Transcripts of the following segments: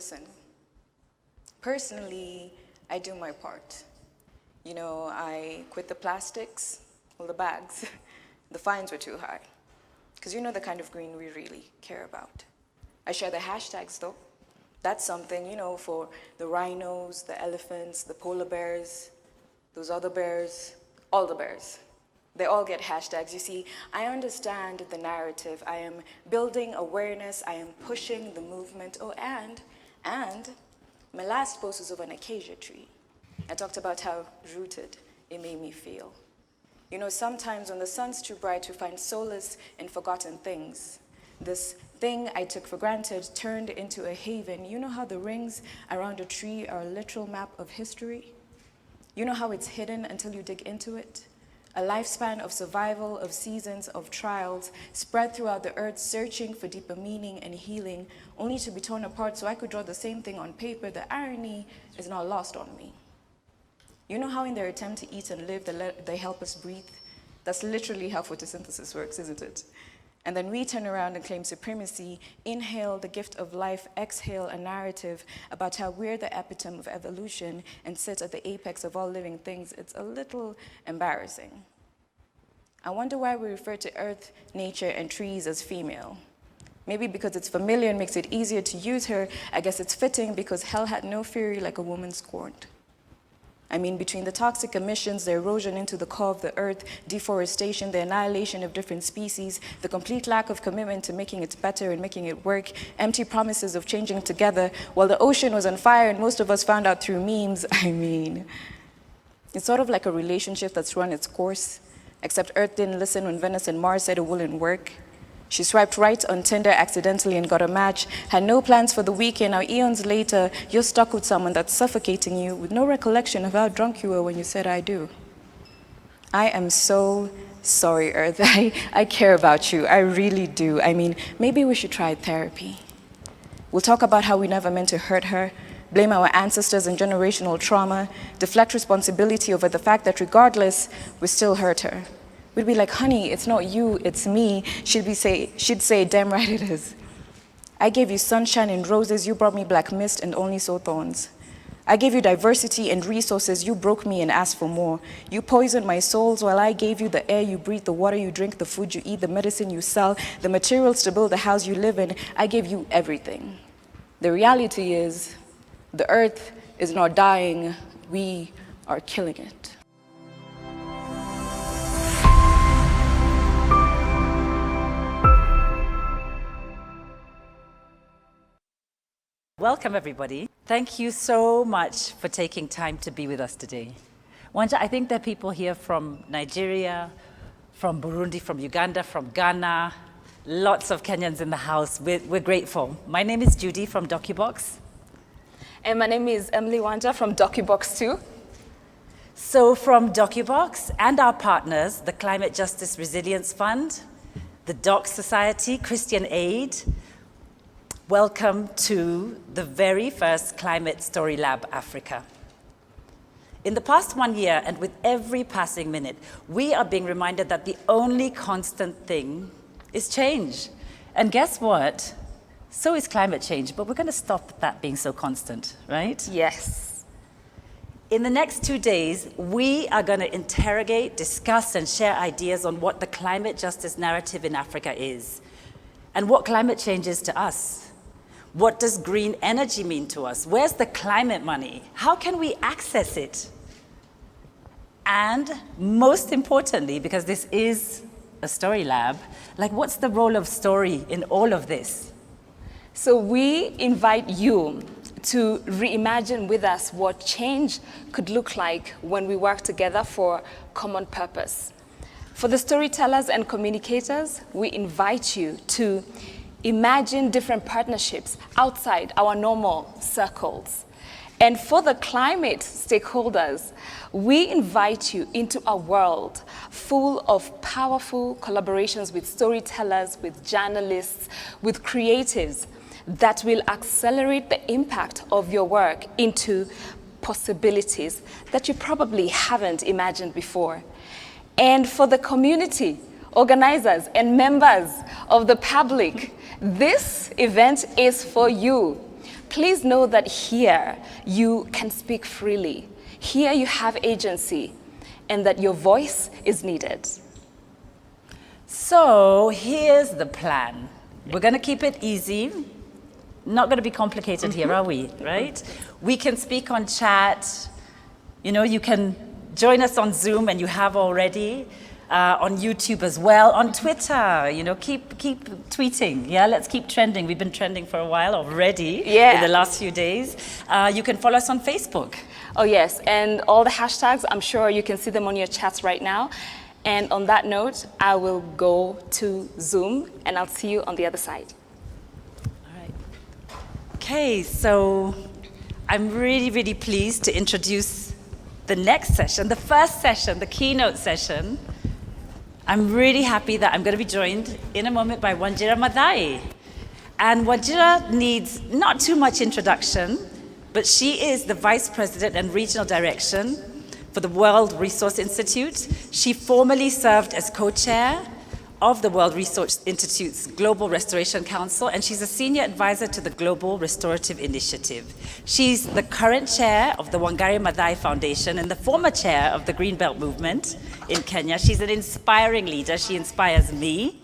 listen. Personally, I do my part. You know, I quit the plastics, well, the bags. The fines were too high. Because you know the kind of green we really care about. I share the hashtags though. That's something, you know, for the rhinos, the elephants, the polar bears, those other bears, all the bears. They all get hashtags. You see, I understand the narrative. I am building awareness. I am pushing the movement. Oh, and my last post was of an acacia tree. I talked about how rooted it made me feel. You know, sometimes when the sun's too bright, we find solace in forgotten things. This thing I took for granted turned into a haven. You know how the rings around a tree are a literal map of history? You know how it's hidden until you dig into it? A lifespan of survival, of seasons, of trials, spread throughout the earth, searching for deeper meaning and healing, only to be torn apart so I could draw the same thing on paper. The irony is not lost on me. You know how in their attempt to eat and live, they help us breathe? That's literally how photosynthesis works, isn't it? And then we turn around and claim supremacy, inhale the gift of life, exhale a narrative about how we're the epitome of evolution and sit at the apex of all living things. It's a little embarrassing. I wonder why we refer to earth, nature, and trees as female. Maybe because it's familiar and makes it easier to use her. I guess it's fitting because hell had no fury like a woman scorned. I mean, between the toxic emissions, the erosion into the core of the earth, deforestation, the annihilation of different species, the complete lack of commitment to making it better and making it work, empty promises of changing together, while the ocean was on fire and most of us found out through memes, I mean, it's sort of like a relationship that's run its course, except Earth didn't listen when Venus and Mars said it wouldn't work. She swiped right on Tinder accidentally and got a match, had no plans for the weekend. Now, eons later, you're stuck with someone that's suffocating you with no recollection of how drunk you were when you said, I do. I am so sorry, Earth. I care about you. I really do. I mean, maybe we should try therapy. We'll talk about how we never meant to hurt her, blame our ancestors and generational trauma, deflect responsibility over the fact that regardless, we still hurt her. We'd be like, honey, it's not you, it's me. She'd say, damn right it is. I gave you sunshine and roses, you brought me black mist and only saw thorns. I gave you diversity and resources, you broke me and asked for more. You poisoned my souls while I gave you the air you breathe, the water you drink, the food you eat, the medicine you sell, the materials to build the house you live in. I gave you everything. The reality is, the earth is not dying, we are killing it. Welcome, everybody. Thank you so much for taking time to be with us today. Wanjira, I think there are people here from Nigeria, from Burundi, from Uganda, from Ghana, lots of Kenyans in the house. We're grateful. My name is Judy from Docubox. And my name is Emily Wanjira from Docubox too. So from Docubox and our partners, the Climate Justice Resilience Fund, the Doc Society, Christian Aid, welcome to the very first Climate Story Lab Africa. In the past 1 year, and with every passing minute, we are being reminded that the only constant thing is change. And guess what? So is climate change, but we're going to stop that being so constant, right? Yes. In the next 2 days, we are going to interrogate, discuss, and share ideas on what the climate justice narrative in Africa is, and what climate change is to us. What does green energy mean to us? Where's the climate money? How can we access it? And most importantly, because this is a story lab, like what's the role of story in all of this? So we invite you to reimagine with us what change could look like when we work together for common purpose. For the storytellers and communicators, we invite you to imagine different partnerships outside our normal circles. And for the climate stakeholders, we invite you into a world full of powerful collaborations with storytellers, with journalists, with creatives that will accelerate the impact of your work into possibilities that you probably haven't imagined before. And for the community, organizers and members of the public, this event is for you. please know that here you can speak freely. Here you have agency, and that your voice is needed. So here's the plan. We're going to keep it easy. Not going to be complicated here, are we? Right? We can speak on chat. You know, you can join us on Zoom, and you have already. On YouTube as well, on Twitter, you know, keep tweeting. Yeah, let's keep trending. We've been trending for a while already in the last few days. You can follow us on Facebook. Oh yes, and all the hashtags, I'm sure you can see them on your chats right now. And on that note, I will go to Zoom, and I'll see you on the other side. All right. Okay, so I'm really, really pleased to introduce the next session, the first session, the keynote session. I'm really happy that I'm going to be joined in a moment by Wanjira Mathai. And Wanjira needs not too much introduction, but she is the Vice President and Regional Direction for the World Resource Institute. She formerly served as co-chair of the World Resource Institute's Global Restoration Council, and she's a senior advisor to the Global Restorative Initiative. She's the current chair of the Wangari Mathai Foundation and the former chair of the Greenbelt Movement in Kenya. She's an inspiring leader. She inspires me.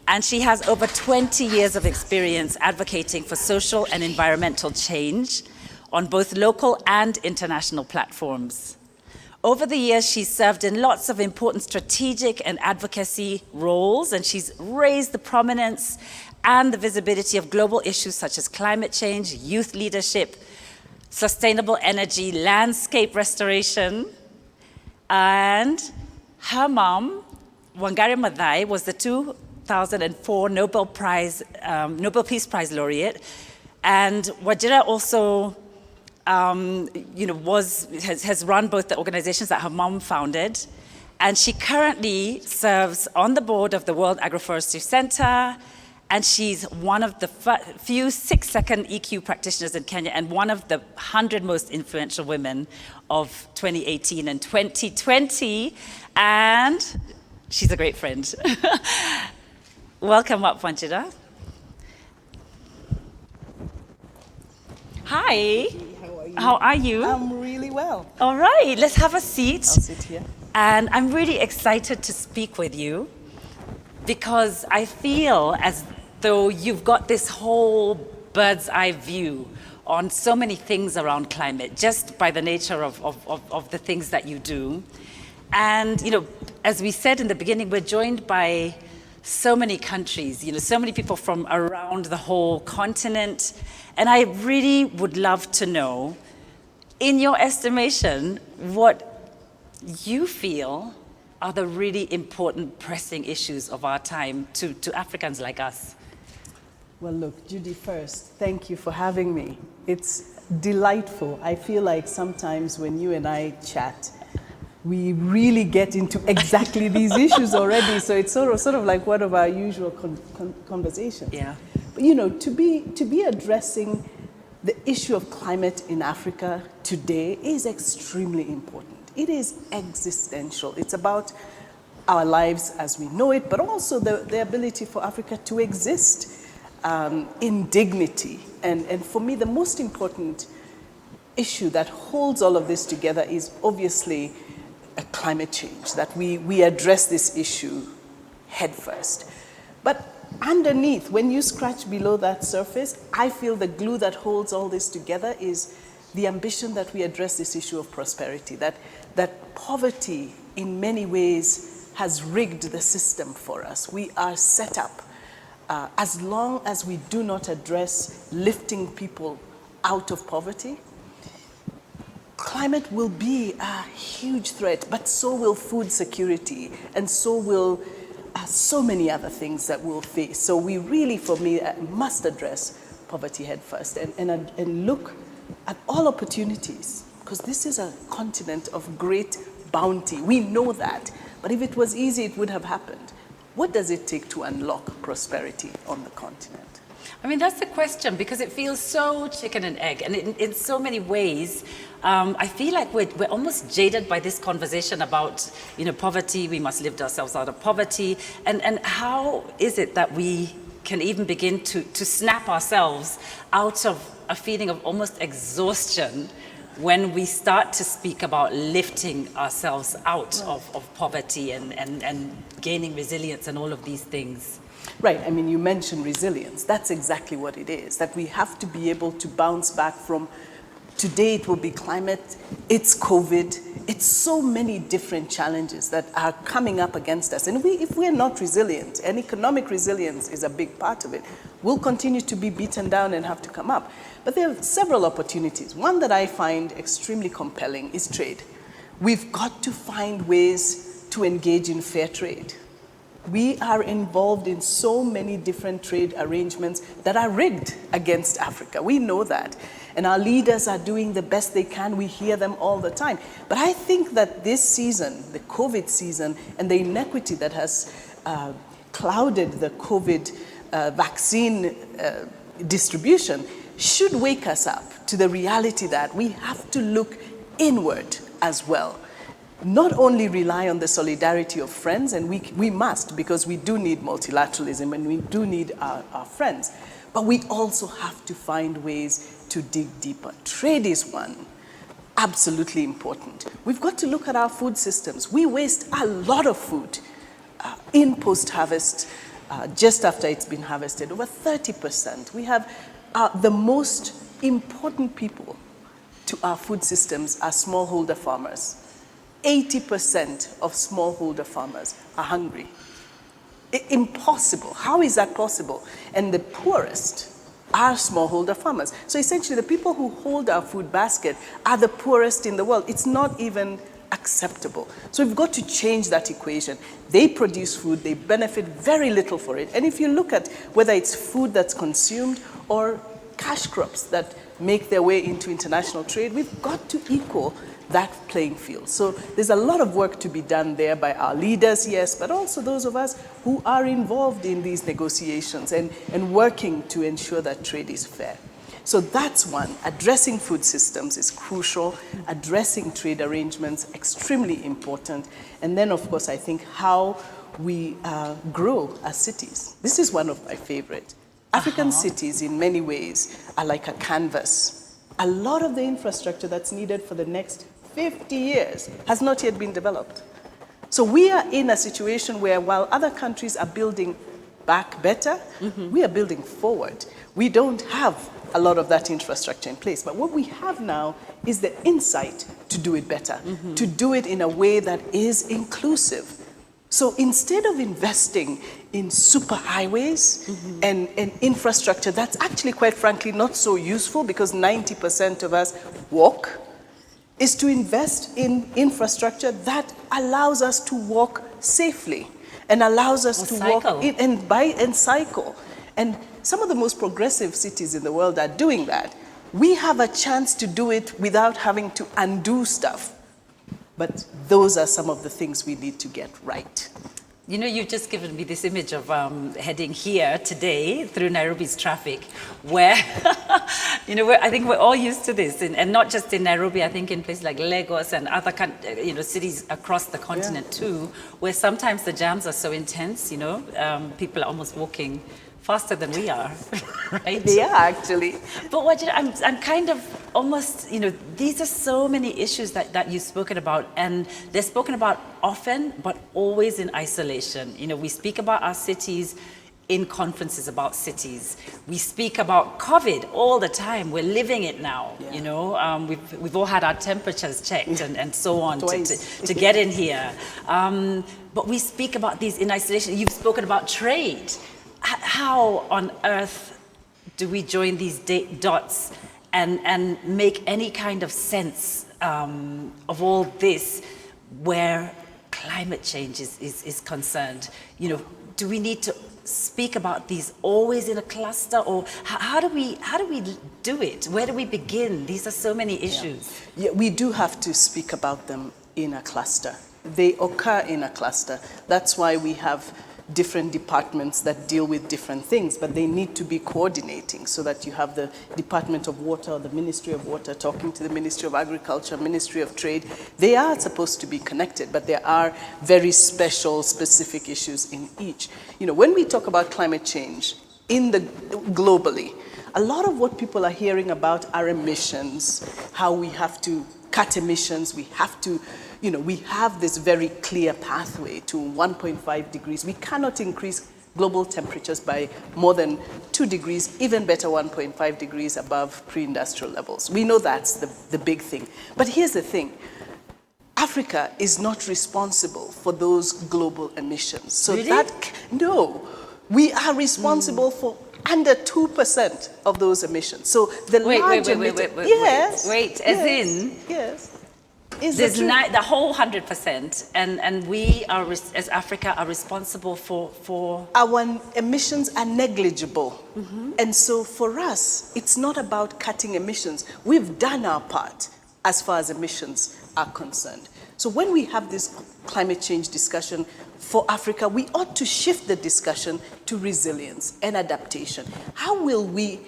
And she has over 20 years of experience advocating for social and environmental change on both local and international platforms. Over the years, she's served in lots of important strategic and advocacy roles, and she's raised the prominence and the visibility of global issues such as climate change, youth leadership, sustainable energy, landscape restoration. And her mom, Wangari Mathai, was the 2004 Nobel Peace Prize laureate. And Wanjira also has run both the organizations that her mom founded, and she currently serves on the board of the World Agroforestry Center, and she's one of the few 6-second EQ practitioners in Kenya and one of the 100 most influential women of 2018 and 2020, and she's a great friend. Welcome up, Wanjira. Hi. How are you? I'm really well. All right, let's have a seat. I'll sit here. And I'm really excited to speak with you because I feel as though you've got this whole bird's eye view on so many things around climate, just by the nature of the things that you do. And, you know, as we said in the beginning, we're joined by so many countries, you know, so many people from around the whole continent. And I really would love to know, in your estimation, what you feel are the really important pressing issues of our time to Africans like us. Well, look, Judy, first, thank you for having me. It's delightful. I feel like sometimes when you and I chat, we really get into exactly these issues already. So it's sort of like one of our usual conversations. Yeah. But you know, to be addressing the issue of climate in Africa today is extremely important. It is existential. It's about our lives as we know it, but also the ability for Africa to exist in dignity. And for me, the most important issue that holds all of this together is obviously climate change, that we address this issue head first. But underneath, when you scratch below that surface, I feel the glue that holds all this together is the ambition that we address this issue of prosperity, that poverty in many ways has rigged the system for us. We are set up. As long as we do not address lifting people out of poverty, climate will be a huge threat, but so will food security, and so will so many other things that we'll face. So we really, for me, must address poverty head first and look at all opportunities, because this is a continent of great bounty. We know that, but if it was easy, it would have happened. What does it take to unlock prosperity on the continent? I mean, that's the question, because it feels so chicken and egg. And in so many ways, I feel like we're almost jaded by this conversation about, you know, poverty. We must lift ourselves out of poverty. And how is it that we can even begin to snap ourselves out of a feeling of almost exhaustion when we start to speak about lifting ourselves out of poverty and gaining resilience and all of these things. Right, I mean, you mentioned resilience. That's exactly what it is, that we have to be able to bounce back from today it will be climate, it's COVID, it's so many different challenges that are coming up against us. And if we're not resilient, and economic resilience is a big part of it, we'll continue to be beaten down and have to come up. But there are several opportunities. One that I find extremely compelling is trade. We've got to find ways to engage in fair trade. We are involved in so many different trade arrangements that are rigged against Africa. We know that. And our leaders are doing the best they can. We hear them all the time. But I think that this season, the COVID season, and the inequity that has clouded the COVID vaccine distribution should wake us up to the reality that we have to look inward as well. Not only rely on the solidarity of friends, and we must, because we do need multilateralism and we do need our friends, but we also have to find ways to dig deeper. Trade is one, absolutely important. We've got to look at our food systems. We waste a lot of food in post-harvest, just after it's been harvested, over 30%. We have the most important people to our food systems are smallholder farmers. 80% of smallholder farmers are hungry. Impossible. How is that possible? And the poorest are smallholder farmers. So essentially, the people who hold our food basket are the poorest in the world. It's not even acceptable. So we've got to change that equation. They produce food, they benefit very little for it. And if you look at whether it's food that's consumed or cash crops that make their way into international trade, we've got to equal that playing field. So there's a lot of work to be done there by our leaders, yes, but also those of us who are involved in these negotiations and working to ensure that trade is fair. So that's one. Addressing food systems is crucial. Addressing trade arrangements, extremely important. And then, of course, I think how we grow as cities. This is one of my favorite. African cities, in many ways, are like a canvas. A lot of the infrastructure that's needed for the next 50 years has not yet been developed. So we are in a situation where while other countries are building back better, we are building forward. We don't have a lot of that infrastructure in place. But what we have now is the insight to do it better, to do it in a way that is inclusive. So instead of investing in superhighways and infrastructure that's actually, quite frankly, not so useful because 90% of us walk, is to invest in infrastructure that allows us to walk safely and allows us to walk in and cycle. And some of the most progressive cities in the world are doing that. We have a chance to do it without having to undo stuff. But those are some of the things we need to get right. You know, you've just given me this image of heading here today through Nairobi's traffic, where, you know, I think we're all used to this, and not just in Nairobi, I think in places like Lagos and other cities across the continent too, where sometimes the jams are so intense, you know, people are almost walking faster than we are, right? They are, actually. But what I'm kind of almost, you know, these are so many issues that you've spoken about, and they're spoken about often, but always in isolation. You know, we speak about our cities in conferences about cities. We speak about COVID all the time. We're living it now, you know. We've all had our temperatures checked and so on to get in here. But we speak about these in isolation. You've spoken about trade. How on earth do we join these dots and make any kind of sense of all this where climate change is concerned? You know, do we need to speak about these always in a cluster, or how do we do it? Where do we begin? These are so many issues. Yeah, we do have to speak about them in a cluster. They occur in a cluster. That's why we have different departments that deal with different things, but they need to be coordinating so that you have the Department of Water or the Ministry of Water talking to the Ministry of Agriculture, Ministry of Trade. They are supposed to be connected, but there are very specific issues in each. You know, when we talk about climate change, globally. A lot of what people are hearing about are emissions, how we have to cut emissions, we have to, we have this very clear pathway to 1.5 degrees. We cannot increase global temperatures by more than 2 degrees, even better 1.5 degrees above pre-industrial levels. We know that's the big thing. But here's the thing. Africa is not responsible for those global emissions. So really? No, we are responsible for under 2% of those emissions. So the large emitter, yes, wait, as in, yes. There's the whole 100%, and we are, as Africa, are responsible for... Our emissions are negligible. And so for us, it's not about cutting emissions. We've done our part as far as emissions are concerned. So when we have this climate change discussion for Africa, we ought to shift the discussion to resilience and adaptation. How will we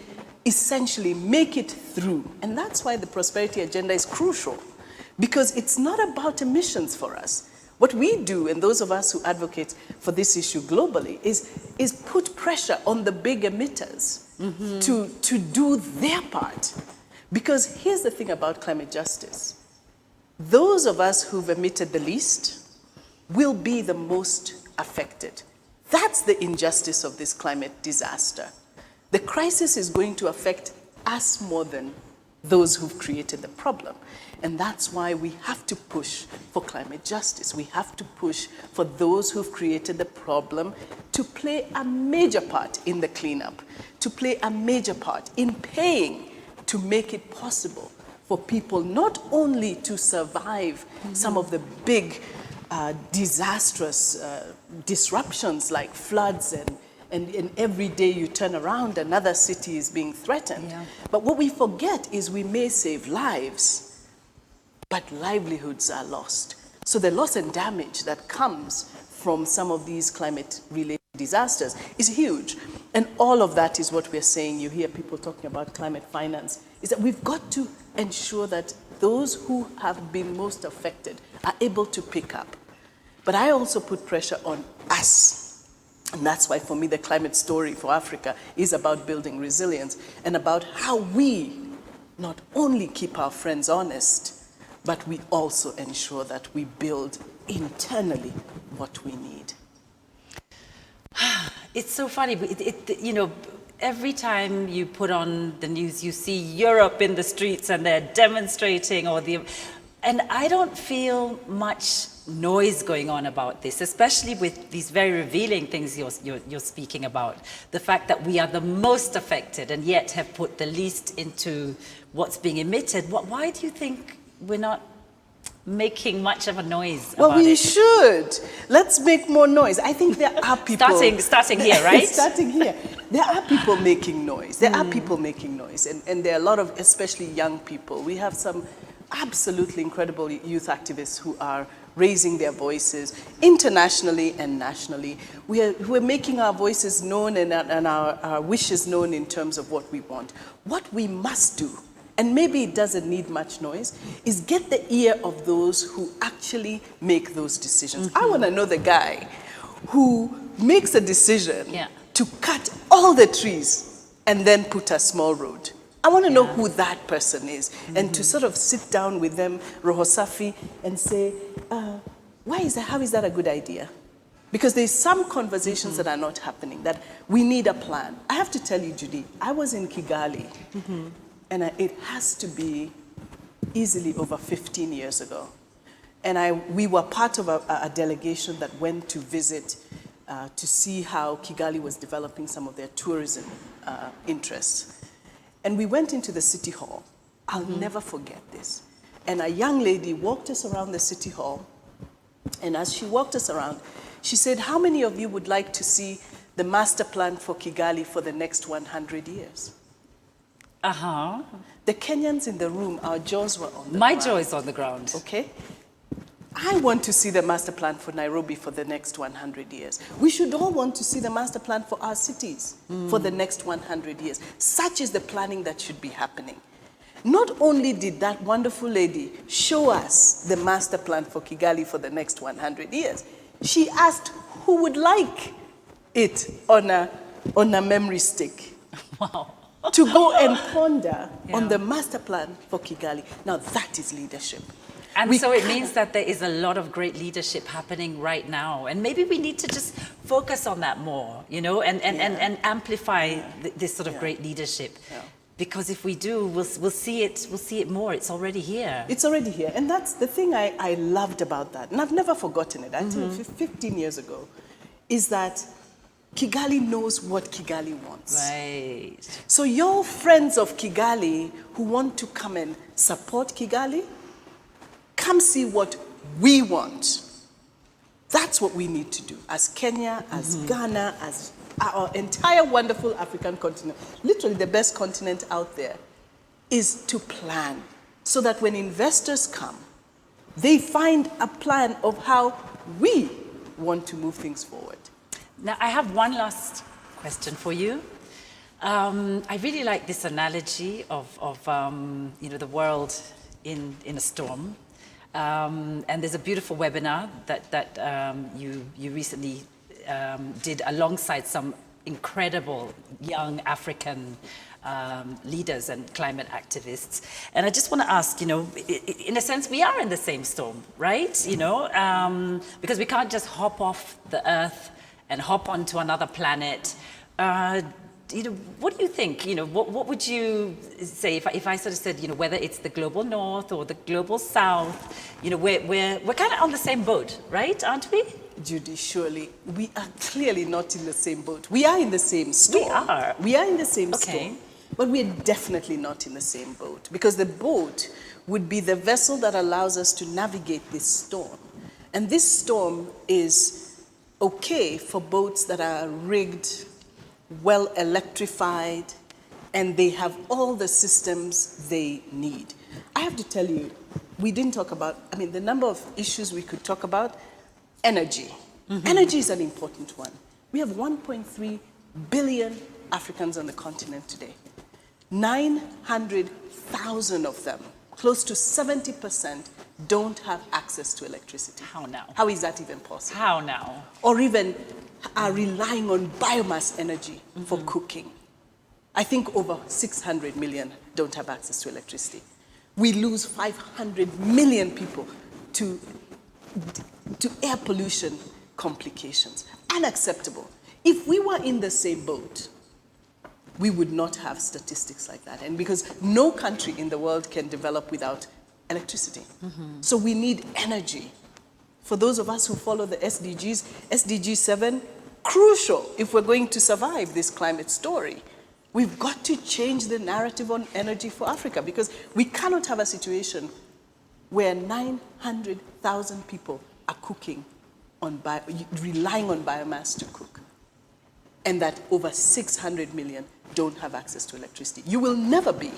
essentially make it through? And that's why the prosperity agenda is crucial. Because it's not about emissions for us. What we do, and those of us who advocate for this issue globally, is put pressure on the big emitters to do their part. Because here's the thing about climate justice. Those of us who've emitted the least will be the most affected. That's the injustice of this climate disaster. The crisis is going to affect us more than those who've created the problem. And that's why we have to push for climate justice. We have to push for those who've created the problem to play a major part in the cleanup, to play a major part in paying to make it possible for people not only to survive some of the big disastrous disruptions like floods and every day you turn around, another city is being threatened. Yeah. But what we forget is we may save lives, but livelihoods are lost. So the loss and damage that comes from some of these climate-related disasters is huge. And all of that is what we're saying. You hear people talking about climate finance, is that we've got to ensure that those who have been most affected are able to pick up. But I also put pressure on us. And that's why, for me, the climate story for Africa is about building resilience and about how we not only keep our friends honest, but we also ensure that we build internally what we need. It's so funny, but every time you put on the news, you see Europe in the streets and they're demonstrating, and I don't feel much noise going on about this, especially with these very revealing things you're speaking about. The fact that we are the most affected and yet have put the least into what's being emitted. Why do you think we're not making much of a noise about it? Well, we should. Let's make more noise. I think there are people... Starting here, right? Starting here. There are people making noise. There are people making noise. And there are a lot of, especially young people. We have some absolutely incredible youth activists who are raising their voices internationally and nationally. We're making our voices known and our wishes known in terms of what we want. What we must do, and maybe it doesn't need much noise, is get the ear of those who actually make those decisions. I want to know the guy who makes a decision to cut all the trees and then put a small road. I want to know who that person is, and to sort of sit down with them, roho safi, and say, how is that a good idea? Because there's some conversations that are not happening, that we need a plan. I have to tell you, Judy, I was in Kigali, and it has to be easily over 15 years ago. And we were part of a delegation that went to visit to see how Kigali was developing some of their tourism interests. And we went into the city hall. I'll never forget this. And a young lady walked us around the city hall. And as she walked us around, she said, how many of you would like to see the master plan for Kigali for the next 100 years? The Kenyans in the room, our jaws were on the ground. My jaw is on the ground. Okay? I want to see the master plan for Nairobi for the next 100 years. We should all want to see the master plan for our cities for the next 100 years. Such is the planning that should be happening. Not only did that wonderful lady show us the master plan for Kigali for the next 100 years, she asked who would like it on a on a memory stick. Wow. To go and ponder Yeah. on the master plan for Kigali. Now that is leadership. And We so it means that there is a lot of great leadership happening right now. And maybe we need to just focus on that more, you know, and amplify this sort of great leadership. Yeah. Because if we do, we'll see it more. It's already here. It's already here. And that's the thing I loved about that. And I've never forgotten it. I think 15 years ago, is that Kigali knows what Kigali wants. Right. So your friends of Kigali who want to come and support Kigali, come see what we want. That's what we need to do as Kenya, as Ghana, as our entire wonderful African continent, literally the best continent out there, is to plan so that when investors come, they find a plan of how we want to move things forward. Now, I have one last question for you. I really like this analogy of you know, the world in a storm. And there's a beautiful webinar that you recently did alongside some incredible young African leaders and climate activists. And I just want to ask, you know, in a sense, we are in the same storm, right? You know, because we can't just hop off the Earth and hop onto another planet. You know, what do you think? You know, what would you say if I sort of said, you know, whether it's the global north or the global south, you know, we're kind of on the same boat, right? Aren't we? Judy, surely we are clearly not in the same boat. We are in the same storm. We are. We are in the same Okay. storm, but we are definitely not in the same boat, because the boat would be the vessel that allows us to navigate this storm. And this storm is okay for boats that are rigged, well electrified, and they have all the systems they need. I have to tell you, we didn't talk about, I mean, the number of issues we could talk about. Energy. Energy is an important one. We have 1.3 billion Africans on the continent today. 900,000 of them, close to 70%, don't have access to electricity. How now? How is that even possible? How now? Or even are relying on biomass energy for cooking. I think over 600 million don't have access to electricity. We lose 500 million people to air pollution complications. Unacceptable. If we were in the same boat, we would not have statistics like that. And because no country in the world can develop without electricity. So we need energy. For those of us who follow the SDGs, SDG 7, crucial if we're going to survive this climate story. We've got to change the narrative on energy for Africa, because we cannot have a situation where 900,000 people are cooking on relying on biomass to cook, and that over 600 million don't have access to electricity. You will never be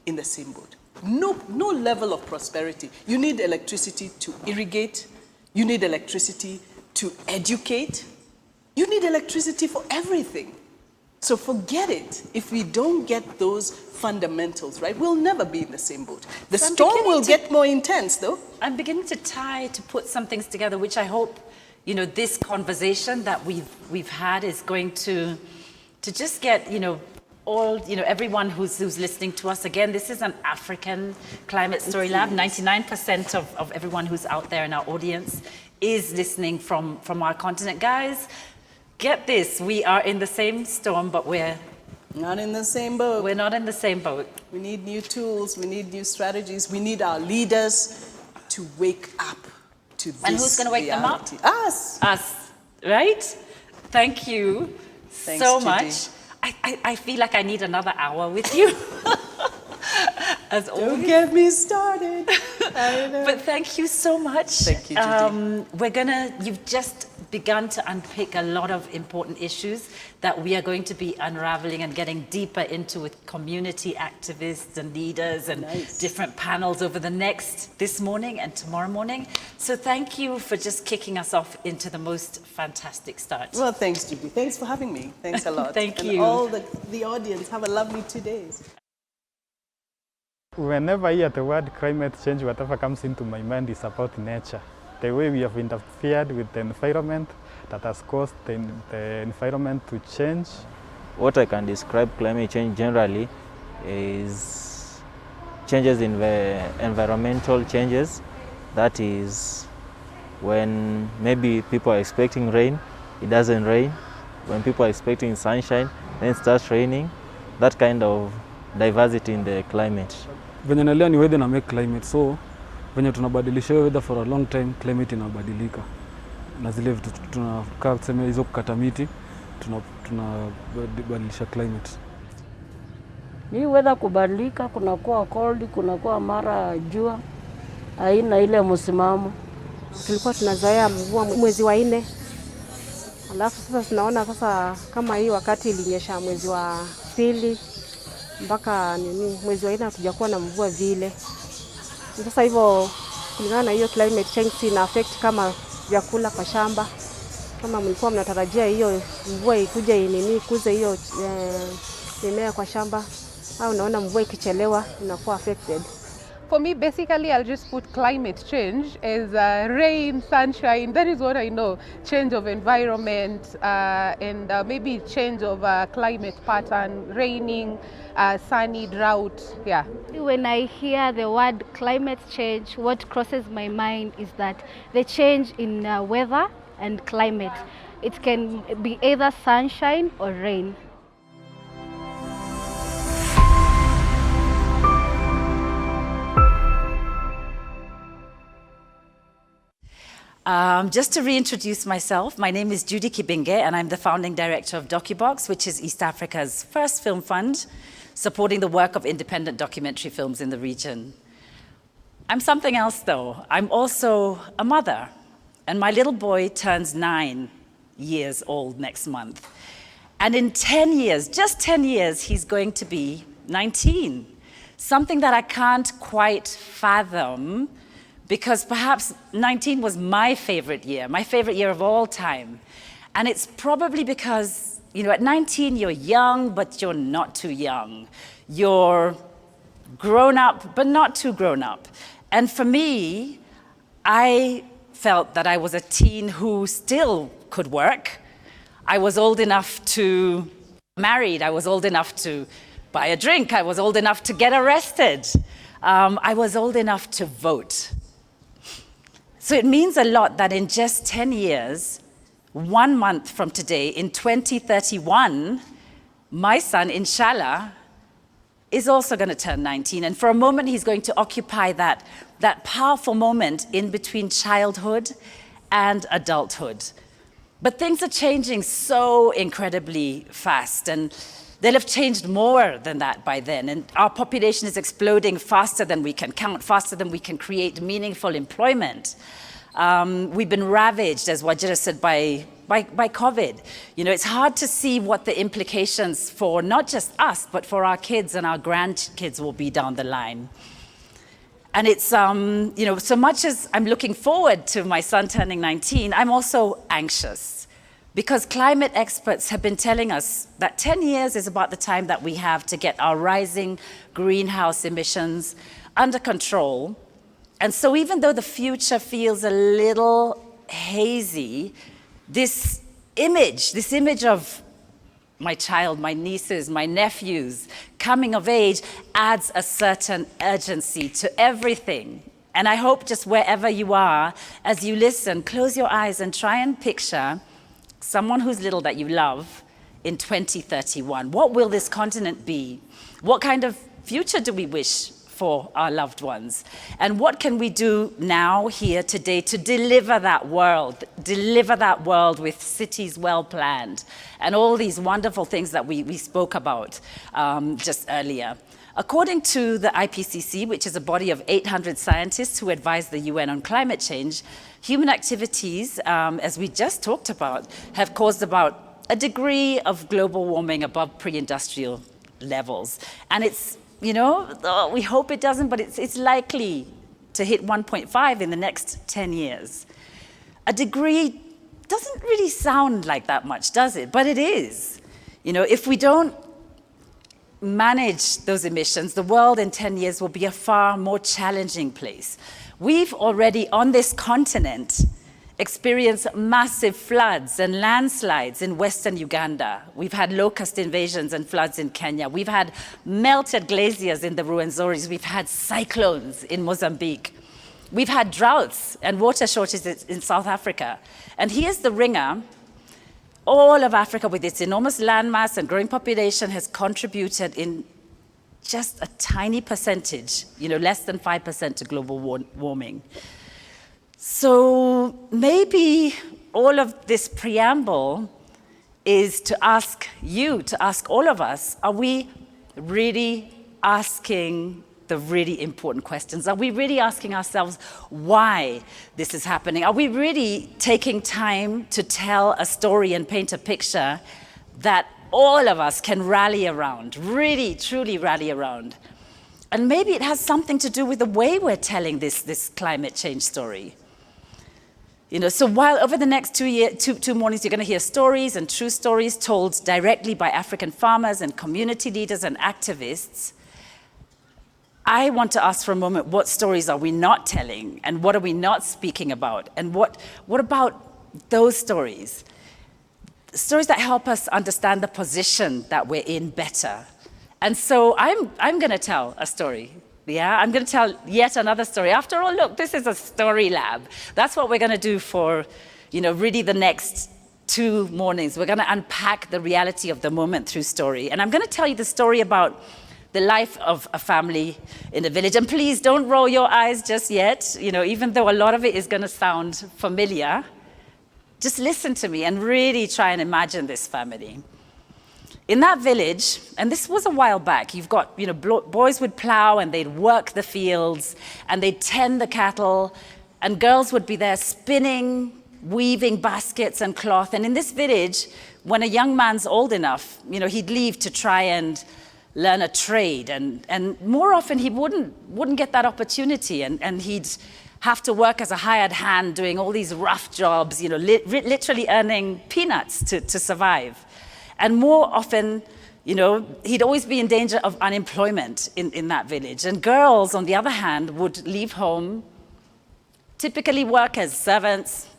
in the same boat. No level of prosperity. You need electricity to irrigate. You need electricity to educate. You need electricity for everything. So forget it. If we don't get those fundamentals right, we'll never be in the same boat. The So I'm storm beginning will to- get more intense, though. I'm beginning to put some things together, which I hope, you know, this conversation that we've had is going to just get, you know, all, you know, everyone who's listening to us. Again, this is an African Climate Story Lab. 99% of everyone who's out there in our audience is listening from our continent. Guys, get this, we are in the same storm, but we're Not in the same boat. We're not in the same boat. We need new tools, we need new strategies, we need our leaders to wake up to this And who's going to wake reality. them up? Us. Us, right? Thank you Thanks, so Judy. much. I feel like I need another hour with you. As Don't always. get me started. I know. But thank you so much. Thank you, Judy. You've just begun to unpick a lot of important issues that we are going to be unraveling and getting deeper into with community activists and leaders and Nice. different panels over this morning and tomorrow morning. So thank you for just kicking us off into the most fantastic start. Well, thanks, Judy. Thanks for having me. Thanks a lot. Thank and you. all the audience, have a lovely 2 days. Whenever I hear the word climate change, whatever comes into my mind is about nature. The way we have interfered with the environment that has caused the environment to change what I can describe climate change generally is changes in the environmental changes. That is when maybe people are expecting rain, it doesn't rain. When people are expecting sunshine, then it starts raining. That kind of diversity in the climate. Venye naelewa ni weather na make climate, so venye tunabadilisha weather for a long time, climate inabadilika. Na zile vitu tunakaa kusema hizo kukata miti, tunabadilisha climate. Hii weather kubadilika, kunakuwa cold, kunakuwa mara jua, haina ile msimamo. Tulikuwa tunazoea mvua mwezi wa 4. Alafu sasa tunaona sasa kama hii wakati ilinyesha mwezi wa 2 mpaka mwezi wa 4 hatujakuwa na mvua vile. Sasa hivyo kulingana na hiyo climate change ina affect kama vyakula kwa shamba. Kama mlikuwa mnatarajia hiyo mvua ikuje kuze hiyo mimea kwa shamba, au unaona mvua ikichelewa inakuwa affected. For me, basically, I'll just put climate change as rain, sunshine. That is what I know. Change of environment and maybe change of climate pattern, raining, sunny, drought, yeah. When I hear the word climate change, what crosses my mind is that the change in weather and climate. It can be either sunshine or rain. Just to reintroduce myself, my name is Judy Kibinge, and I'm the founding director of Docubox, which is East Africa's first film fund, supporting the work of independent documentary films in the region. I'm something else, though. I'm also a mother, and my little boy turns 9 years old next month. And in 10 years, just 10 years, he's going to be 19, something that I can't quite fathom, because perhaps 19 was my favorite year of all time. And it's probably because, at 19 you're young, but you're not too young. You're grown up, but not too grown up. And for me, I felt that I was a teen who still could work. I was old enough to marry. I was old enough to buy a drink. I was old enough to get arrested. I was old enough to vote. So it means a lot that in just 10 years, 1 month from today, in 2031, my son, inshallah, is also going to turn 19. And for a moment, he's going to occupy that powerful moment in between childhood and adulthood. But things are changing so incredibly fast, and they'll have changed more than that by then. And our population is exploding faster than we can count, faster than we can create meaningful employment. We've been ravaged, as Wanjira said, by COVID. It's hard to see what the implications for not just us, but for our kids and our grandkids will be down the line. And it's, so much as I'm looking forward to my son turning 19, I'm also anxious, because climate experts have been telling us that 10 years is about the time that we have to get our rising greenhouse emissions under control. And so even though the future feels a little hazy, this image of my child, my nieces, my nephews coming of age adds a certain urgency to everything. And I hope just wherever you are, as you listen, close your eyes and try and picture someone who's little that you love in 2031. What will this continent be? What kind of future do we wish for our loved ones? And what can we do now, here, today, to deliver that world with cities well planned, and all these wonderful things that we spoke about just earlier. According to the IPCC, which is a body of 800 scientists who advise the UN on climate change, human activities, as we just talked about, have caused about a degree of global warming above pre-industrial levels. And it's, we hope it doesn't, but it's likely to hit 1.5 in the next 10 years. A degree doesn't really sound like that much, does it? But it is. If we don't manage those emissions, the world in 10 years will be a far more challenging place. We've already, on this continent, experienced massive floods and landslides in western Uganda. We've had locust invasions and floods in Kenya. We've had melted glaciers in the Ruwenzoris. We've had cyclones in Mozambique. We've had droughts and water shortages in South Africa. And here's the ringer. All of Africa, with its enormous landmass and growing population, has contributed in just a tiny percentage, less than 5% to global warming. So maybe all of this preamble is to ask you, to ask all of us, are we really asking the really important questions? Are we really asking ourselves why this is happening? Are we really taking time to tell a story and paint a picture that all of us can rally around, really, truly rally around? And maybe it has something to do with the way we're telling this climate change story. So while over the next two mornings you're going to hear stories and true stories told directly by African farmers and community leaders and activists, I want to ask for a moment, what stories are we not telling, and what are we not speaking about? And what about those stories? Stories that help us understand the position that we're in better. And so I'm going to tell a story. Yeah, I'm going to tell yet another story. After all, look, this is a story lab. That's what we're going to do for, really the next 2 mornings. We're going to unpack the reality of the moment through story. And I'm going to tell you the story about the life of a family in a village. And please don't roll your eyes just yet, even though a lot of it is going to sound familiar. Just listen to me and really try and imagine this family. In that village, and this was a while back, you've got, boys would plow and they'd work the fields and they'd tend the cattle, and girls would be there spinning, weaving baskets and cloth. And in this village, when a young man's old enough, he'd leave to try and learn a trade, and more often he wouldn't get that opportunity, and he'd have to work as a hired hand doing all these rough jobs, literally earning peanuts to survive. And more often, he'd always be in danger of unemployment in that village. And girls, on the other hand, would leave home, typically work as servants.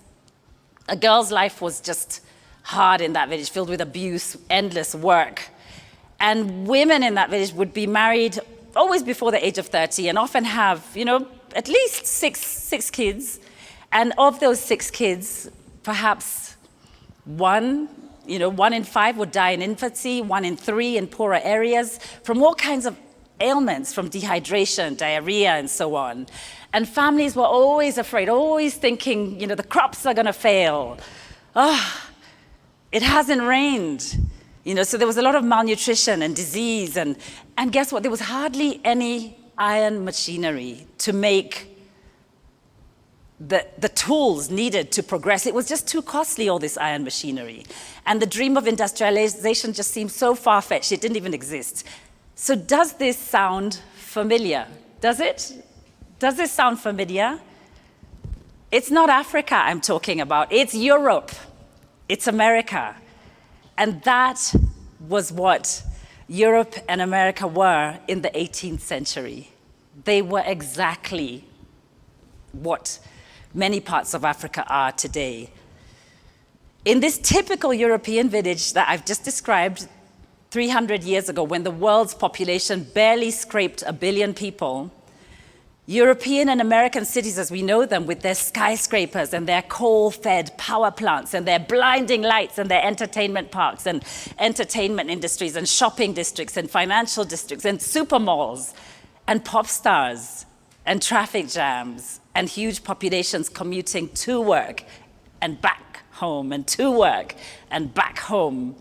A girl's life was just hard in that village, filled with abuse, endless work. And women in that village would be married always before the age of 30 and often have, at least six kids. And of those 6 kids, perhaps one in 5 would die in infancy, 1 in 3 in poorer areas, from all kinds of ailments, from dehydration, diarrhea, and so on. And families were always afraid, always thinking, the crops are going to fail. It hasn't rained. So there was a lot of malnutrition and disease, and guess what? There was hardly any iron machinery to make the tools needed to progress. It was just too costly, all this iron machinery. And the dream of industrialization just seemed so far-fetched, it didn't even exist. So does this sound familiar? Does it? Does this sound familiar? It's not Africa I'm talking about, it's Europe, it's America. And that was what Europe and America were in the 18th century. They were exactly what many parts of Africa are today. In this typical European village that I've just described 300 years ago, when the world's population barely scraped 1 billion people, European and American cities as we know them, with their skyscrapers and their coal-fed power plants and their blinding lights and their entertainment parks and entertainment industries and shopping districts and financial districts and super malls and pop stars and traffic jams and huge populations commuting to work and back home and to work and back home.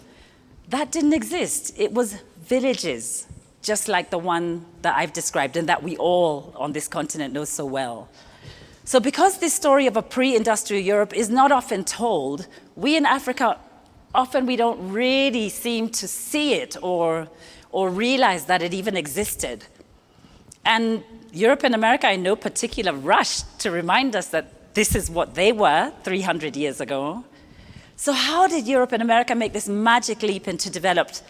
That didn't exist. It was villages, just like the one that I've described and that we all on this continent know so well. So because this story of a pre-industrial Europe is not often told, we in Africa, often we don't really seem to see it or realize that it even existed. And Europe and America in no particular rush to remind us that this is what they were 300 years ago. So how did Europe and America make this magic leap into developed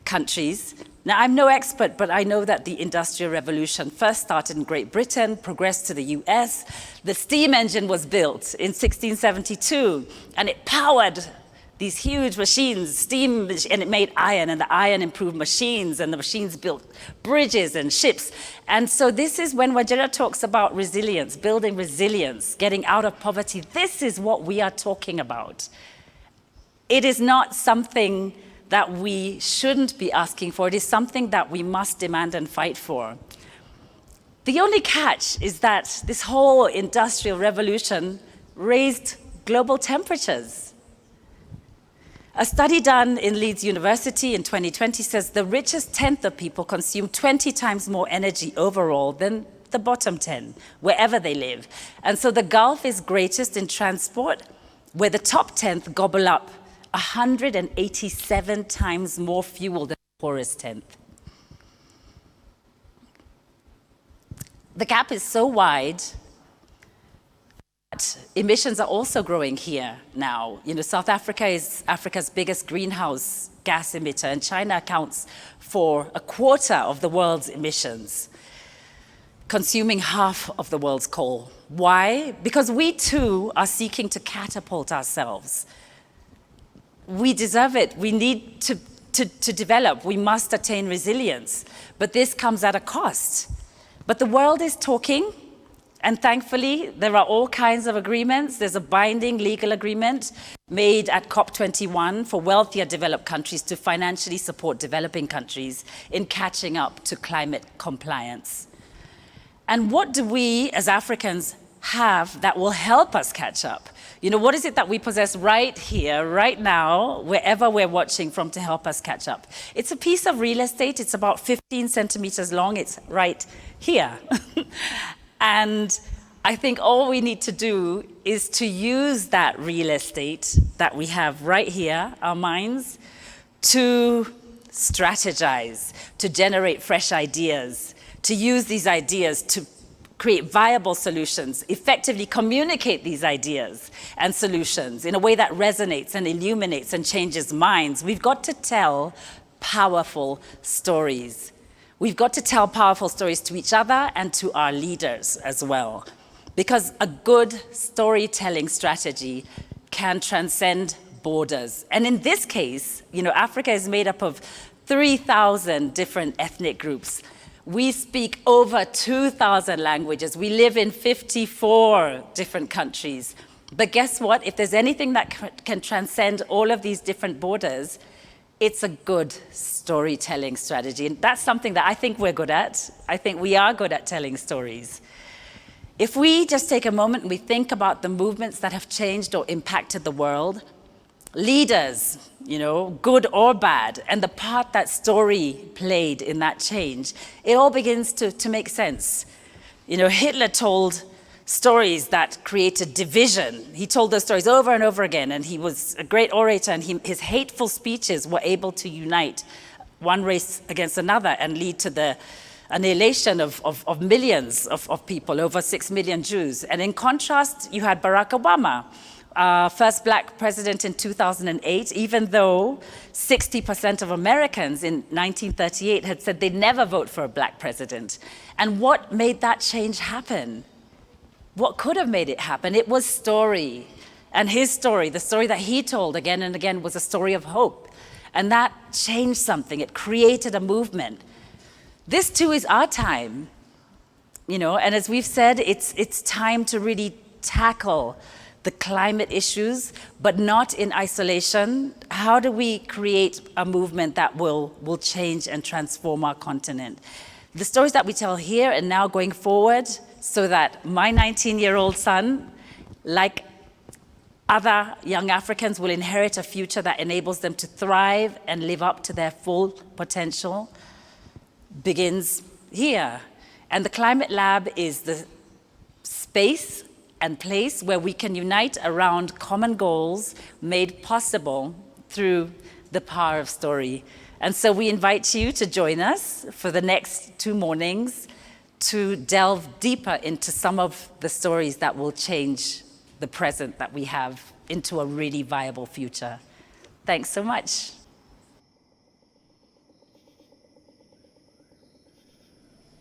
countries? Now, I'm no expert, but I know that the Industrial Revolution first started in Great Britain, progressed to the US. The steam engine was built in 1672, and it powered these huge machines, and it made iron, and the iron improved machines, and the machines built bridges and ships. And so this is when Wanjira talks about resilience, building resilience, getting out of poverty. This is what we are talking about. It is not something that we shouldn't be asking for. It is something that we must demand and fight for. The only catch is that this whole industrial revolution raised global temperatures. A study done in Leeds University in 2020 says the richest tenth of people consume 20 times more energy overall than the bottom 10, wherever they live. And so the gulf is greatest in transport, where the top tenth gobble up 187 times more fuel than the poorest tenth. The gap is so wide that emissions are also growing here now. You know, South Africa is Africa's biggest greenhouse gas emitter, and China accounts for a quarter of the world's emissions, consuming half of the world's coal. Why? Because we too are seeking to catapult ourselves. We deserve it. We need to develop. We must attain resilience. But this comes at a cost. But the world is talking, and thankfully, there are all kinds of agreements. There's a binding legal agreement made at COP21 for wealthier developed countries to financially support developing countries in catching up to climate compliance. And what do we as Africans have that will help us catch up? You know, what is it that we possess right here, right now, wherever we're watching from to help us catch up? It's a piece of real estate. It's about 15 centimeters long. It's right here. And I think all we need to do is to use that real estate that we have right here, our minds, to strategize, to generate fresh ideas, to use these ideas to create viable solutions, effectively communicate these ideas and solutions in a way that resonates and illuminates and changes minds. We've got to tell powerful stories. We've got to tell powerful stories to each other and to our leaders as well. Because a good storytelling strategy can transcend borders. And in this case, you know, Africa is made up of 3,000 different ethnic groups. We speak over 2,000 languages. We live in 54 different countries. But guess what? If there's anything that can transcend all of these different borders, it's a good storytelling strategy. And that's something that I think we're good at. I think we are good at telling stories. If we just take a moment and we think about the movements that have changed or impacted the world, leaders, you know, good or bad, and the part that story played in that change, it all begins to make sense. You know, Hitler told stories that created division. He told those stories over and over again, and he was a great orator, and his hateful speeches were able to unite one race against another and lead to the annihilation of millions of people, over 6 million Jews. And in contrast, you had Barack Obama, first black president in 2008, even though 60% of Americans in 1938 had said they'd never vote for a black president. And what made that change happen? What could have made it happen? It was story. And his story, the story that he told again and again, was a story of hope. And that changed something. It created a movement. This too is our time. You know, and as we've said, it's time to really tackle the climate issues, but not in isolation. How do we create a movement that will change and transform our continent? The stories that we tell here and now going forward, so that my 19-year-old son, like other young Africans, will inherit a future that enables them to thrive and live up to their full potential, begins here. And the Climate Lab is the space and place where we can unite around common goals made possible through the power of story. And so we invite you to join us for the next 2 mornings to delve deeper into some of the stories that will change the present that we have into a really viable future. Thanks so much.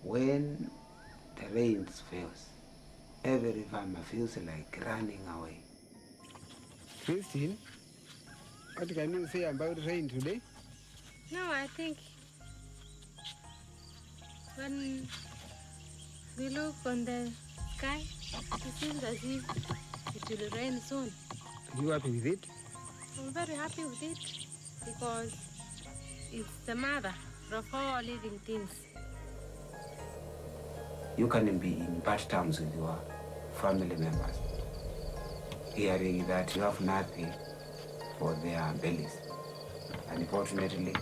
When the rain fails, every farmer feels like running away. Christine, what can you say about rain today? No, I think when we look on the sky, it seems as if it will rain soon. Are you happy with it? I'm very happy with it because it's the mother of all living things. You can be in bad terms with your family members, hearing that you have nothing for their bellies. Unfortunately,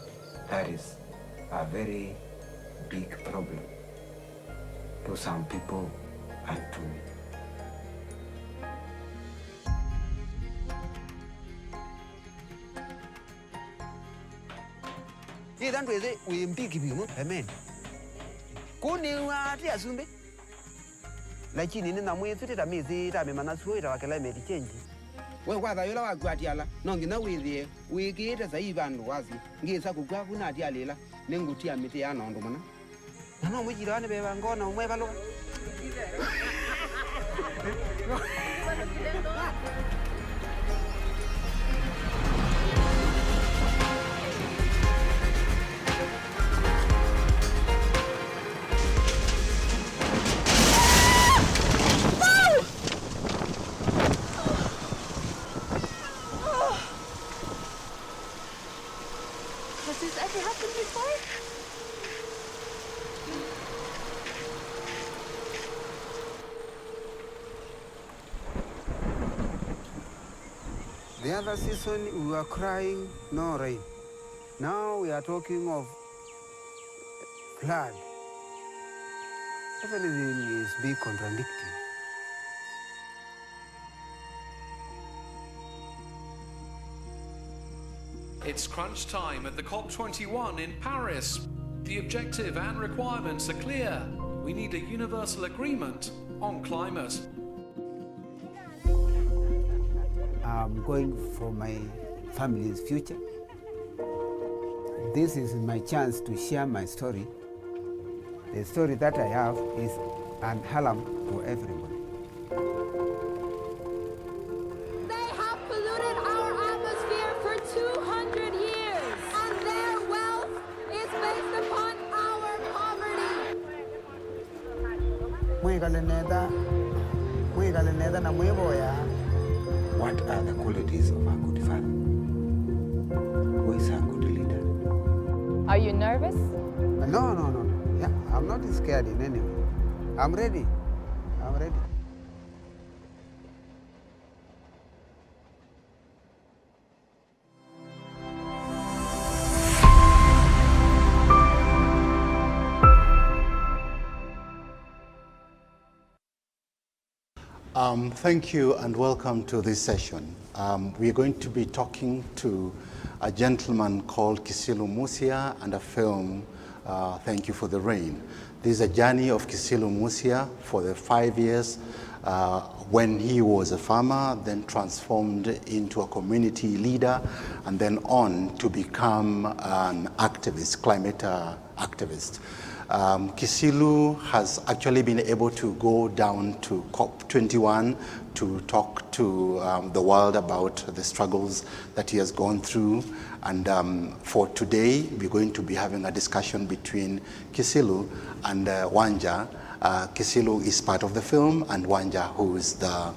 that is a very big problem to some people and to me. That way, we big people, amen. Kuni asumbe. Lakini nina mwezi ta miezi ta memana suira wa climate change. We kwa yola wa gwatiala nongi na withie wikite sai bandu wazi ngisa kugwa kuna atialela nengutia miti ya nondo mana. Nano mujirani beba ngona umwe balo. Has this ever happened before? The other season we were crying, no rain. Now we are talking of flood. Everything is being contradicting. It's crunch time at the COP21 in Paris. The objective and requirements are clear. We need a universal agreement on climate. I'm going for my family's future. This is my chance to share my story. The story that I have is an alarm to everybody. They have polluted our atmosphere for 200 years, and their wealth is based upon our poverty. What are the qualities of a good father? Who is a good leader? Are you nervous? No. Yeah, I'm not scared in any way. I'm ready. Thank you and welcome to this session. We're going to be talking to a gentleman called Kisilu Musia and a film, Thank You for the Rain. This is a journey of Kisilu Musia for the 5 years when he was a farmer, then transformed into a community leader, and then on to become an activist, climate activist. Kisilu has actually been able to go down to COP21 to talk to the world about the struggles that he has gone through. And for today, we're going to be having a discussion between Kisilu and Wanjira. Kisilu is part of the film, and Wanjira, who is the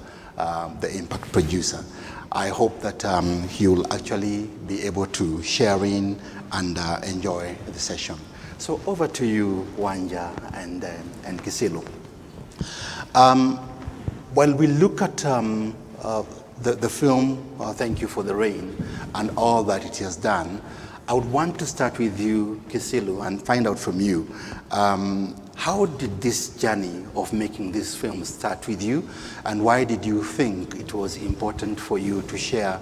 impact producer. I hope that he will actually be able to share in and enjoy the session. So over to you, Wanjira and Kisilu. When we look at the film, Thank You for the Rain, and all that it has done, I would want to start with you, Kisilu, and find out from you, how did this journey of making this film start with you, and why did you think it was important for you to share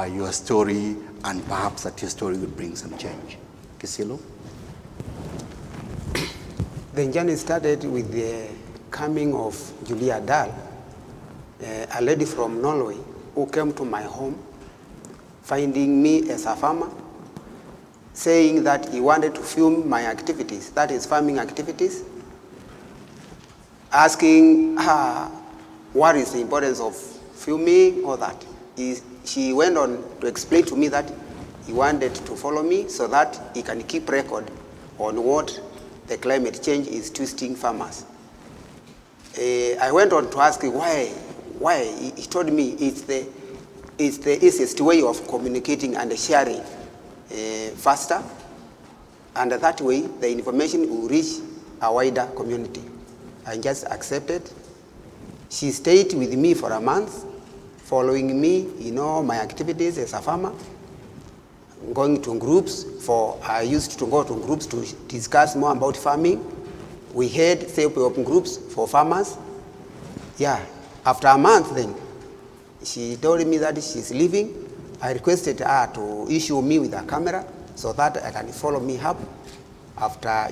your story, and perhaps that your story would bring some change? Kisilu? The journey started with the coming of Judy, a lady from Norway who came to my home, finding me as a farmer, saying that he wanted to film my activities, that is farming activities, asking her what is the importance of filming, all that. She went on to explain to me that he wanted to follow me so that he can keep record on what the climate change is twisting farmers. I went on to ask him why. He told me it's the easiest way of communicating and sharing faster, and that way the information will reach a wider community. I just accepted. She stayed with me for a month, following me in all my activities as a farmer, going to groups I used to go to groups to discuss more about farming. We had self-help groups for farmers. Yeah, after a month then, she told me that she's leaving. I requested her to issue me with a camera so that I can follow me up after,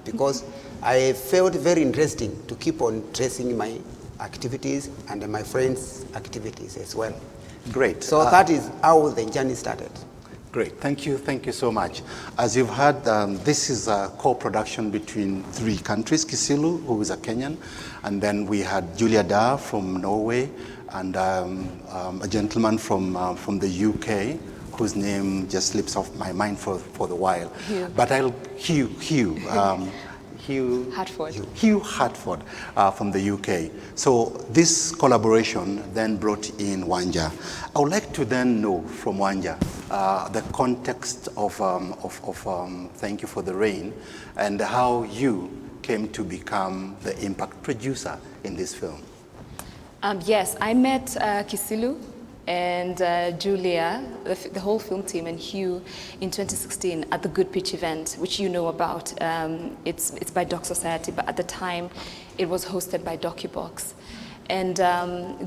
because I felt very interesting to keep on tracing my activities and my friends' activities as well. Great. So that is how the journey started. Great, thank you so much. As you've heard, this is a co-production between 3 countries, Kisilu, who is a Kenyan, and then we had Julia Da from Norway, and a gentleman from the UK, whose name just slips off my mind for the while. Hugh. But Hugh Hartford from the UK. So this collaboration then brought in Wanjira. I would like to then know from Wanjira the context of Thank You for the Rain and how you came to become the impact producer in this film. Yes, I met Kisilu and Julia, the whole film team, and Hugh in 2016 at the Good Pitch event, which you know about. It's by Doc Society, but at the time it was hosted by Docubox. And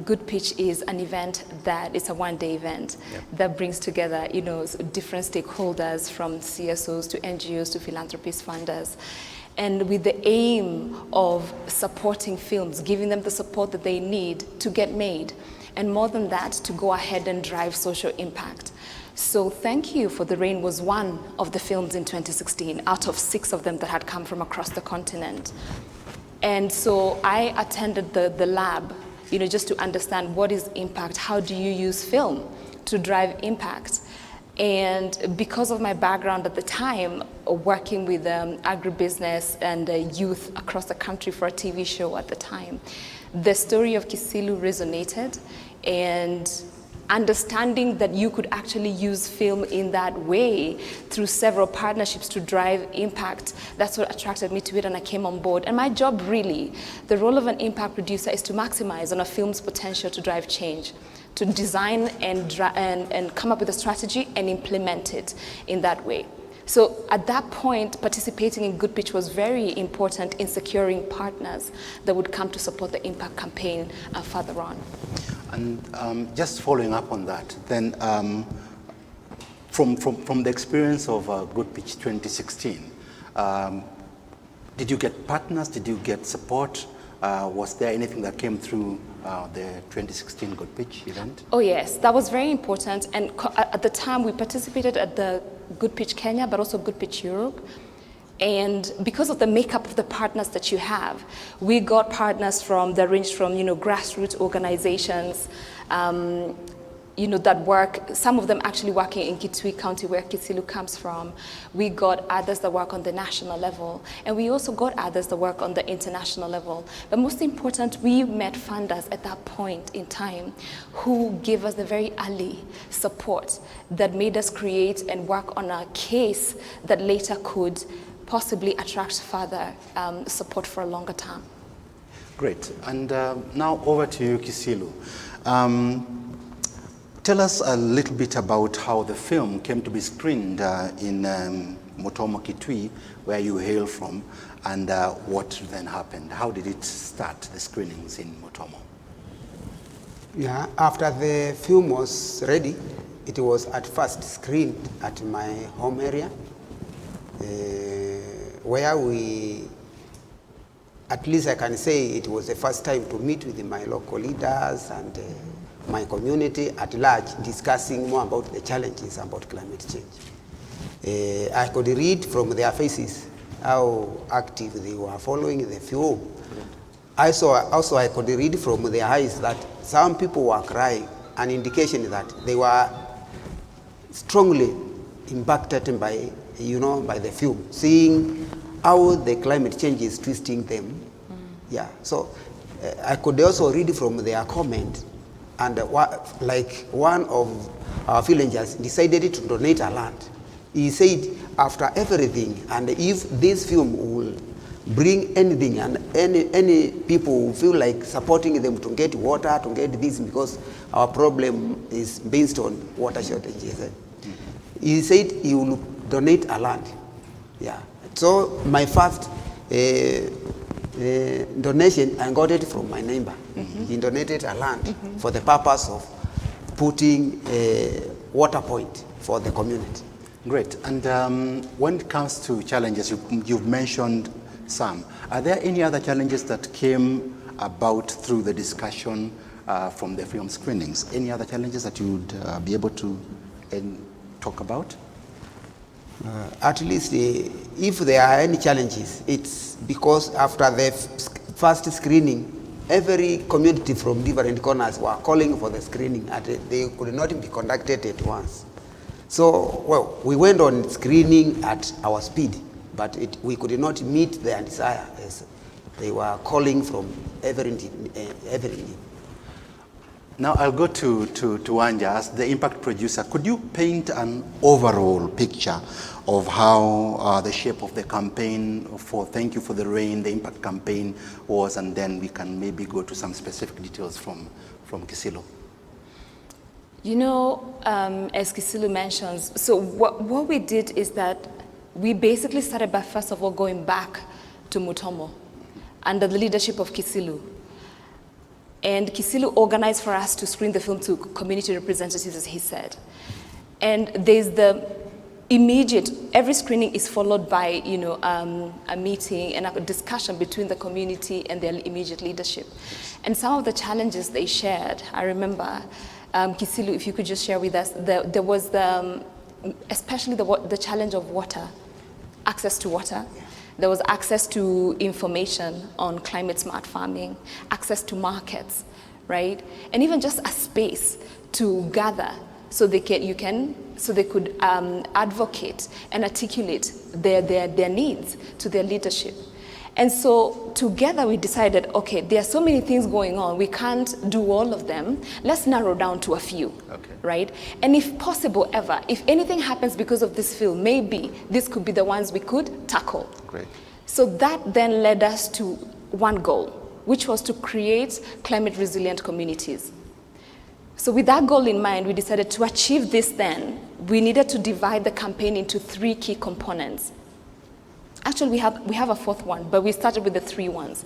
Good Pitch is an event that is a one-day event that brings together, different stakeholders from CSOs to NGOs to philanthropists, funders, and with the aim of supporting films, giving them the support that they need to get made. And more than that, to go ahead and drive social impact. So Thank You for the Rain was one of the films in 2016 out of 6 of them that had come from across the continent. And so I attended the lab, just to understand what is impact, how do you use film to drive impact? And because of my background at the time, working with agribusiness and youth across the country for a TV show at the time, the story of Kisilu resonated, and understanding that you could actually use film in that way through several partnerships to drive impact, that's what attracted me to it, and I came on board. And my job really, the role of an impact producer, is to maximize on a film's potential to drive change, to design and come up with a strategy and implement it in that way. So at that point, participating in Good Pitch was very important in securing partners that would come to support the impact campaign further on. And just following up on that, then from the experience of Good Pitch 2016, did you get partners? Did you get support? Was there anything that came through the 2016 Good Pitch event? Oh yes, that was very important. And at the time, we participated at the Good Pitch Kenya, but also Good Pitch Europe. And because of the makeup of the partners that you have, we got partners that ranged from, grassroots organizations, that work, some of them actually working in Kitui County, where Kisilu comes from. We got others that work on the national level, and we also got others that work on the international level. But most important, we met funders at that point in time who gave us the very early support that made us create and work on a case that later could possibly attract further support for a longer term. Great. And now over to you, Kisilu. Tell us a little bit about how the film came to be screened in Motomo, Kitui, where you hail from, and what then happened. How did it start, the screenings in Motomo? Yeah, after the film was ready, it was at first screened at my home area, where we, at least I can say it was the first time to meet with my local leaders and my community at large, discussing more about the challenges about climate change. I could read from their faces how active they were following the film. Also, I could read from their eyes that some people were crying, an indication that they were strongly impacted by, by the film, seeing how the climate change is twisting them. Yeah, so I could also read from their comment, and like one of our villagers decided to donate a land. He said, after everything, and if this film will bring anything, and any people who feel like supporting them to get water, to get this, because our problem is based on water shortages. He said he will donate a land. Yeah. So my first donation, I got it from my neighbor. He donated a land for the purpose of putting a water point for the community. Great. And when it comes to challenges, you've mentioned some. Are there any other challenges that came about through the discussion from the film screenings? Any other challenges that you would be able to talk about? At least if there are any challenges, it's because after the first screening, every community from different corners were calling for the screening, and they could not be conducted at once. So, well, we went on screening at our speed, but we could not meet their desire as they were calling from every. Now I'll go to Wanjira as the impact producer. Could you paint an overall picture of how the shape of the campaign for Thank You for the Rain, the impact campaign was, and then we can maybe go to some specific details from Kisilu? As Kisilu mentions, so what we did is that we basically started by first of all going back to Mutomo under the leadership of Kisilu. And Kisilu organized for us to screen the film to community representatives, as he said. And there's the immediate, every screening is followed by, a meeting and a discussion between the community and their immediate leadership. And some of the challenges they shared, I remember, Kisilu, if you could just share with us, there was especially the challenge of water, access to water. There was access to information on climate smart farming, access to markets, right? And even just a space to gather so they could advocate and articulate their needs to their leadership. And so together we decided, okay, there are so many things going on, we can't do all of them. Let's narrow down to a few, right? And if possible ever, if anything happens because of this film, maybe this could be the ones we could tackle. Great. So that then led us to one goal, which was to create climate resilient communities. So with that goal in mind, we decided to achieve this then, we needed to divide the campaign into 3 key components. Actually, we have a 4th one, but we started with the 3 ones.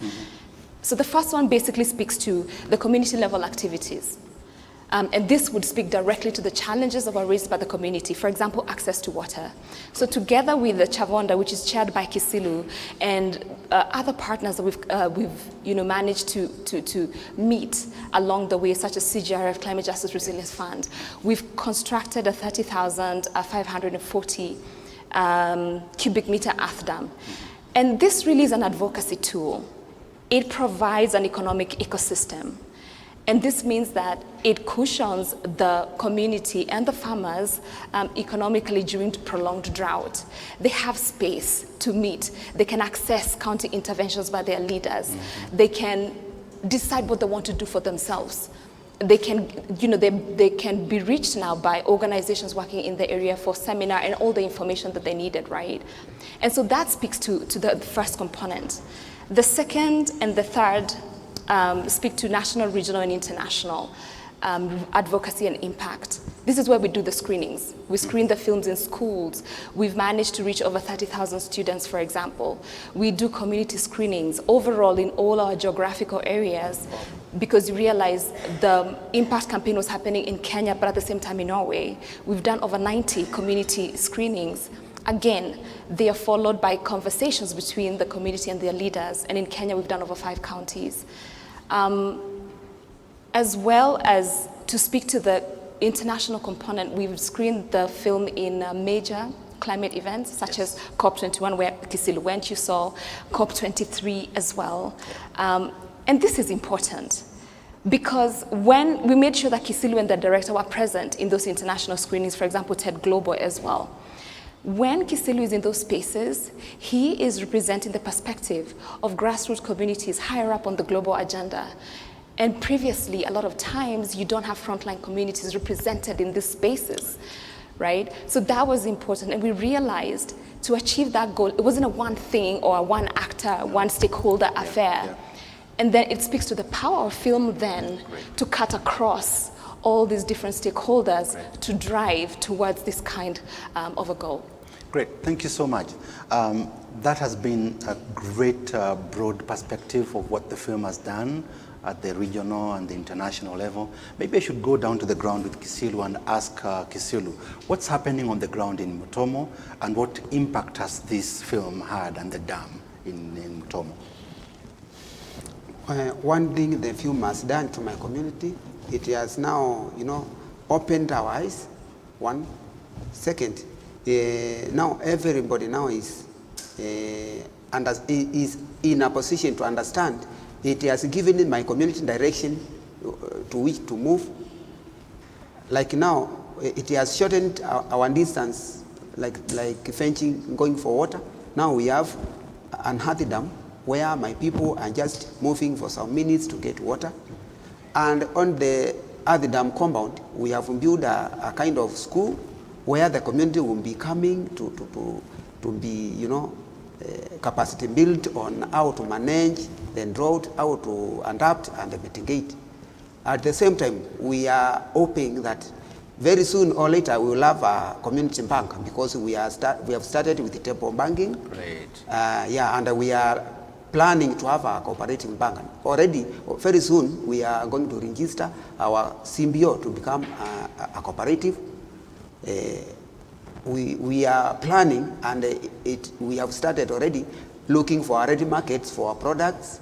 So the first one basically speaks to the community level activities. And this would speak directly to the challenges that were raised by the community, for example, access to water. So together with the Chavonda, which is chaired by Kisilu, and other partners that we've managed to meet along the way, such as CGRF, Climate Justice Resilience Fund, we've constructed a 30,540 cubic meter earth dam. And this really is an advocacy tool. It provides an economic ecosystem. And this means that it cushions the community and the farmers economically during prolonged drought. They have space to meet. They can access county interventions by their leaders. They can decide what they want to do for themselves. They can, they can be reached now by organizations working in the area for seminar and all the information that they needed, right? And so that speaks to the first component. The second and the third speak to national, regional, and international advocacy and impact. This is where we do the screenings. We screen the films in schools. We've managed to reach over 30,000 students, for example. We do community screenings overall in all our geographical areas, because you realize the impact campaign was happening in Kenya, but at the same time in Norway. We've done over 90 community screenings. Again, they are followed by conversations between the community and their leaders. And in Kenya, we've done over 5 counties. As well as to speak to the international component, we've screened the film in major climate events, such as COP21, where Kisilu went, you saw COP23 as well. And this is important because when we made sure that Kisilu and the director were present in those international screenings, for example, TED Global as well. When Kisilu is in those spaces, he is representing the perspective of grassroots communities higher up on the global agenda. And previously, a lot of times, you don't have frontline communities represented in these spaces, right? So that was important, and we realized to achieve that goal, it wasn't a one thing or a one actor, one stakeholder affair. Yeah. And then it speaks to the power of film then to cut across all these different stakeholders to drive towards this kind of a goal. Great, thank you so much. That has been a great broad perspective of what the film has done at the regional and the international level. Maybe I should go down to the ground with Kisilu and ask Kisilu, what's happening on the ground in Mutomo and what impact has this film had and the dam in Mutomo? One thing the film has done to my community, it has now, opened our eyes, one. Second, now everybody now is in a position to understand. It has given my community direction to which to move. Like now, it has shortened our distance, like fetching, going for water. Now we have an Hati Dam where my people are just moving for some minutes to get water. And on the Hati Dam compound, we have built a kind of school where the community will be coming to be, capacity built on how to manage the drought, how to adapt and mitigate. At the same time, we are hoping that very soon or later we will have a community bank because we have started with the temple banking. Great. And we are planning to have a cooperative bank. Already, very soon, we are going to register our symbio to become a cooperative. We are planning, and we have started already looking for ready markets for our products.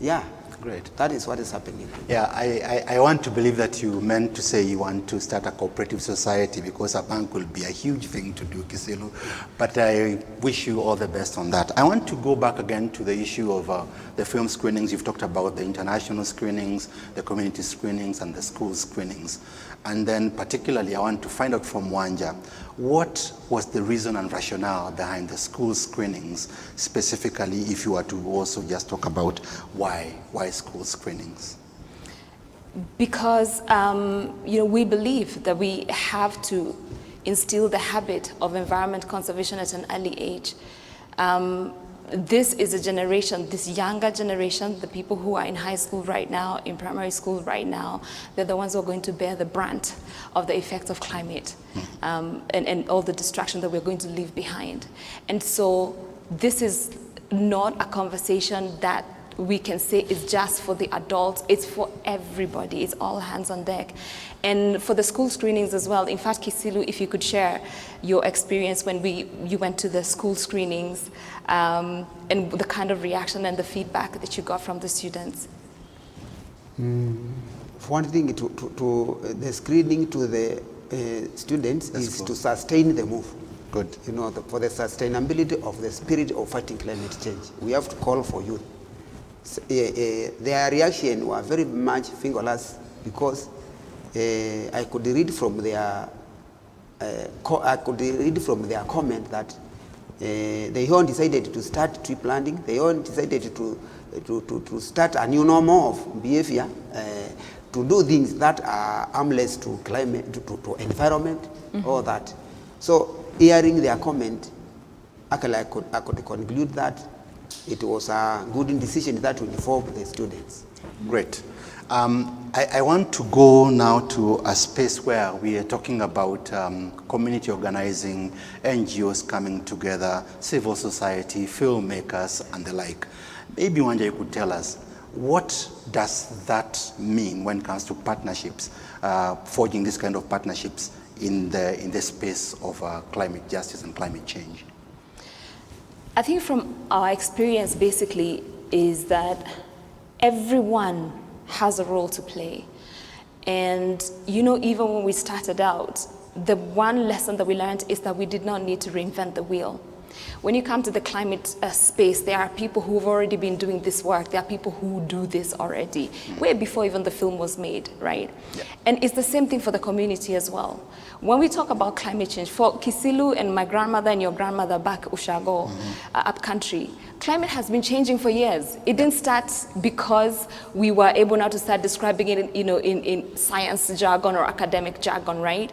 Yeah. Great. That is what is happening. Yeah, I want to believe that you meant to say you want to start a cooperative society because a bank will be a huge thing to do, Kisilu. But I wish you all the best on that. I want to go back again to the issue of the film screenings. You've talked about the international screenings, the community screenings, and the school screenings. And then particularly, I want to find out from Wanja, what was the reason and rationale behind the school screenings, specifically if you were to also just talk about why school screenings? Because we believe that we have to instill the habit of environment conservation at an early age. This is a generation, this younger generation, the people who are in high school right now, in primary school right now, they're the ones who are going to bear the brunt of the effects of climate and all the destruction that we're going to leave behind. And so this is not a conversation that we can say is just for the adults, it's for everybody, it's all hands on deck. And for the school screenings as well, in fact, Kisilu, if you could share your experience when you went to the school screenings and the kind of reaction and the feedback that you got from the students. For one thing, the screening to the students is to sustain the move. Good. For the sustainability of the spirit of fighting climate change, we have to call for youth. Their reaction was very much fingerless because I could read from their comment that they all decided to start tree planting. They all decided to start a new normal of behavior, to do things that are harmless to climate, to environment, all that. So hearing their comment, actually I could conclude that it was a good decision that will involve the students. Great. I want to go now to a space where we are talking about community organizing, NGOs coming together, civil society, filmmakers, and the like. Maybe Wanja, you could tell us, what does that mean when it comes to partnerships, forging this kind of partnerships in the space of climate justice and climate change? I think from our experience basically is that everyone has a role to play. And even when we started out, the one lesson that we learned is that we did not need to reinvent the wheel. When you come to the climate space, there are people who've already been doing this work. There are people who do this already, way before even the film was made, right? Yeah. And it's the same thing for the community as well. When we talk about climate change, for Kisilu and my grandmother and your grandmother back Ushago, up country, climate has been changing for years. It didn't start because we were able now to start describing it in science jargon or academic jargon, right?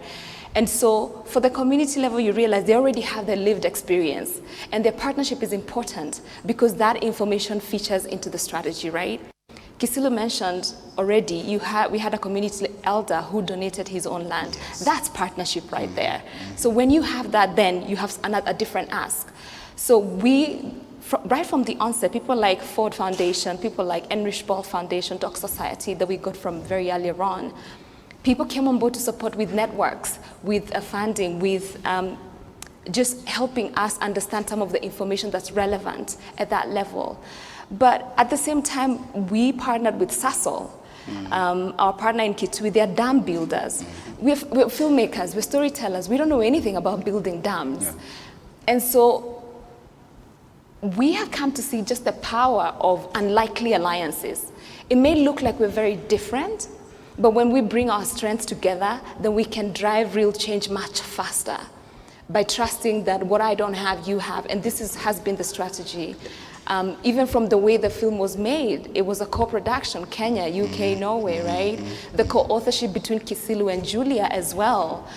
And so for the community level, you realize they already have their lived experience, and their partnership is important because that information features into the strategy, right? Kisilu mentioned already, we had a community elder who donated his own land. Yes. That's partnership right there. So when you have that, then you have a different ask. So right from the onset, people like Ford Foundation, people like Enrich Ball Foundation, Doc Society that we got from very earlier on, people came on board to support with networks, with funding, with just helping us understand some of the information that's relevant at that level. But at the same time, we partnered with CSL, our partner in Kitui. They're dam builders. We're filmmakers, we're storytellers. We don't know anything about building dams. Yeah. And so we have come to see just the power of unlikely alliances. It may look like we're very different, but when we bring our strengths together, then we can drive real change much faster by trusting that what I don't have, you have. And this has been the strategy. Even from the way the film was made, it was a co-production, Kenya, UK, Norway, right? The co-authorship between Kisilu and Julia as well,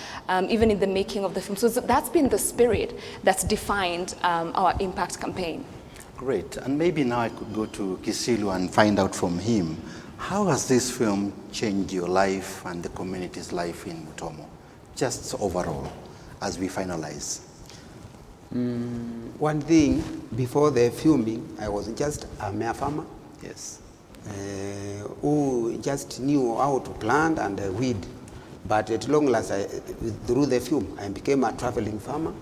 even in the making of the film. So that's been the spirit that's defined our impact campaign. Great, and maybe now I could go to Kisilu and find out from him, how has this film changed your life and the community's life in Mutomo, just overall, as we finalize? One thing, before the filming, I was just a mere farmer. Yes. Who just knew how to plant and weed. But at long last, through the film, I became a traveling farmer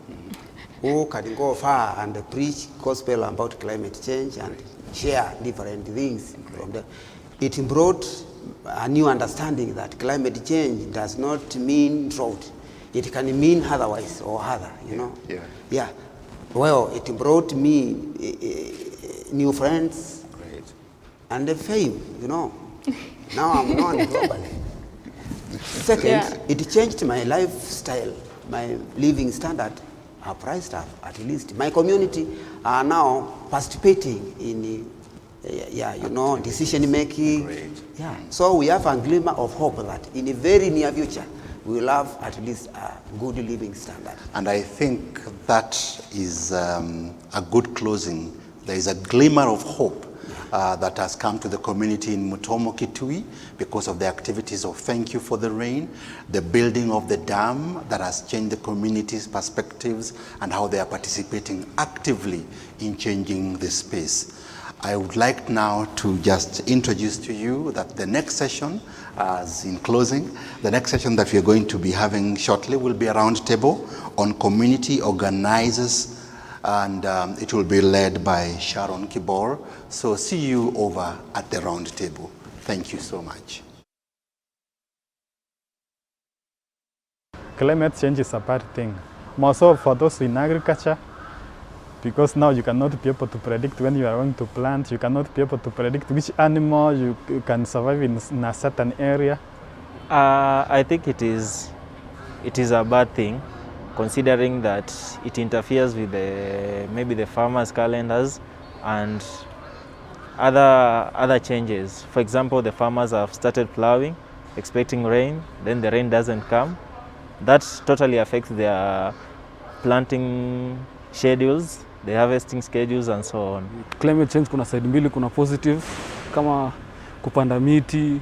who can go far and preach gospel about climate change and share different things. From the, it brought a new understanding that climate change does not mean drought. It can mean otherwise or other, you know. Yeah. Yeah. Well, it brought me new friends. Great. And the fame, you know. Now I'm known globally. Second, it changed my lifestyle, my living standard. I priced up, at least. My community are now participating in, decision making. Great. Yeah. So we have a glimmer of hope that in the very near future, we will have at least a good living standard. And I think that is a good closing. There is a glimmer of hope that has come to the community in Mutomo Kitui because of the activities of Thank You for the Rain, the building of the dam that has changed the community's perspectives and how they are participating actively in changing the space. I would like now to just introduce to you that the next session, as in closing, the next session that we are going to be having shortly will be a round table on community organizers, and it will be led by Sharon Kibor. So see you over at the round table. Thank you so much. Climate change is a bad thing, more so for those in agriculture, because now you cannot be able to predict when you are going to plant, you cannot be able to predict which animal you can survive in a certain area. I think it is a bad thing, considering that it interferes with maybe the farmers' calendars and other changes. For example, the farmers have started plowing, expecting rain, then the rain doesn't come. That totally affects their planting schedules, the harvesting schedules and so on. Climate change kuna side mbili, kuna positive kama kupanda miti,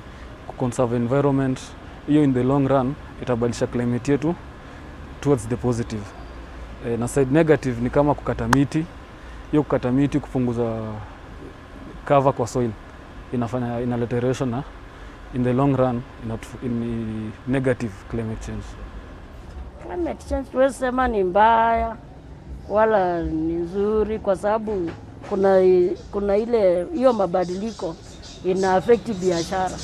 conserve environment. Hiyo in the long run itabadilisha climate yetu towards the positive. Na side negative ni kama kukata miti. Hiyo kukata miti kupunguza cover kwa soil inafanya inaleta erosion na in the long run in negative climate change. Climate change tuwezi sema ni mbaya wala ni nzuri, kwa sababu kuna ile hiyo mabadiliko ina affect biashara,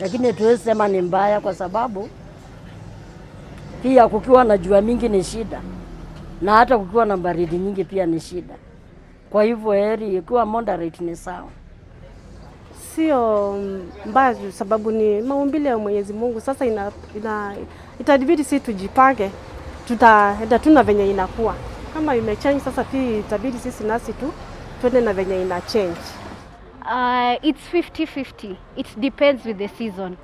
lakini tuwezi sema ni mbaya kwa sababu pia kukiwa na jua mingi ni shida. na hata kukiwa na baridi nyingi pia ni shida. Kwa hivyo heri ikiwa moderate ni sawa. Sio mbaya sababu ni maumbile ya Mwenyezi Mungu. Sasa itabidi sisi tujipange, tutaenda tu na venye inakuwa. Kama imechange sasa pia itabidi sisi nasi tu twende na venye ina change. It's 50-50. It depends with the season.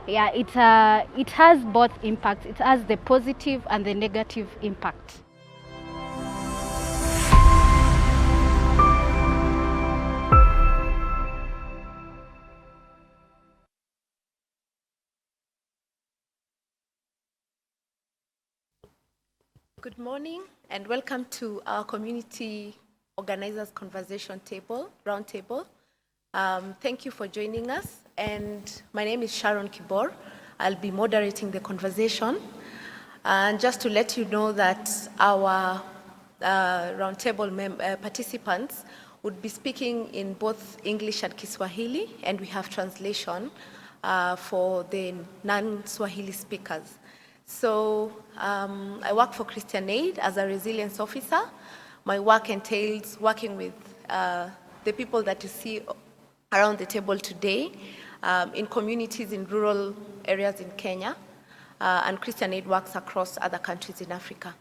Yeah, it has both impacts. It has the positive and the negative impact. Good morning and welcome to our community organizers conversation table, round table. Thank you for joining us, and my name is Sharon Kibor. I'll be moderating the conversation. And just to let you know that our roundtable participants would be speaking in both English and Kiswahili, and we have translation for the non-Swahili speakers. So I work for Christian Aid as a resilience officer. My work entails working with the people that you see around the table today in communities in rural areas in Kenya, and Christian Aid works across other countries in Africa.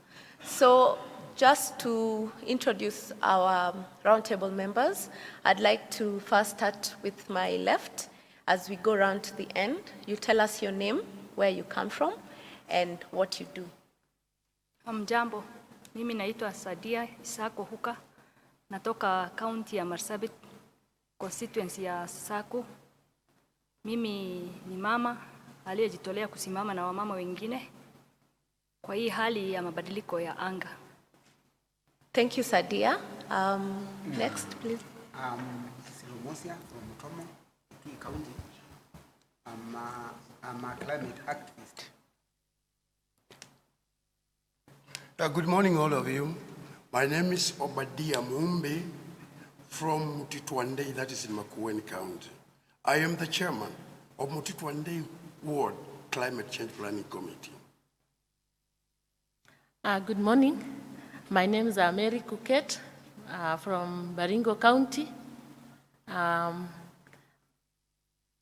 So just to introduce our roundtable members, I'd like to first start with my left. As we go around to the end, you tell us your name, where you come from, and what you do. Jambo, mimi naitwa Sadia Isako Huka, natoka county ya Marsabit, constituency ya Saku. Mimi ni mama aliyejitolea kusimama na wamama wengine kwa hii hali ya mabadiliko ya anga. Thank you, Sadia. Next, please. CSL Africa from Mutomo, Kitui County. I'm a climate activist. Good morning, all of you. My name is Obadiah Mumbe from Mutitwande, that is in Makueni County. I am the chairman of Mutitwande Ward Climate Change Planning Committee. Good morning. My name is Mary Kuket from Baringo County.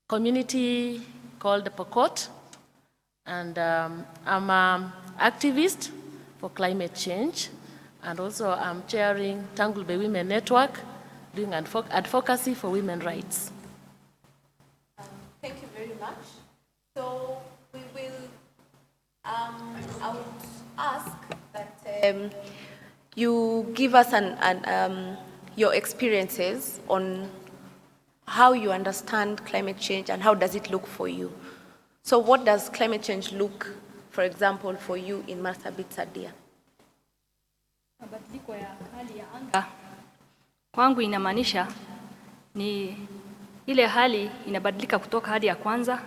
Community called Pokot, and I'm an activist for climate change, and also I'm chairing Tangle Bay Women Network, doing advocacy for women's rights. Thank you very much. So we will, I would ask that you give us your experiences on how you understand climate change and how does it look for you. So what does climate change look, for example, for you in Marsabit, Sadia? Mabadiliko ya hali ya anga kwangu inamaanisha ni ile hali inabadilika kutoka hali ya kwanza,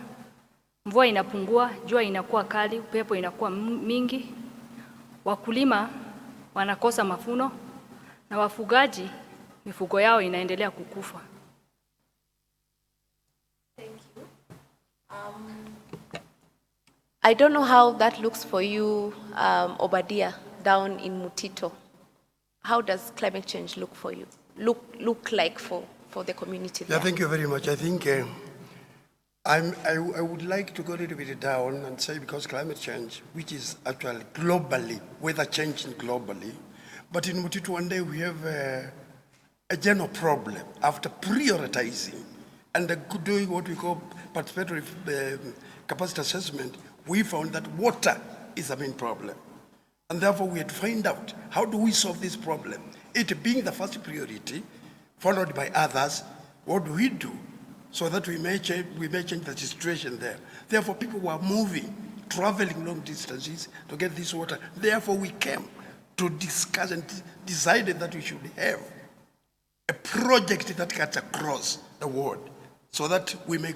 mvua inapungua, jua inakuwa kali, upepo inakuwa mingi, wakulima wanakosa mavuno, na wafugaji mifugo yao inaendelea kukufa. Thank you. I don't know how that looks for you, Obadiah, down in Mutito. How does climate change look for you? Look like for the community there? Yeah, thank you very much. I think I would like to go a little bit down and say, because climate change, which is actually globally, weather changing globally, but in Mutitwande we have a general problem after prioritizing and doing what we call participatory capacity assessment. We found that water is the main problem. And therefore we had to find out, how do we solve this problem? It being the first priority, followed by others, what do we do so that we may change the situation there? Therefore people were moving, traveling long distances to get this water. Therefore we came to discuss and decided that we should have a project that cuts across the world so that we may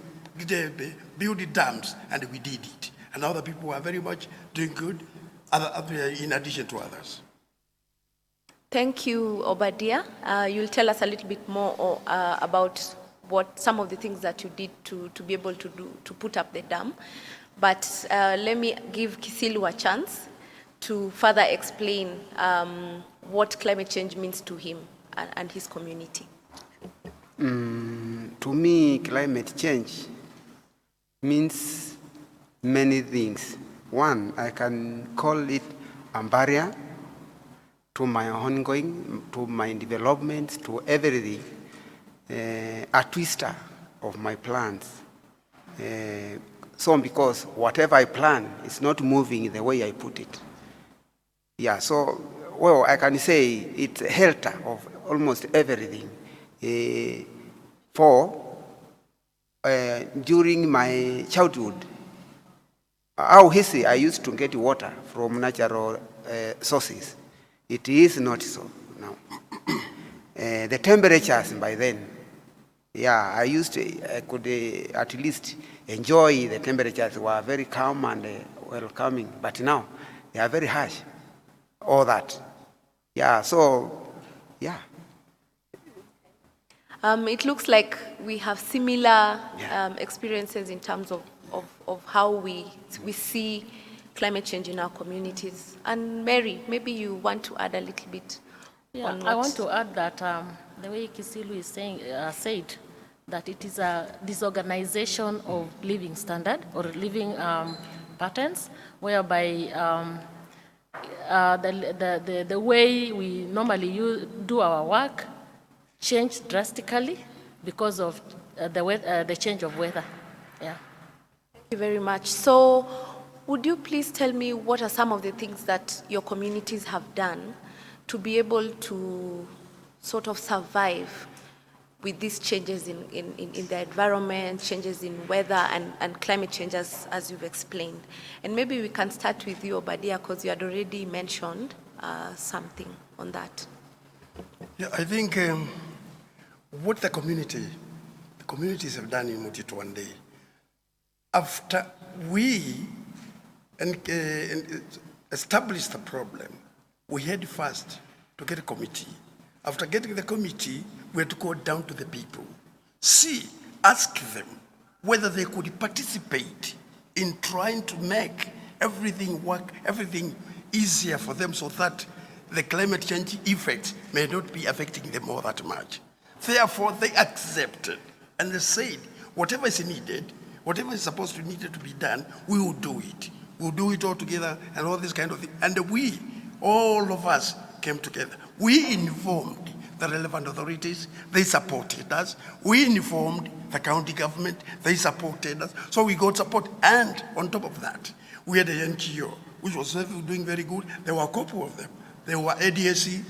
build dams, and we did it. And other people were very much doing good, in addition to others. Thank you, Obadiah. You'll tell us a little bit more about what some of the things that you did to be able to put up the dam. But let me give Kisilu a chance to further explain what climate change means to him and his community. To me, climate change means many things. One, I can call it a barrier to my ongoing, to my development, to everything, a twister of my plans. So because whatever I plan is not moving the way I put it. Yeah, so, well, I can say it's a helter of almost everything. During my childhood, how easy I used to get water from natural sources. It is not so now. The temperatures by then, yeah, I could at least enjoy the temperatures were very calm and welcoming, but now they are very harsh. All that. Yeah, so, yeah. It looks like we have similar experiences in terms of how we see climate change in our communities. And Mary, maybe you want to add a little bit on what... I want to add that the way Kisilu is saying, said, that it is a disorganization of living standard or living patterns, whereby the way we normally do our work changed drastically because of the change of weather. Yeah. Thank you very much. So, would you please tell me what are some of the things that your communities have done to be able to sort of survive with these changes in the environment, changes in weather and climate change as you've explained? And maybe we can start with you, Obadia, because you had already mentioned something on that. Yeah, I think what the communities have done in Mutitwande, after we established the problem, we had first to get a committee. After getting the committee, we had to go down to the people, ask them whether they could participate in trying to make everything work, everything easier for them so that the climate change effects may not be affecting them all that much. Therefore, they accepted and they said, whatever is needed, whatever is supposed to need to be done, we will do it. We'll do it all together and all this kind of thing. And we, all of us, came together. We informed the relevant authorities, they supported us. We informed the county government, they supported us. So we got support. And on top of that, we had an NGO, which was doing very good. There were a couple of them. There were ADSC,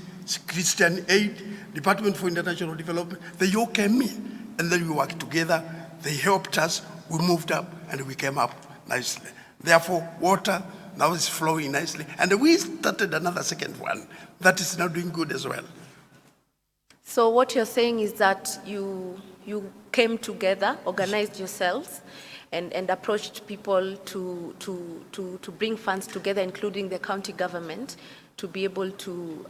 Christian Aid, Department for International Development. They all came in, and then we worked together. They helped us. We moved up, and we came up nicely. Therefore, water now is flowing nicely. And we started another second one that is now doing good as well. So what you're saying is that you came together, organized yourselves, and approached people to bring funds together, including the county government, to be able to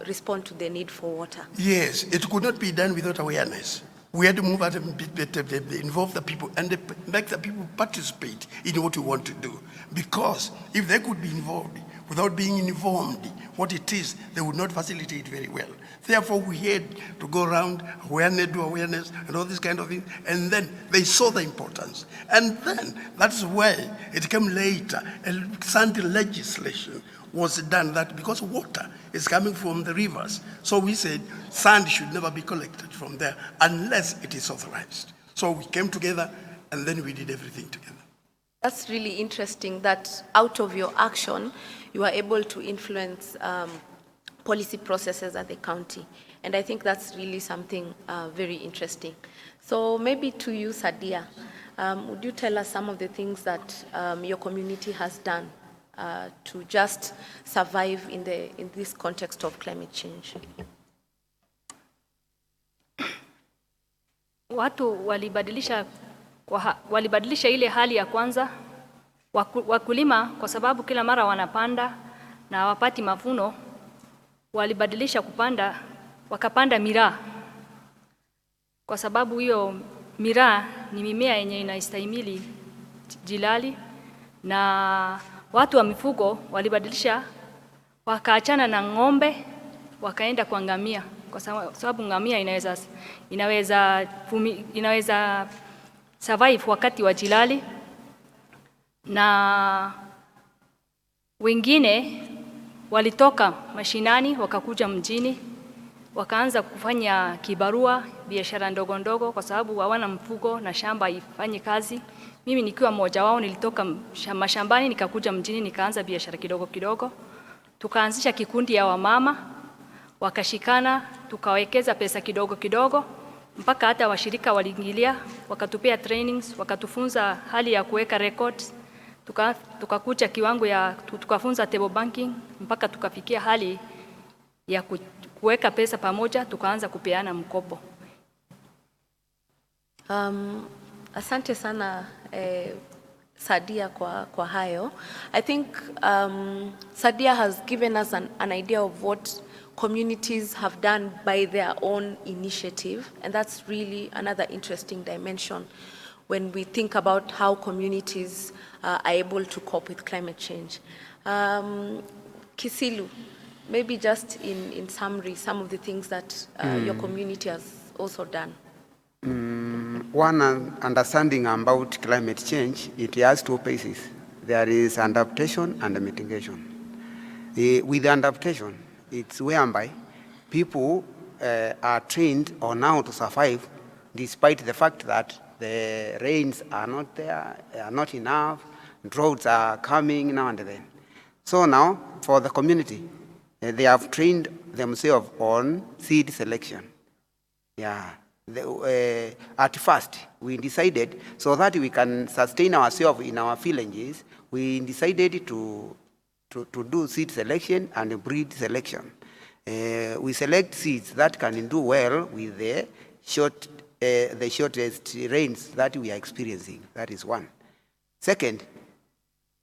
respond to the need for water. Yes, it could not be done without awareness. We had to move out and involve the people and make the people participate in what we want to do. Because if they could be involved without being informed what it is, they would not facilitate very well. Therefore, we had to go around, do awareness, and all this kind of thing. And then they saw the importance. And then that's why it came later, and some legislation was done that because water is coming from the rivers. So we said sand should never be collected from there unless it is authorized. So we came together and then we did everything together. That's really interesting that out of your action, you are able to influence policy processes at the county. And I think that's really something very interesting. So maybe to you, Sadia, would you tell us some of the things that your community has done to just survive in this context of climate change? Watu walibadilisha ile hali ya kwanza. Wakulima kwa sababu kila mara wanapanda na hawapati mavuno, walibadilisha wakapanda miraa. Kwa sababu hiyo miraa ni mimea yenye inaistahimili jilali, na watu wa mifugo walibadilisha wakaachana na ng'ombe wakaenda kwa ngamia, kwa sababu ngamia inaweza survive wakati wa jilali, na wengine walitoka mashinani wakakuja mjini wakaanza kufanya kibarua, biashara ndogo ndogo, kwa sababu hawana mfugo na shamba ifanye kazi. Mimi nikiwa mmoja wao, nilitoka mashambani nikakuja mjini nikaanza biashara kidogo kidogo. Tukaanzisha kikundi ya wamama, wakashikana, tukawekeza pesa kidogo kidogo, mpaka hata washirika waliingilia, wakatupea trainings, wakatufunza hali ya kuweka records. Tukakuja kiwango ya tukafunza table banking, mpaka tukafikia hali ya kuweka pesa pamoja, tukaanza kupeana mkopo. Asante sana Sadia kwa hayo. I think Sadia has given us an idea of what communities have done by their own initiative, and that's really another interesting dimension when we think about how communities are able to cope with climate change. Kisilu, maybe just in summary, some of the things that your community has also done. One understanding about climate change, it has two phases. There is adaptation and mitigation. With adaptation, it's whereby people are trained on how to survive despite the fact that the rains are not there, are not enough, droughts are coming now and then. So now, for the community, they have trained themselves on seed selection. Yeah. At first, we decided, so that we can sustain ourselves in our villages, we decided to do seed selection and breed selection. We select seeds that can do well with the shortest rains that we are experiencing. That is one. Second,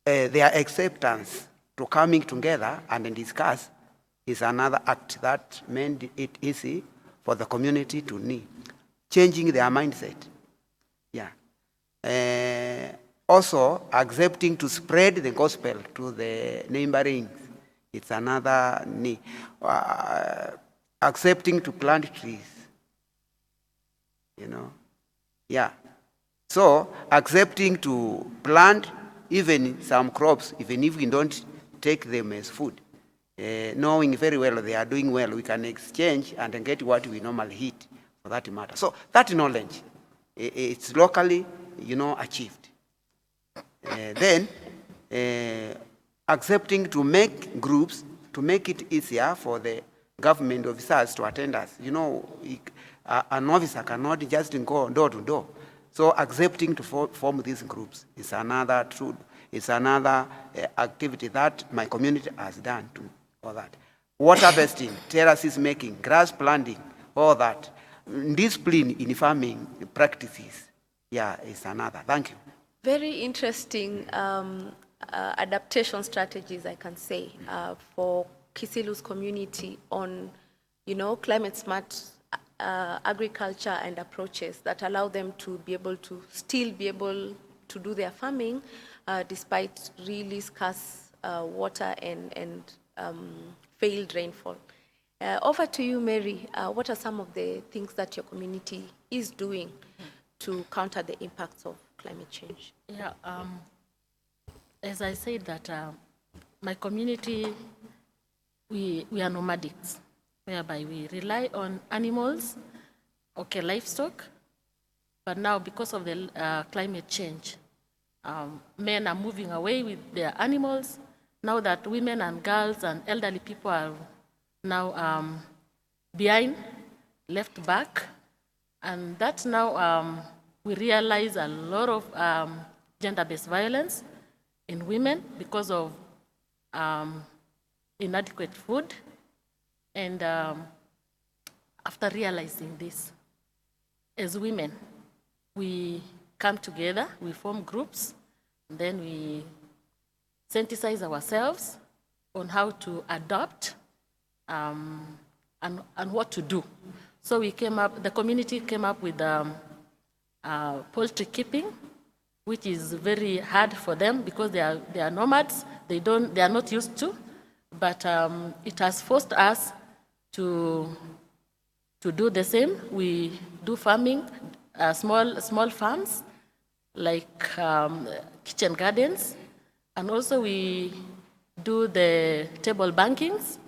their acceptance to coming together and discuss is another act that made it easy for the community to need. Changing their mindset. Yeah. Also, accepting to spread the gospel to the neighboring. It's another need. Accepting to plant trees. You know. Yeah. So, accepting to plant even some crops, even if we don't take them as food. Knowing very well they are doing well, we can exchange and get what we normally eat. For that matter. So that knowledge, it's locally, achieved. Then, accepting to make groups, to make it easier for the government officers to attend us. An officer cannot just go door to door. So accepting to form these groups is another tool. It's another activity that my community has done to all that. Water harvesting, terraces making, grass planting, all that. Discipline in farming practices, is another. Thank you. Very interesting adaptation strategies, I can say, for Kisilu's community on, climate smart agriculture and approaches that allow them to be able to still be able to do their farming despite really scarce water and failed rainfall. Over to you, Mary. What are some of the things that your community is doing to counter the impacts of climate change? Yeah, as I said that my community, we are nomadics, whereby we rely on animals, livestock, but now because of the climate change, men are moving away with their animals. Now that women and girls and elderly people are now behind, left back, and that now we realize a lot of gender-based violence in women because of inadequate food. And after realizing this, as women, we come together, we form groups, and then we synthesize ourselves on how to adopt and what to do. So the community came up with poultry keeping, which is very hard for them because they are nomads. They are not used to. but it has forced us to do the same. We do farming, small farms, like kitchen gardens, and also we do the table bankings.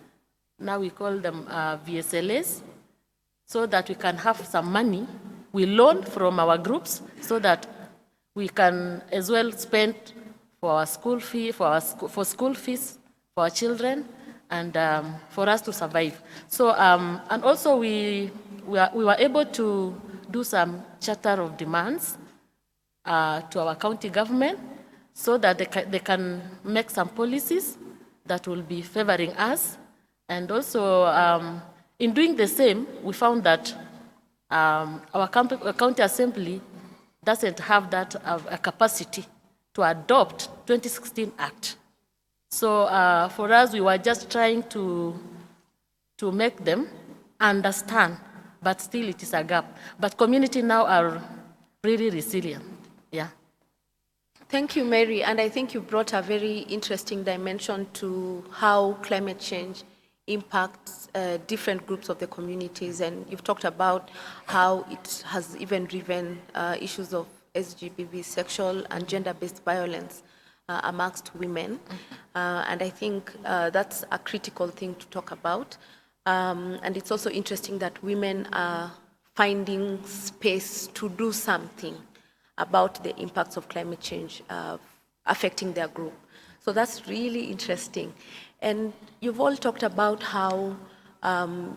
Now we call them VSLAs, so that we can have some money. We loan from our groups so that we can as well spend for our school fee, for school fees for our children, and for us to survive. So and also we were able to do some charter of demands to our county government, so that they can make some policies that will be favoring us. And also, in doing the same, we found that our county assembly doesn't have that capacity to adopt 2016 Act. So for us, we were just trying to make them understand, but still it is a gap. But community now are really resilient. Yeah. Thank you, Mary. And I think you brought a very interesting dimension to how climate change impacts different groups of the communities. And you've talked about how it has even driven issues of SGBV, sexual and gender-based violence amongst women. And I think that's a critical thing to talk about. And it's also interesting that women are finding space to do something about the impacts of climate change affecting their group. So that's really interesting. And you've all talked about how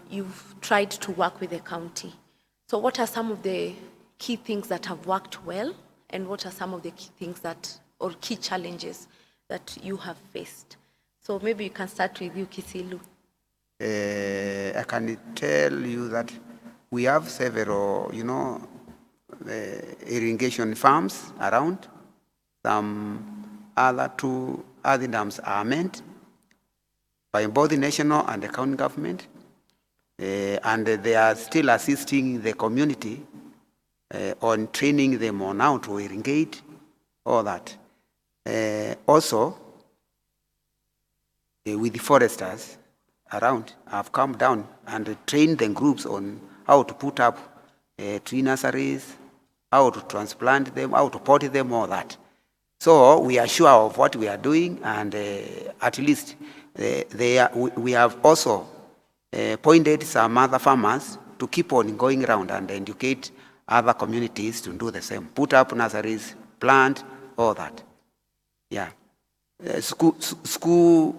you've tried to work with the county. So what are some of the key things that have worked well, and what are some of the key things or key challenges that you have faced? So maybe you can start with you, Kisilu. I can tell you that we have several, irrigation farms around. Some other 2 other dams are manned by both the national and the county government, and they are still assisting the community on training them on how to irrigate, all that. Also, with the foresters around, I've come down and trained the groups on how to put up tree nurseries, how to transplant them, how to pot them, all that. So we are sure of what we are doing, and at least we have also appointed some other farmers to keep on going around and educate other communities to do the same. Put up nurseries, plant, all that. Yeah. School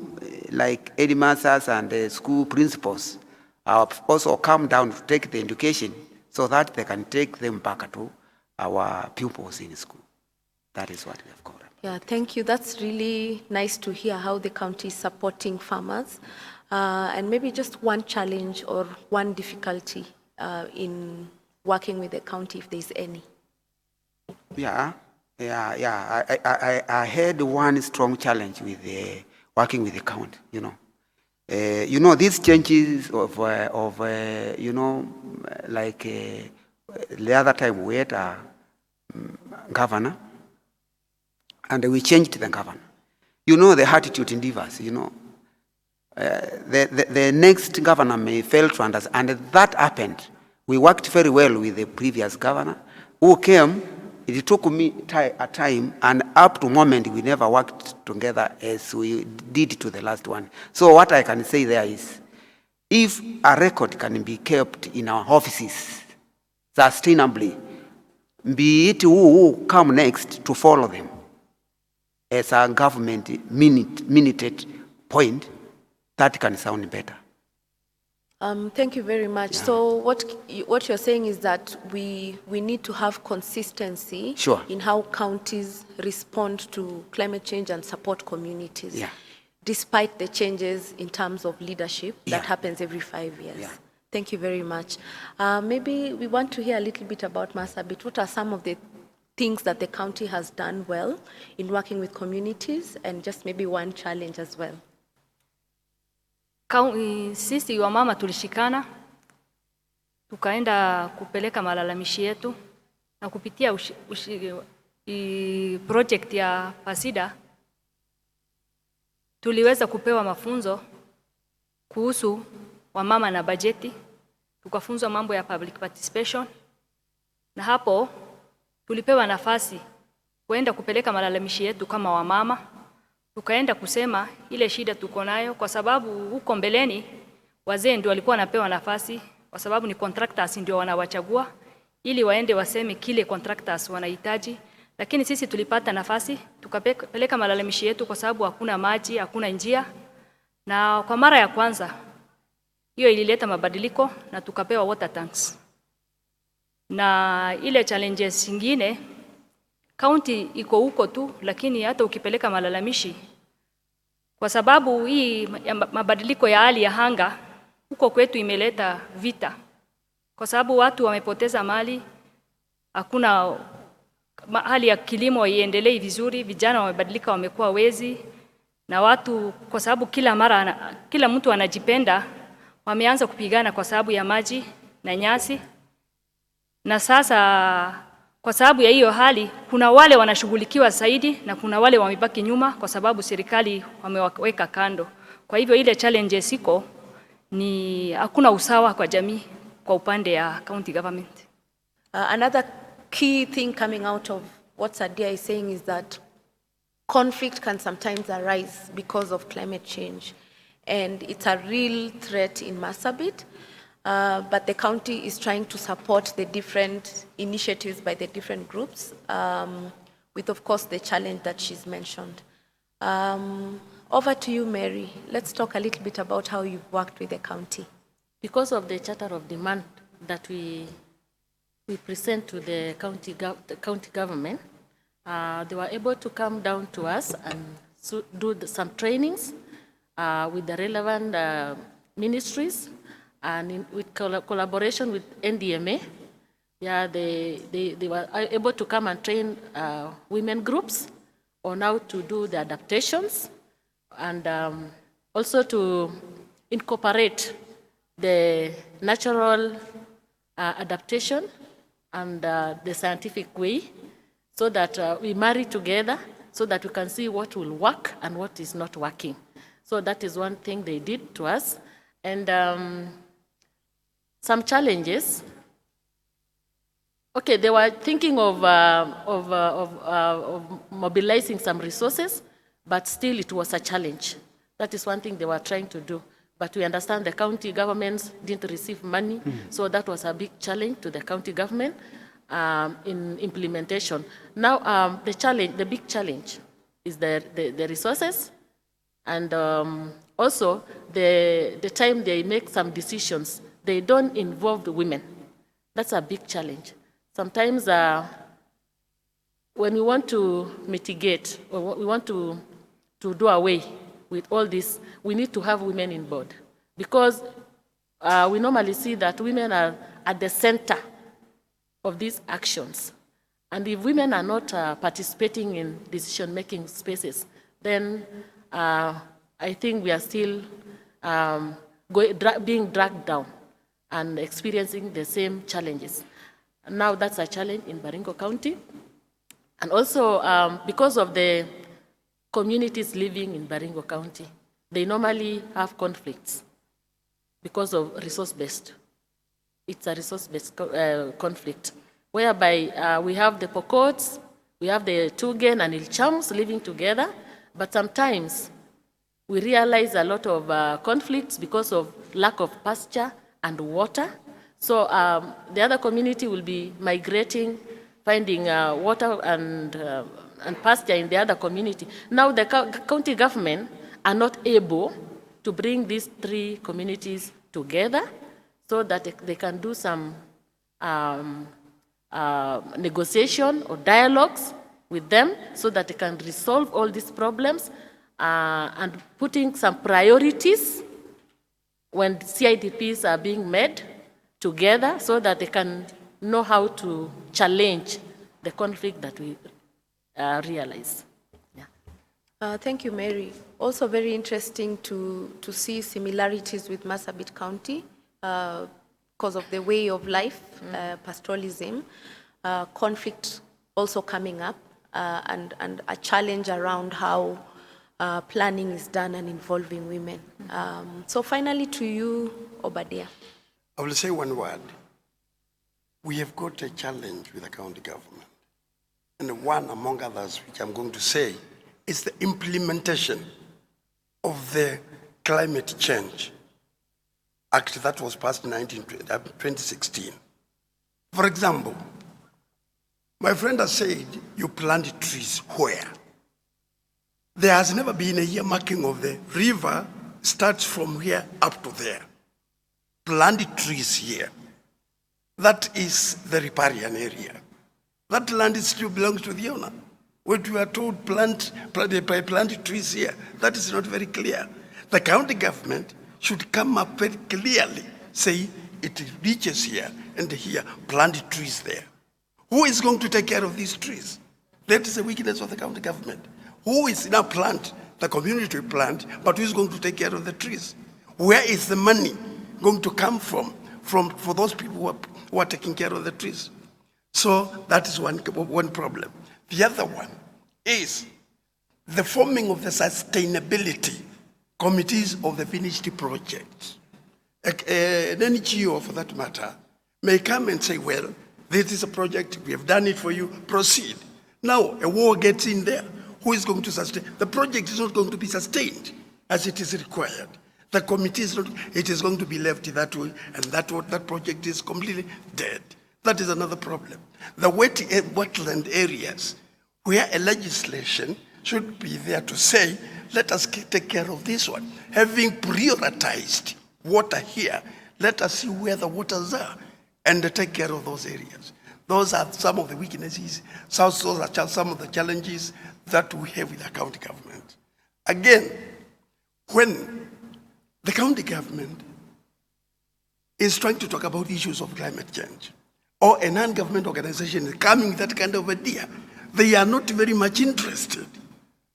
like headmasters and school principals have also come down to take the education so that they can take them back to our pupils in school. That is what we have called. Yeah, thank you. That's really nice to hear how the county is supporting farmers. And maybe just one challenge or one difficulty in working with the county, if there's any. Yeah. I had one strong challenge with working with the county. These changes of like the other time we had a governor, and we changed the governor. The attitude in divers. The next governor may fail to understand, and that happened. We worked very well with the previous governor who came. It took me a time, and up to moment we never worked together as we did to the last one. So what I can say there is, if a record can be kept in our offices sustainably, be it who come next to follow them as a government minuted point, that can sound better. Thank you very much. Yeah. So what you're saying is that we need to have consistency in how counties respond to climate change and support communities, despite the changes in terms of leadership that happens every 5 years. Yeah. Thank you very much. Maybe we want to hear a little bit about Marsabit. What are some of the things that the county has done well in working with communities, and just maybe one challenge as well? Sisi wa mama tulishikana, tukaenda kupeleka malalamishi yetu, na kupitia project ya Pasida tuliweza kupewa mafunzo kuhusu wamama na bajeti, tukafunzwa mambo ya public participation, na hapo tulipewa nafasi kuenda kupeleka malalamishi yetu kama wamama. Tukaenda kusema ile shida tuko nayo, kwa sababu huko mbeleni wazee ndio walikuwa wanapewa nafasi, kwa sababu ni contractors ndio wanawachagua ili waende waseme kile contractors wanahitaji. Lakini sisi tulipata nafasi, tukapeleka malalamishi yetu kwa sababu hakuna maji, hakuna njia. Na kwa mara ya kwanza hiyo ilileta mabadiliko na tukapewa water tanks. Na ile challenges nyingine, county iko huko tu, lakini hata ukipeleka malalamishi, kwa sababu hii mabadiliko ya hali ya anga huko kwetu imeleta vita, kwa sababu watu wamepoteza mali, hakuna hali ya kilimo iendelee vizuri, vijana wamebadilika, wamekuwa wezi, na watu kwa sababu kila mtu anajipenda, wameanza kupigana kwa sababu ya maji na nyasi. Na sasa kwa sababu ya hiyo hali, kuna wale wanashughulikiwa zaidi na kuna wale wamebaki nyuma kwa sababu serikali wameweka kando. Kwa hivyo ile challenges iko ni hakuna usawa kwa jamii kwa upande ya county government. Another key thing coming out of what Sadia is saying is that conflict can sometimes arise because of climate change, and it's a real threat in Marsabit. But the county is trying to support the different initiatives by the different groups, with, of course, the challenge that she's mentioned. Over to you, Mary. Let's talk a little bit about how you've worked with the county. Because of the charter of demand that we present to the county government, they were able to come down to us and do some trainings with the relevant ministries, and with collaboration with NDMA. Yeah, they were able to come and train women groups on how to do the adaptations, and also to incorporate the natural adaptation and the scientific way, so that we marry together so that we can see what will work and what is not working. So that is one thing they did to us. And some challenges. Okay, they were thinking of mobilizing some resources, but still it was a challenge. That is one thing they were trying to do. But we understand the county governments didn't receive money, so that was a big challenge to the county government in implementation. Now, the big challenge is the resources, and also the time they make some decisions, they don't involve the women. That's a big challenge. Sometimes when we want to mitigate, or we want to do away with all this, we need to have women in board, because we normally see that women are at the center of these actions. And if women are not participating in decision-making spaces, then I think we are still being dragged down and experiencing the same challenges. Now that's a challenge in Baringo County. And also because of the communities living in Baringo County, they normally have conflicts because of resource-based. It's a resource-based conflict, whereby we have the Pokots, we have the Tugen and Ilchams living together, but sometimes we realize a lot of conflicts because of lack of pasture and water. So the other community will be migrating, finding water and pasture in the other community. Now the county government are not able to bring these three communities together so that they can do some negotiation or dialogues with them so that they can resolve all these problems, and putting some priorities when CIDPs are being made together so that they can know how to challenge the conflict that we realize. Yeah. Thank you, Mary. Also very interesting to see similarities with Marsabit County because of the way of life, pastoralism, conflict also coming up, and a challenge around how planning is done and involving women. So finally to you, Obadiah. I will say one word. We have got a challenge with the county government. And one among others, which I'm going to say, is the implementation of the Climate Change Act that was passed in 2016. For example, my friend has said, you plant trees where? There has never been a earmarking of the river starts from here up to there. Plant trees here. That is the riparian area. That land still belongs to the owner. When we are told plant trees here, that is not very clear. The county government should come up very clearly, say it reaches here and here, plant trees there. Who is going to take care of these trees? That is the weakness of the county government. Who is now plant, the community plant, but who is going to take care of the trees? Where is the money going to come from for those people who are taking care of the trees? So that is one problem. The other one is the forming of the sustainability committees of the finished project. An NGO, for that matter, may come and say, well, this is a project, we have done it for you, proceed. Now, a war gets in there. Who is going to sustain? The project is not going to be sustained as it is required. The committee is not, it is going to be left that way, and that project is completely dead. That is another problem. The wetland areas, where a legislation should be there to say, let us take care of this one. Having prioritized water here, let us see where the waters are and take care of those areas. Those are some of the weaknesses, those are some of the challenges that we have with the county government. Again, when the county government is trying to talk about issues of climate change, or a non-government organization is coming with that kind of idea, they are not very much interested.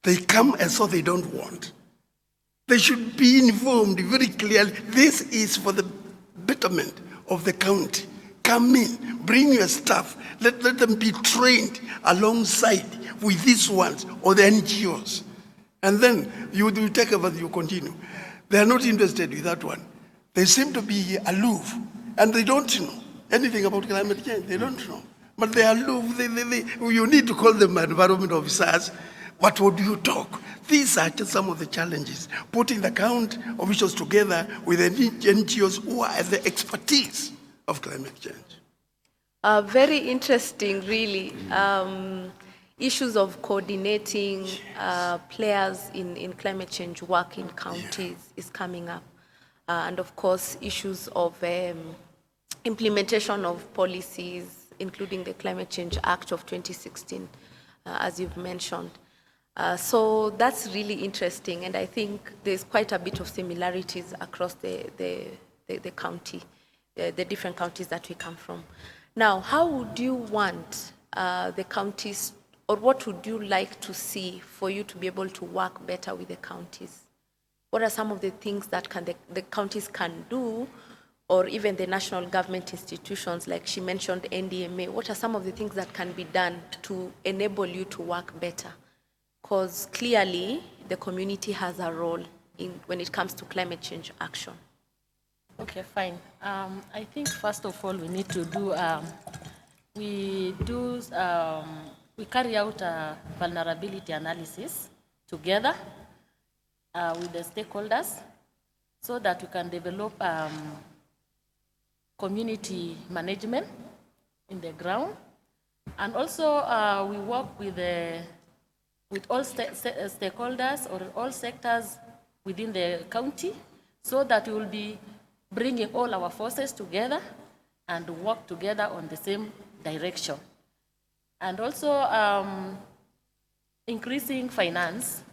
They come as though they don't want. They should be informed very clearly. This is for the betterment of the county. Come in, bring your staff, let them be trained alongside with these ones or the NGOs. And then you take over, you continue. They are not interested with that one. They seem to be aloof, and they don't know anything about climate change. They don't know. But they are aloof. You need to call them environment officers. What would you talk? These are just some of the challenges. Putting the county officials together with the NGOs who are the expertise of climate change. Very interesting, really. Issues of coordinating players in climate change work in counties is coming up. And of course, issues of implementation of policies, including the Climate Change Act of 2016, as you've mentioned. So that's really interesting, and I think there's quite a bit of similarities across the county, the different counties that we come from. Now, how would you want the counties, or what would you like to see for you to be able to work better with the counties? What are some of the things that the counties can do, or even the national government institutions, like she mentioned NDMA, what are some of the things that can be done to enable you to work better? Because clearly the community has a role when it comes to climate change action. Okay, fine. I think first of all we need to do, we carry out a vulnerability analysis together with the stakeholders so that we can develop community management in the ground. And also we work with all stakeholders or all sectors within the county so that we will be bringing all our forces together and work together on the same direction. And also increasing finance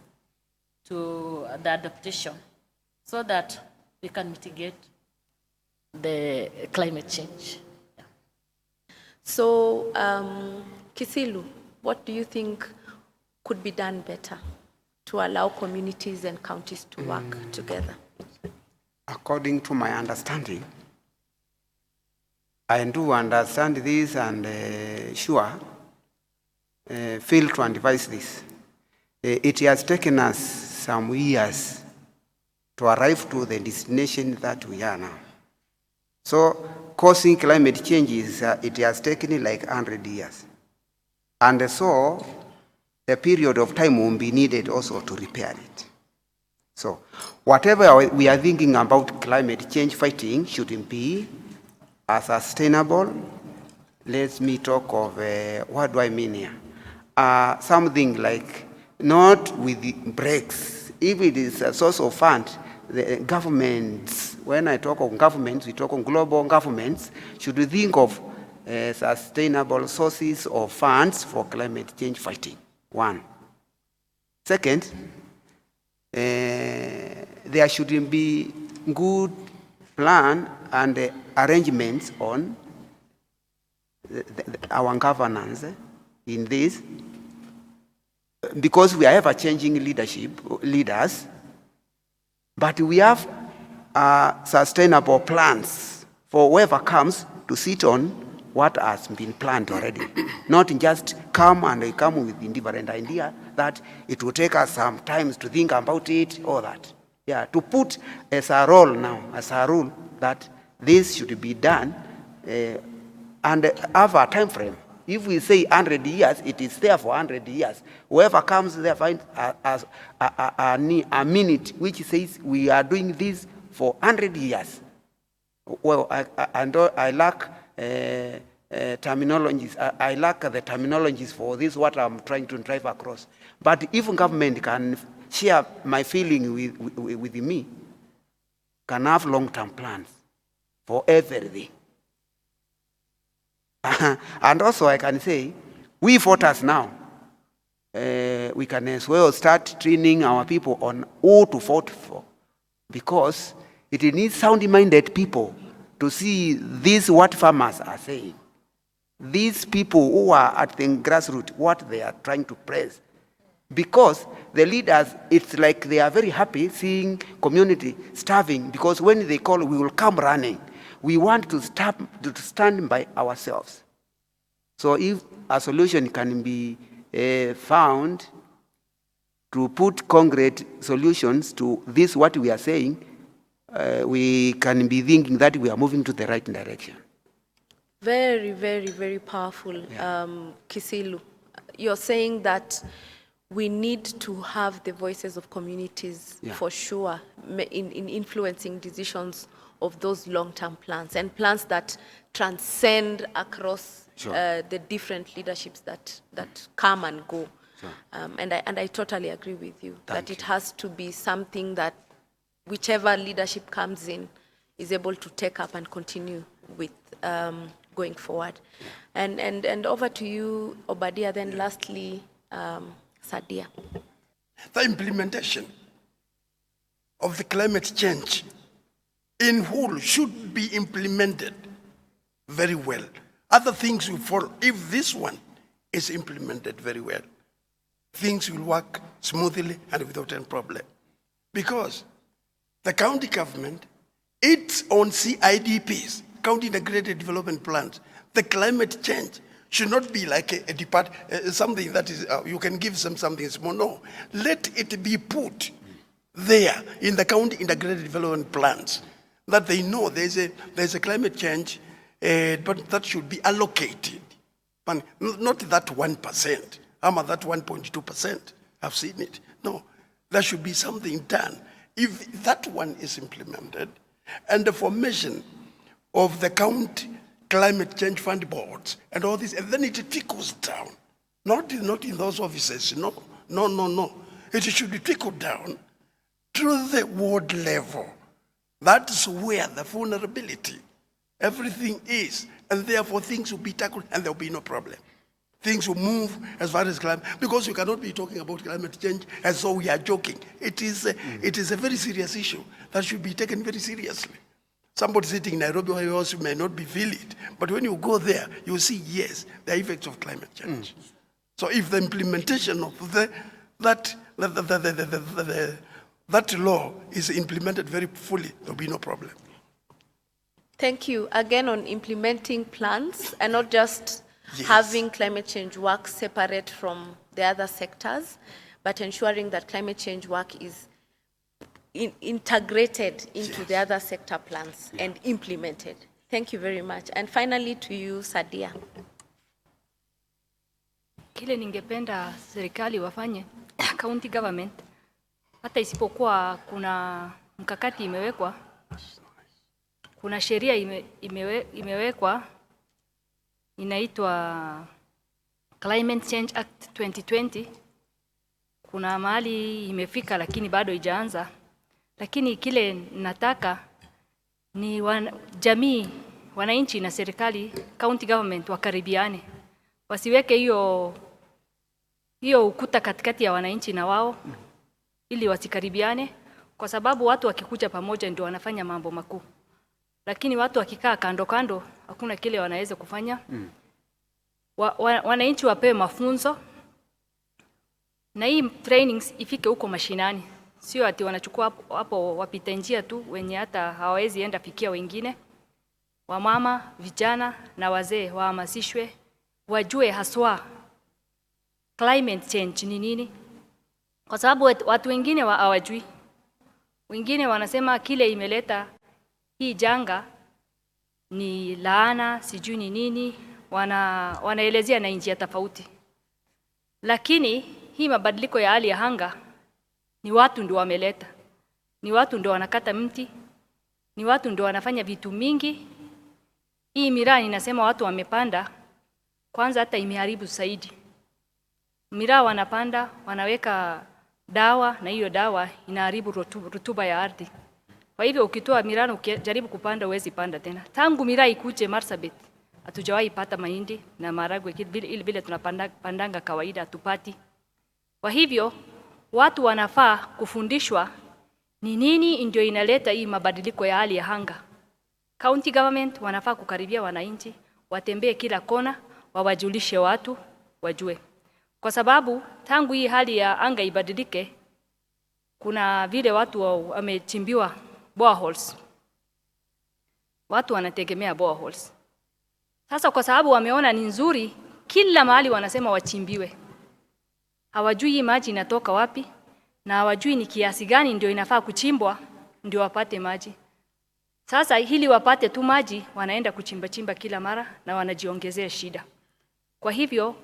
to the adaptation so that we can mitigate the climate change. Yeah. So, Kisilu, what do you think could be done better to allow communities and counties to work together? According to my understanding, I do understand this and fail to advise this. It has taken us some years to arrive to the destination that we are now. So causing climate change it has taken like 100 years. And so the period of time will be needed also to repair it. So whatever we are thinking about climate change fighting should be sustainable. Let me talk of, what do I mean here? Something like not with the breaks. If it is a source of fund, the governments, when I talk of governments, we talk of global governments, should think of sustainable sources of funds for climate change fighting. One. Second, there should be good plan and arrangements on our governance in this, because we are ever-changing leaders, but we have sustainable plans for whoever comes to sit on what has been planned already. Not just come with indifferent idea that it will take us some time to think about it, all that. Yeah, to put as a role now, as a rule, that this should be done and have a time frame. If we say 100 years, it is there for 100 years. Whoever comes there finds a minute which says we are doing this for 100 years. Well, I lack terminologies. I lack the terminologies for this, what I'm trying to drive across. But if government can share my feeling with me, can have long-term plans for everything. And also I can say, we voters now, we can as well start training our people on who to vote for, because it needs sound-minded people to see this, what farmers are saying. These people who are at the grassroots, what they are trying to press. Because the leaders, it's like they are very happy seeing community starving, because when they call, we will come running. We want to stand by ourselves. So if a solution can be found to put concrete solutions to this, what we are saying, we can be thinking that we are moving to the right direction. Very, very, very powerful, Kisilu. You're saying that we need to have the voices of communities for sure in influencing decisions of those long-term plans and plans that transcend across the different leaderships that come and go. And I totally agree with you that it has to be something that whichever leadership comes in is able to take up and continue with going forward. And over to you, Obadiah, then lastly, Sadia. The implementation of the climate change in whole should be implemented very well. Other things will follow. If this one is implemented very well, things will work smoothly and without any problem. Because the county government, its own CIDPs, County Integrated Development Plans, the climate change should not be like something that is, you can give them something small. No, let it be put there in the County Integrated Development Plans, that they know there's a climate change, but that should be allocated. But not that 1%, that 1.2%. I've seen it. No, there should be something done. If that one is implemented, and the formation of the county climate change fund boards and all this, and then it trickles down. Not in those offices, no. It should be trickled down to the ward level. That's where the vulnerability, everything is, and therefore things will be tackled and there will be no problem. Things will move as far as climate, because you cannot be talking about climate change as though we are joking. It is a very serious issue that should be taken very seriously. Somebody sitting in Nairobi or else may not be feel it, but when you go there, you will see, yes, the effects of climate change. So if the implementation of that law is implemented very fully, there will be no problem. Thank you. Again, on implementing plans and not just having climate change work separate from the other sectors, but ensuring that climate change work is integrated into the other sector plans and implemented. Thank you very much. And finally to you, Sadia. Kile ningependa serikali wafanye, county government, hata isipokuwa kuna mkakati imewekwa, kuna sheria imewekwa inaitwa Climate Change Act 2020. Kuna mahali imefika lakini bado haijaanza. Lakini kile nataka ni jamii, wananchi na serikali, county government wakaribiane. Wasiweke hiyo ukuta katikati ya wananchi na wao, ili wasikaribiane, kwa sababu watu wakikuja pamoja ndio wanafanya mambo makuu. Lakini watu wakikaa kando kando hakuna kile wanaweza kufanya. Wananchi wapewe mafunzo na hii trainings ifike huko mashinani. Sio ati wanachukua hapo wapita njia tu wenye hata hawawezi enda fikia wengine. Wamama, vijana na wazee wahamasishwe, wajue haswa climate change ni nini. Kwa sababu watu wengine hawajui. Wengine wanasema kile imeleta hii janga ni laana, sijui ni nini, wanaelezea na njia tofauti. Lakini hii mabadiliko ya hali ya anga ni watu ndio wameleta. Ni watu ndio wanakata mti, ni watu ndio wanafanya vitu mingi. Hii miraa inasema watu wamepanda, kwanza hata imeharibu zaidi. Miraa wanapanda, wanaweka dawa na hiyo dawa inaharibu rutuba ya ardhi. Kwa hivyo ukitoa miraa ukijaribu kupanda huwezi panda tena. Tangu miraa ikuje Marsabit, hatujawahi pata mahindi na maharagwe vile tunapandanga kawaida hatupati. Kwa hivyo watu wanafaa kufundishwa ni nini ndio inaleta hii mabadiliko ya hali ya anga. County government wanafaa kukaribia wananchi, watembee kila kona, wawajulishe watu, wajue. Kwa sababu tangu hii hali ya anga ibadilike, kuna vile watu wamechimbiwa boreholes. Watu wanategemea boreholes. Sasa kwa sababu wameona ni nzuri, kila mahali wanasema wachimbiwe. Hawajui hii maji inatoka wapi, na hawajui ni kiasi gani ndio inafaa kuchimbwa ndio wapate maji. Sasa ili wapate tu maji, wanaenda kuchimba kila mara na wanajiongezea shida. Kwa hivyo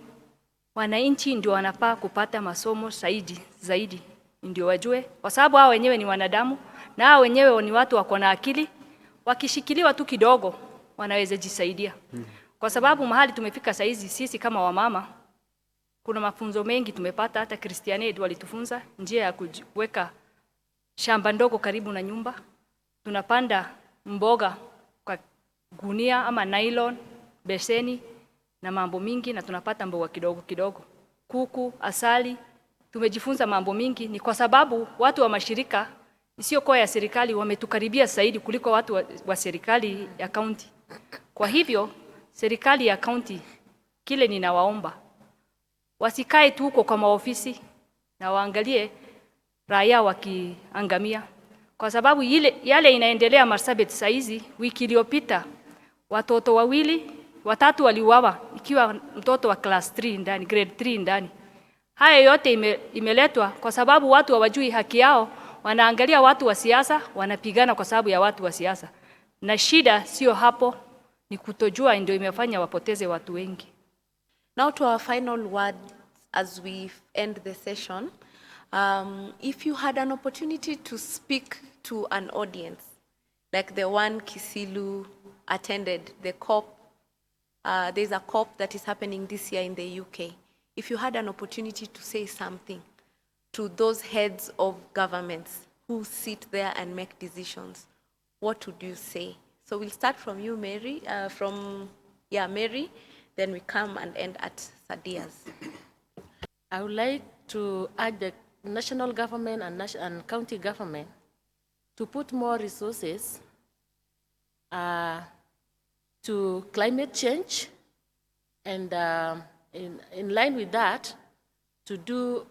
wananchi ndio wanafaa kupata masomo zaidi ndio wajue, kwa sababu hao wenyewe ni wanadamu na hao wenyewe ni watu wako na akili. Wakishikiliwa tu kidogo wanaweza jisaidia. Kwa sababu mahali tumefika saizi sisi kama wamama, kuna mafunzo mengi tumepata. Hata Christian Aid walitufunza njia ya kuweka shamba ndogo karibu na nyumba. Tunapanda mboga kwa gunia ama nylon, beseni na mambo mingi, na tunapata mboga kidogo kidogo. Kuku, asali, tumejifunza mambo mingi. Ni kwa sababu watu wa mashirika isiyokuwa ya serikali wametukaribia zaidi kuliko watu wa serikali ya county. Kwa hivyo serikali ya county, kile ninawaomba, wasikae tu huko kwa maofisi na waangalie raia wakiangamia. Kwa sababu yale inaendelea Marsabit saizi. Wiki iliyopita watoto watatu waliuawa, ikiwa mtoto wa class 3 ndani, grade 3 ndani. Haya yote imeletwa kwa sababu watu hawajui haki yao, wanaangalia watu wa siasa, wanapigana kwa sababu ya watu wa siasa. Na shida sio hapo, ni kutojua ndio imefanya wapoteze watu wengi. Now to our final word as we end the session. If you had an opportunity to speak to an audience, like the one Kisilu attended, the COP, there's a COP that is happening this year in the UK. If you had an opportunity to say something to those heads of governments who sit there and make decisions, what would you say? So we'll start from you, Mary, Mary, then we come and end at Sadia's. I would like to urge the national government and county government to put more resources to climate change, and in line with that, to do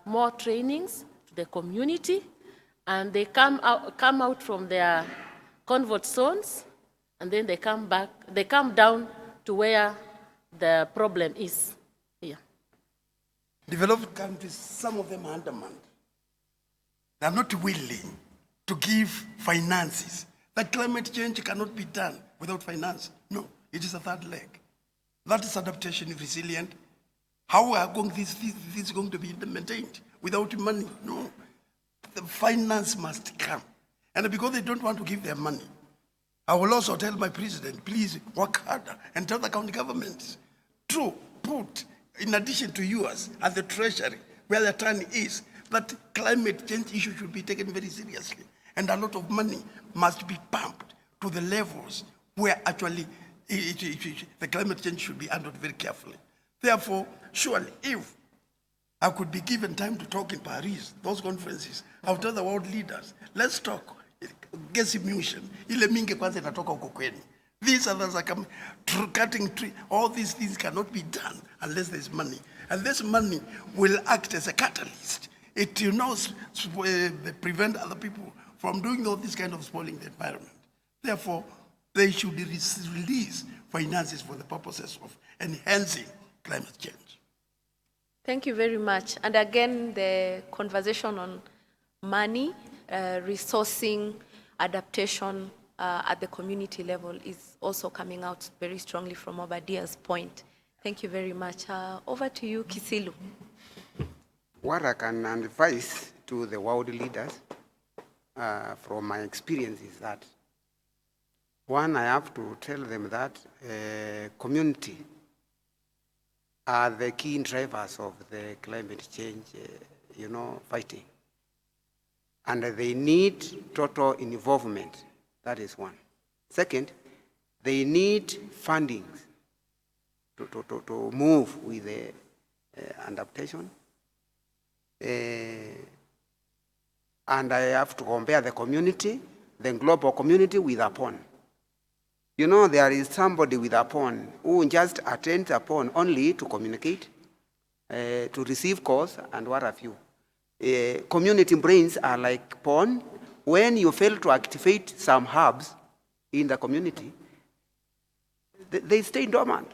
more trainings to the community, and they come out from their comfort zones, and then they come down to where the problem is. Yeah. Developed countries, some of them are undermined. They are not willing to give finances. That climate change cannot be done without finance. No, it is a third leg. That is adaptation, resilient. How are this going to be maintained without money? No, the finance must come. And because they don't want to give their money, I will also tell my president, please work harder and tell the county governments to put, in addition to yours at the treasury, where the turn is, that climate change issue should be taken very seriously. And a lot of money must be pumped to the levels where actually the climate change should be handled very carefully. Therefore, surely, if I could be given time to talk in Paris, those conferences, I would tell the world leaders, let's talk. These others are coming, cutting tree. All these things cannot be done unless there's money. And this money will act as a catalyst. It will not prevent other people from doing all this kind of spoiling the environment. Therefore, they should release finances for the purposes of enhancing climate change. Thank you very much. And again, the conversation on money, resourcing, adaptation at the community level is also coming out very strongly from Obadiah's point. Thank you very much. Over to you, Kisilu. What I can advise to the world leaders from my experience is that, one, I have to tell them that community are the key drivers of the climate change, fighting. And they need total involvement. That is one. Second, they need funding to move with the adaptation. And I have to compare the community, the global community, with a pond. There is somebody with a pond who just attends a pond only to communicate, to receive calls, and what have you. Community brains are like pond. When you fail to activate some hubs in the community, they stay dormant.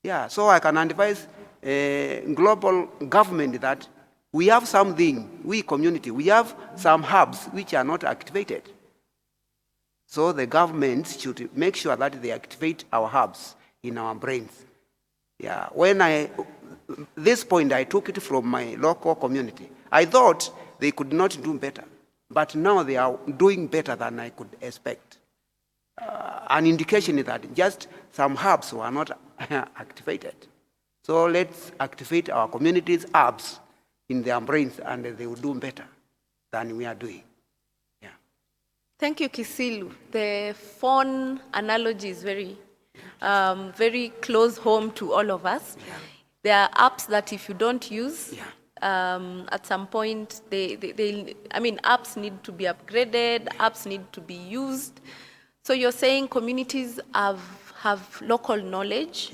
Yeah, so I can advise global government that we have something, we community, we have some hubs which are not activated. So the government should make sure that they activate our hubs in our brains. Yeah, this point I took it from my local community. I thought they could not do better, but now they are doing better than I could expect. An indication is that just some hubs were not activated. So let's activate our communities' hubs in their brains, and they will do better than we are doing. Thank you, Kisilu. The phone analogy is very close home to all of us. Yeah. There are apps that if you don't use, at some point, apps need to be upgraded, apps need to be used. So you're saying communities have local knowledge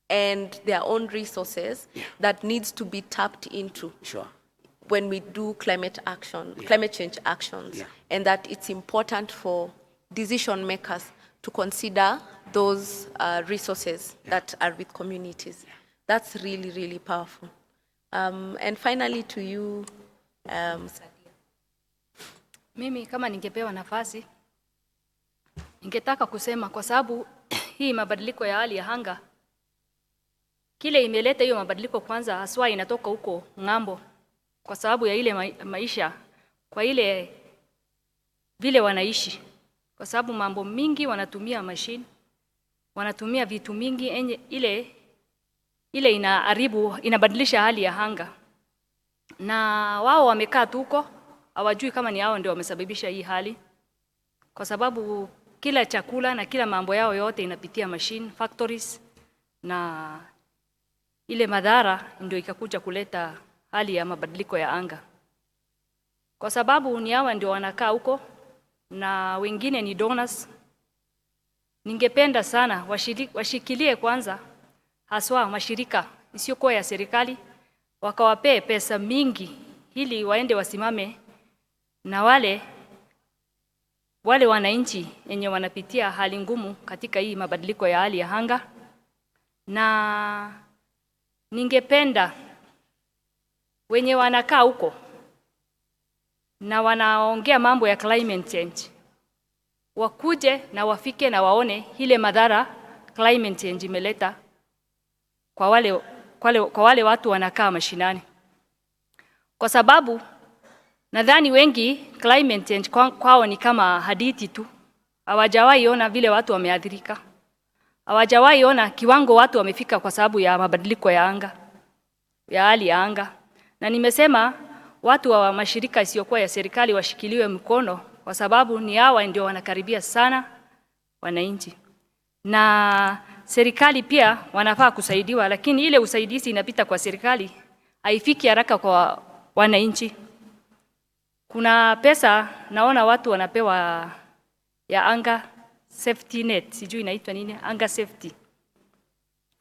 and their own resources that needs to be tapped into. Sure. When we do climate change actions, and that it's important for decision makers to consider those resources that are with communities. That's really, really powerful. And finally to you, Mimi kama ningepewa nafasi, ningetaka kusema kwa sababu hii mabadiliko ya hali ya anga, kile imeleta hiyo mabadiliko kwanza haswa inatoka huko ng'ambo. Kwa sababu ya ile maisha, kwa ile vile wanaishi. Kwa sababu mambo mingi wanatumia machine, wanatumia vitu mingi ile inabadilisha hali ya anga. Na wao wamekaa tuko, hawajui kama ni hao ndio wamesababisha hii hali. Kwa sababu kila chakula na kila mambo yao yote inapitia machine, factories, na ile madhara ndio ikakuja kuleta hali ya mabadiliko ya anga. Kwa sababu ni hawa ndio wanakaa huko na wengine ni donors. Ningependa sana washikilie kwanza haswa mashirika isiyokuwa ya serikali, wakawapee pesa mingi ili waende wasimame na wale wananchi wenye wanapitia hali ngumu katika hii mabadiliko ya hali ya anga. Na ningependa wenye wanakaa huko na wanaongea mambo ya climate change wakuje na wafike na waone ile madhara climate change imeleta kwa wale watu wanakaa mashinani. Kwa sababu nadhani wengi climate change kwao ni kama hadithi tu. Hawajawahi ona vile watu wameathirika. Hawajawahi ona kiwango watu wamefika kwa sababu ya mabadiliko ya anga, ya hali ya anga. Na nimesema watu wa mashirika isiyokuwa ya serikali washikiliwe mkono kwa sababu ni hawa ndio wanakaribia sana wananchi. Na serikali pia wanafaa kusaidiwa, lakini ile usaidizi inapita kwa serikali haifiki haraka kwa wananchi. Kuna pesa naona watu wanapewa ya anga safety net, sijui inaitwa nini, anga safety.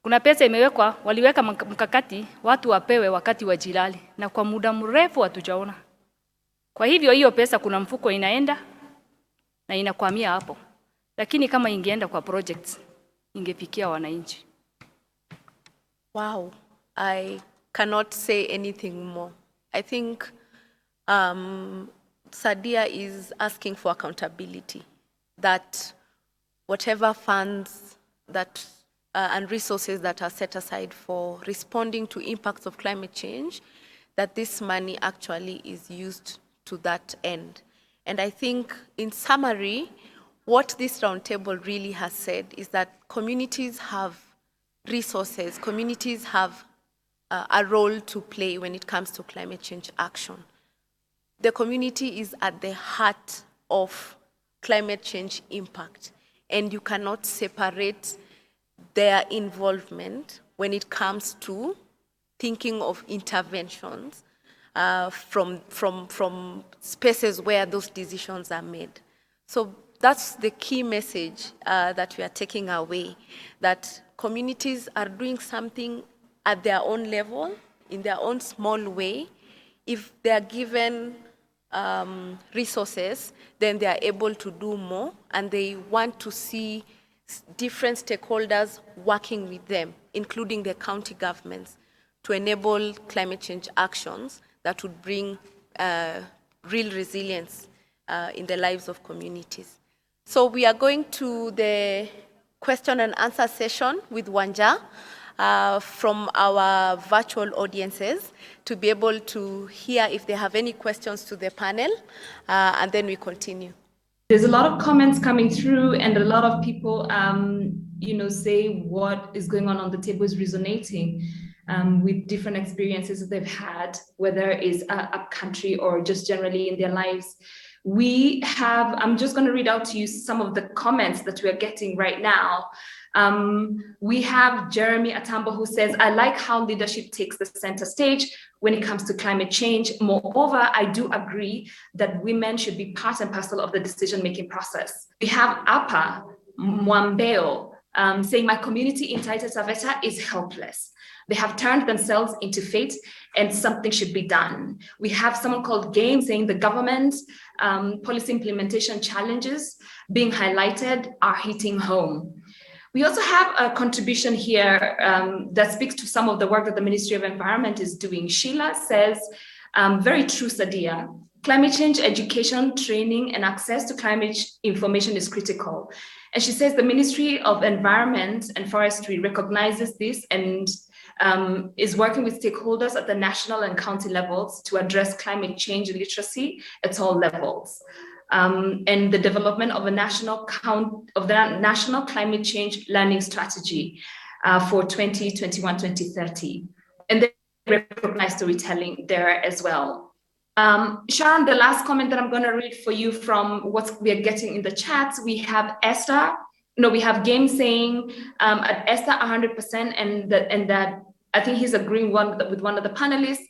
Kuna pesa imewekwa, waliweka mkakati watu wapewe wakati wa jilali, na kwa muda mrefu hatujaona. Kwa hivyo hiyo pesa kuna mfuko inaenda na inakwamia hapo. Lakini kama ingeenda kwa projects ingefikia wananchi. Wow, I cannot say anything more. I think Sadia is asking for accountability, that whatever funds that and resources that are set aside for responding to impacts of climate change, that this money actually is used to that end. And I think, in summary, what this roundtable really has said is that communities have resources, communities have a role to play when it comes to climate change action. The community is at the heart of climate change impact, and you cannot separate their involvement when it comes to thinking of interventions from spaces where those decisions are made. So that's the key message that we are taking away, that communities are doing something at their own level, in their own small way. If they are given resources, then they are able to do more, and they want to see different stakeholders working with them, including the county governments, to enable climate change actions that would bring real resilience in the lives of communities. So we are going to the question and answer session with Wanjira from our virtual audiences to be able to hear if they have any questions to the panel, and then we continue. There's a lot of comments coming through, and a lot of people, say what is going on the table is resonating with different experiences that they've had, whether it's up country or just generally in their lives. I'm just going to read out to you some of the comments that we're getting right now. We have Jeremy Atambo who says, I like how leadership takes the center stage when it comes to climate change. Moreover, I do agree that women should be part and parcel of the decision-making process. We have Apa Mwambeo saying, my community in Taita Taveta is helpless. They have turned themselves into fate and something should be done. We have someone called Game saying the government policy implementation challenges being highlighted are hitting home. We also have a contribution here that speaks to some of the work that the Ministry of Environment is doing. Sheila says, very true, Sadia. Climate change education, training, and access to climate information is critical. And she says the Ministry of Environment and Forestry recognizes this and is working with stakeholders at the national and county levels to address climate change literacy at all levels. And the development of the national climate change learning strategy for 2021-2030. And they recognize storytelling there as well. Sharon, the last comment that I'm going to read for you from what we are getting in the chat, we have Game saying at Esther 100%, and that I think he's agreeing with one of the panelists.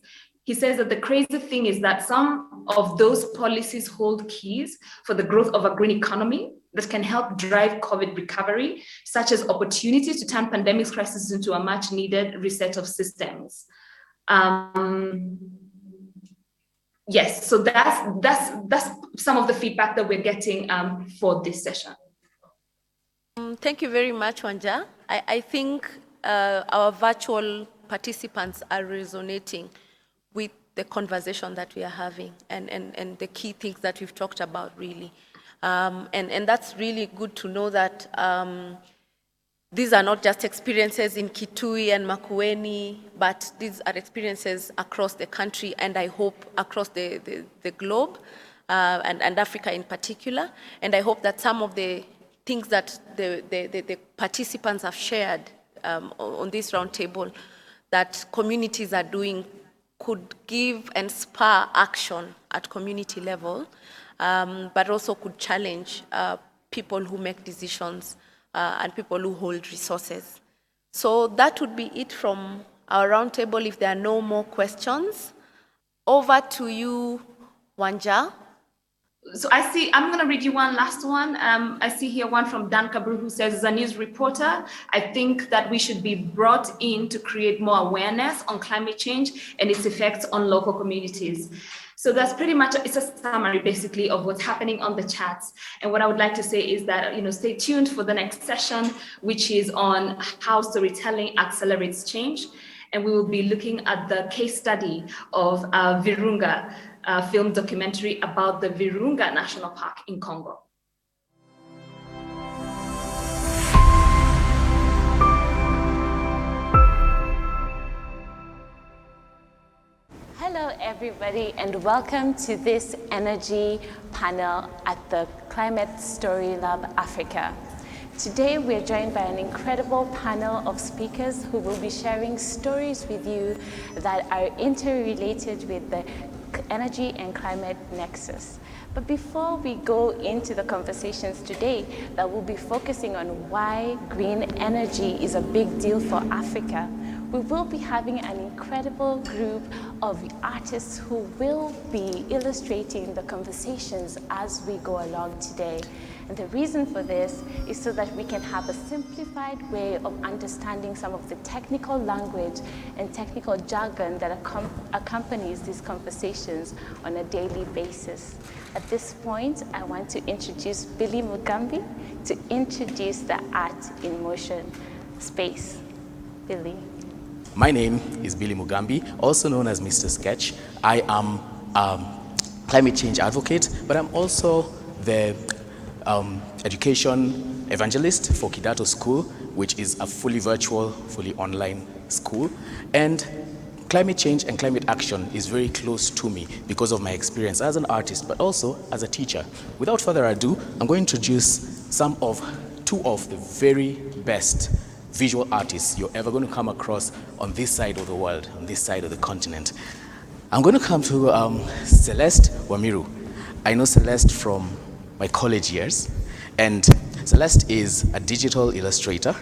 He says that the crazy thing is that some of those policies hold keys for the growth of a green economy that can help drive COVID recovery, such as opportunities to turn pandemic crisis into a much needed reset of systems. Yes, so that's some of the feedback that we're getting for this session. Thank you very much, Wanjira. I think our virtual participants are resonating with the conversation that we are having and the key things that we've talked about, really. And that's really good to know that these are not just experiences in Kitui and Makueni, but these are experiences across the country, and I hope across the globe, and Africa in particular. And I hope that some of the things that the participants have shared on this roundtable that communities are doing could give and spur action at community level, but also could challenge people who make decisions and people who hold resources. So that would be it from our roundtable. If there are no more questions, over to you, Wanjira. So I'm going to read you one last one. I see here one from Dan Kabru, who says, as a news reporter, I think that we should be brought in to create more awareness on climate change and its effects on local communities. So that's pretty much, it's a summary basically of what's happening on the chats. And what I would like to say is that, stay tuned for the next session, which is on how storytelling accelerates change. And we will be looking at the case study of Virunga, film documentary about the Virunga National Park in Congo. Hello everybody, and welcome to this energy panel at the Climate Story Lab Africa. Today we're joined by an incredible panel of speakers who will be sharing stories with you that are interrelated with the energy and climate nexus. But before we go into the conversations today that will be focusing on why green energy is a big deal for Africa, we will be having an incredible group of artists who will be illustrating the conversations as we go along today. And the reason for this is so that we can have a simplified way of understanding some of the technical language and technical jargon that accompanies these conversations on a daily basis. At this point, I want to introduce Billy Mugambi to introduce the Art in Motion space. Billy. My name is Billy Mugambi, also known as Mr. Sketch. I am a climate change advocate, but I'm also the education evangelist for Kidato School, which is a fully virtual, fully online school. And climate change and climate action is very close to me because of my experience as an artist, but also as a teacher. Without further ado, I'm going to introduce two of the very best visual artists you're ever going to come across on this side of the world, on this side of the continent. I'm going to come to Celeste Wamiru. I know Celeste from my college years, and Celeste is a digital illustrator,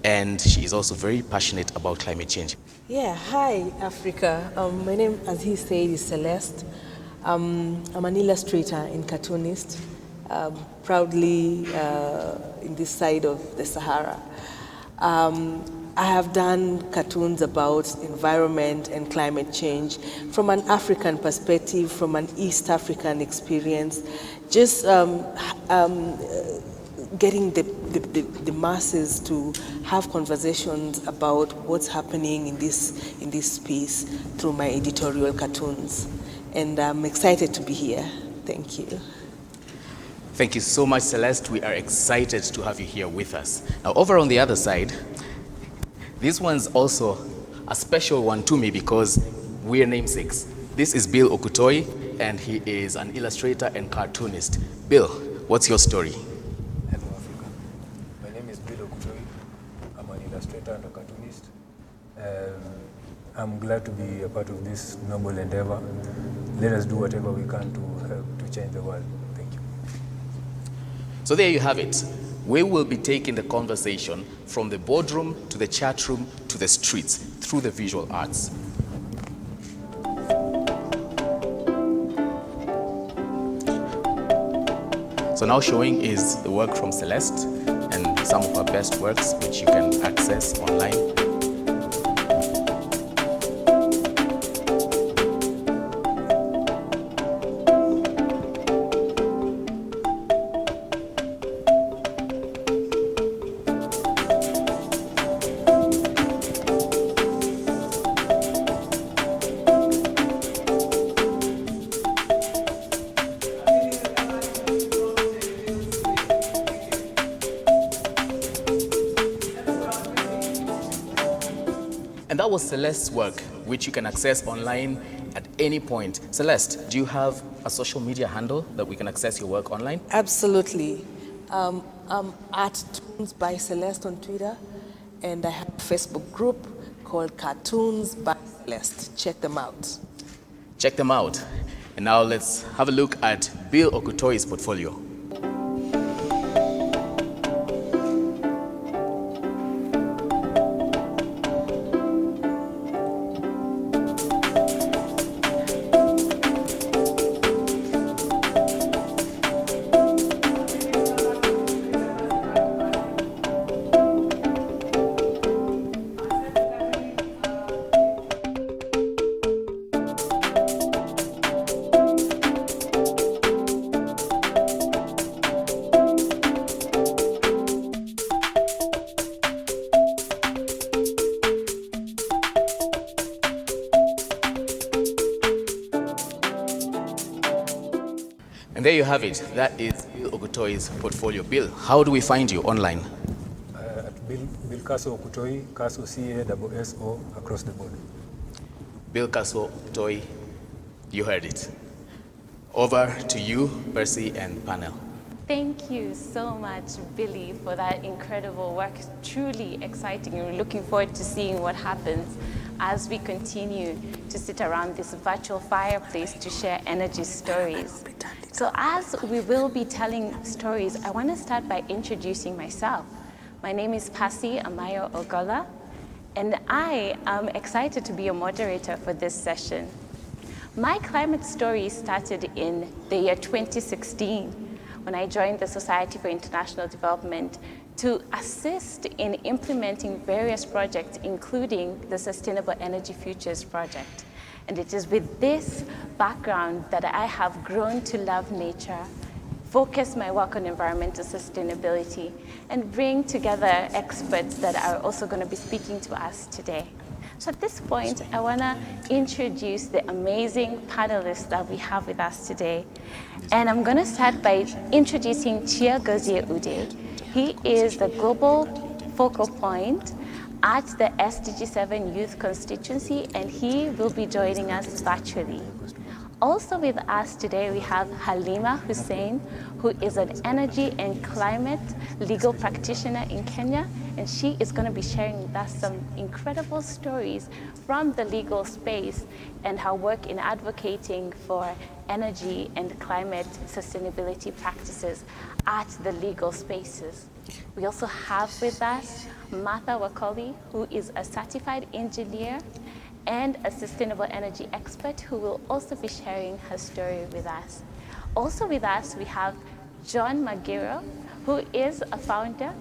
and she is also very passionate about climate change. Yeah, hi Africa. My name, as he said, is Celeste. I'm an illustrator and cartoonist, proudly in this side of the Sahara. I have done cartoons about environment and climate change from an African perspective, from an East African experience, just getting the masses to have conversations about what's happening in this space through my editorial cartoons. And I'm excited to be here. Thank you. Thank you so much, Celeste. We are excited to have you here with us. Now, over on the other side, this one's also a special one to me because we're namesakes. This is Bill Okutoi, and he is an illustrator and cartoonist. Bill, what's your story? Hello, Africa. My name is Bill Okutoi. I'm an illustrator and a cartoonist. I'm glad to be a part of this noble endeavor. Let us do whatever we can to help to change the world. Thank you. So there you have it. We will be taking the conversation from the boardroom to the chat room to the streets through the visual arts. So now showing is the work from Celeste and some of her best works, which you can access online. that was Celeste's work, which you can access online at any point. Celeste, do you have a social media handle that we can access your work online? Absolutely. I'm at Cartoons by Celeste on Twitter, and I have a Facebook group called Cartoons by Celeste. Check them out. Check them out. And now let's have a look at Bill Okutoi's portfolio. And there you have it. That is Bill Okutoi's portfolio. Bill, how do we find you online? At Bill Kaso Okutoi, Kaso C-A-S-S-O across the board. Bill Kaso Okutoi, you heard it. Over to you, Percy and panel. Thank you so much, Billy, for that incredible work. Truly exciting, and we're looking forward to seeing what happens as we continue to sit around this virtual fireplace to share energy stories. So as we will be telling stories, I want to start by introducing myself. My name is Pasi Amayo Ogola, and I am excited to be a moderator for this session. My climate story started in the year 2016 when I joined the Society for International Development to assist in implementing various projects, including the Sustainable Energy Futures Project. And it is with this background that I have grown to love nature, focus my work on environmental sustainability, and bring together experts that are also going to be speaking to us today. So at this point, I want to introduce the amazing panelists that we have with us today. And I'm going to start by introducing Chia Gozie Ude. He is the global focal point at the SDG7 Youth Constituency, and he will be joining us virtually. Also with us today, we have Halima Hussein, who is an energy and climate legal practitioner in Kenya, and she is going to be sharing with us some incredible stories from the legal space and her work in advocating for energy and climate sustainability practices at the legal spaces. We also have with us Mathai Wakoli, who is a certified engineer and a sustainable energy expert who will also be sharing her story with us. Also with us, we have John Magiro, who is a founder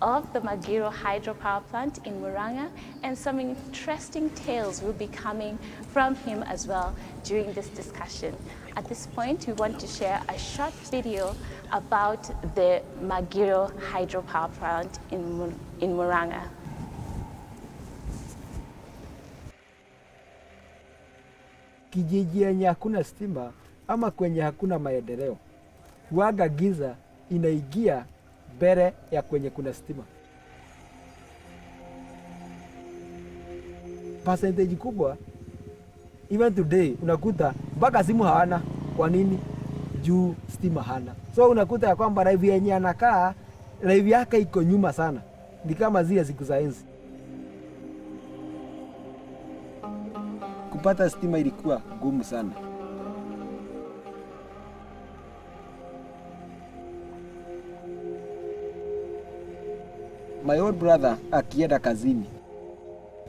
of the Magiro hydropower plant in Murang'a, and some interesting tales will be coming from him as well during this discussion. At this point, we want to share a short video about the Magiro hydropower plant in Murang'a. Kijiji yenye hakuna stima ama kwenye hakuna maendeleo, huaga giza inaingia mbele ya kwenye kuna stima. Percentage kubwa, even today, unakuta mpaka simu hawana. Kwa nini? Juu stima hana. So unakuta ya kwamba live yenye anakaa, live yake iko nyuma sana. Ni kama zile siku za enzi. Kupata stima ilikuwa gumu sana. My old brother akienda kazini,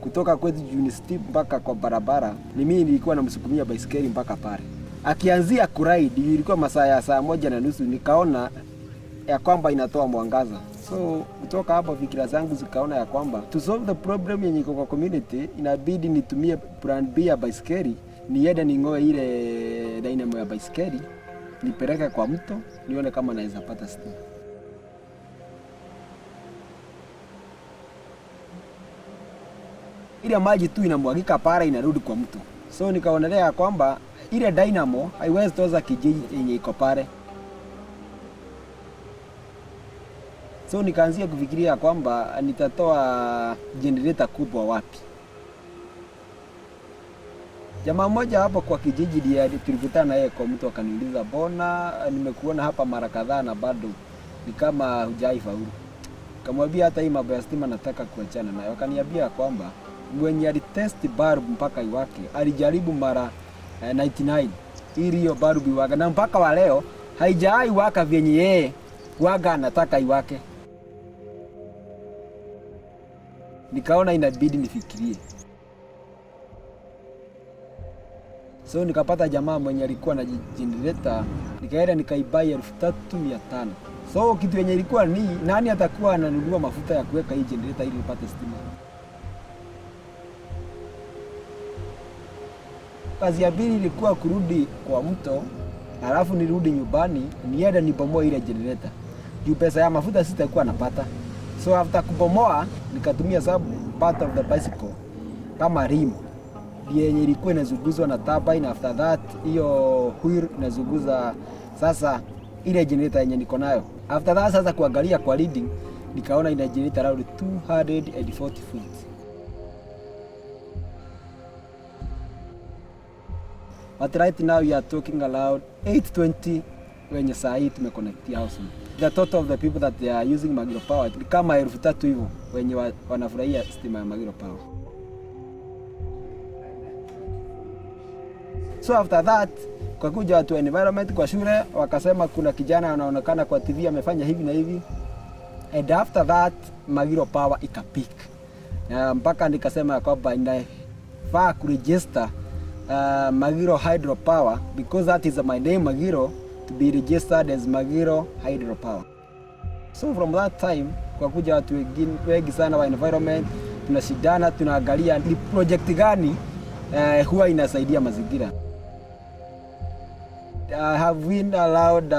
kutoka kwetu university mpaka kwa barabara, ni mimi nilikuwa namsukumia baisikeli mpaka pale. Akianzia kuride, ilikuwa masaa ya 1:30, nikaona ya kwamba inatoa mwangaza. So kutoka hapo fikira zangu zikaona ya kwamba to solve the problem yenye iko kwa community, inabidi nitumie plan B ya baisikeli, niende ningoe ile dynamo ya baisikeli, nipeleke kwa mto, nione kama naweza pata stima. Ile maji tu inamwagika para inarudi kwa mto. So nikaonelea kwamba ile dynamo haiwezi toza kijiji yenye iko pale. So nikaanzia kufikiria kwamba nitatoa generator kubwa wapi. Jamaa mmoja hapo kwa kijiji ndiye tulikutana naye kwa mtu akaniuliza, "Bona nimekuona hapa mara kadhaa na bado ni kama hujaifaulu." Kamwambia hata hii mambo ya stima nataka kuachana nayo. Akaniambia kwamba mwenye alitest bulb mpaka iwake alijaribu mara 99 ili hiyo bulb iwake, na mpaka wa leo haijai waka vyenye yeye waga anataka iwake. Nikaona inabidi nifikirie. So nikapata jamaa mwenye alikuwa na generator, nikaenda nikaibai 3500. So kitu yenye ilikuwa ni nani atakuwa ananunua mafuta ya kuweka hii generator ili ipate stima. Kazi ya pili ilikuwa kurudi kwa mto, alafu nirudi nyumbani niende nibomoe ile generator. Juu pesa ya mafuta sitakuwa napata. So after kubomoa nikatumia part of the bicycle kama rim yenye ilikuwa inazunguzwa na turbine. After that hiyo wheel inazunguza sasa ile generator yenye niko nayo. After that sasa kuangalia kwa reading nikaona ina generator around 240 feet. But right now we are talking around 820 wenye saa hii tumeconnect house. The total of the people that they are using Magiro Power ni kama 3000 hivyo wenye wanafurahia stima ya Magiro Power. So after that kwa kuja watu wa environment kwa shule wakasema kuna kijana anaonekana kwa TV amefanya hivi na hivi. And after that Magiro Power ikapik. Mpaka nikasema kwamba inafaa kuregister Magiro Hydro Power because that is my name Magiro to be registered as Magiro Hydro Power. So from that time kwa kuja watu wengi sana wa environment tunashidana tunaangalia ni project gani huwa inasaidia mazingira. I have been allowed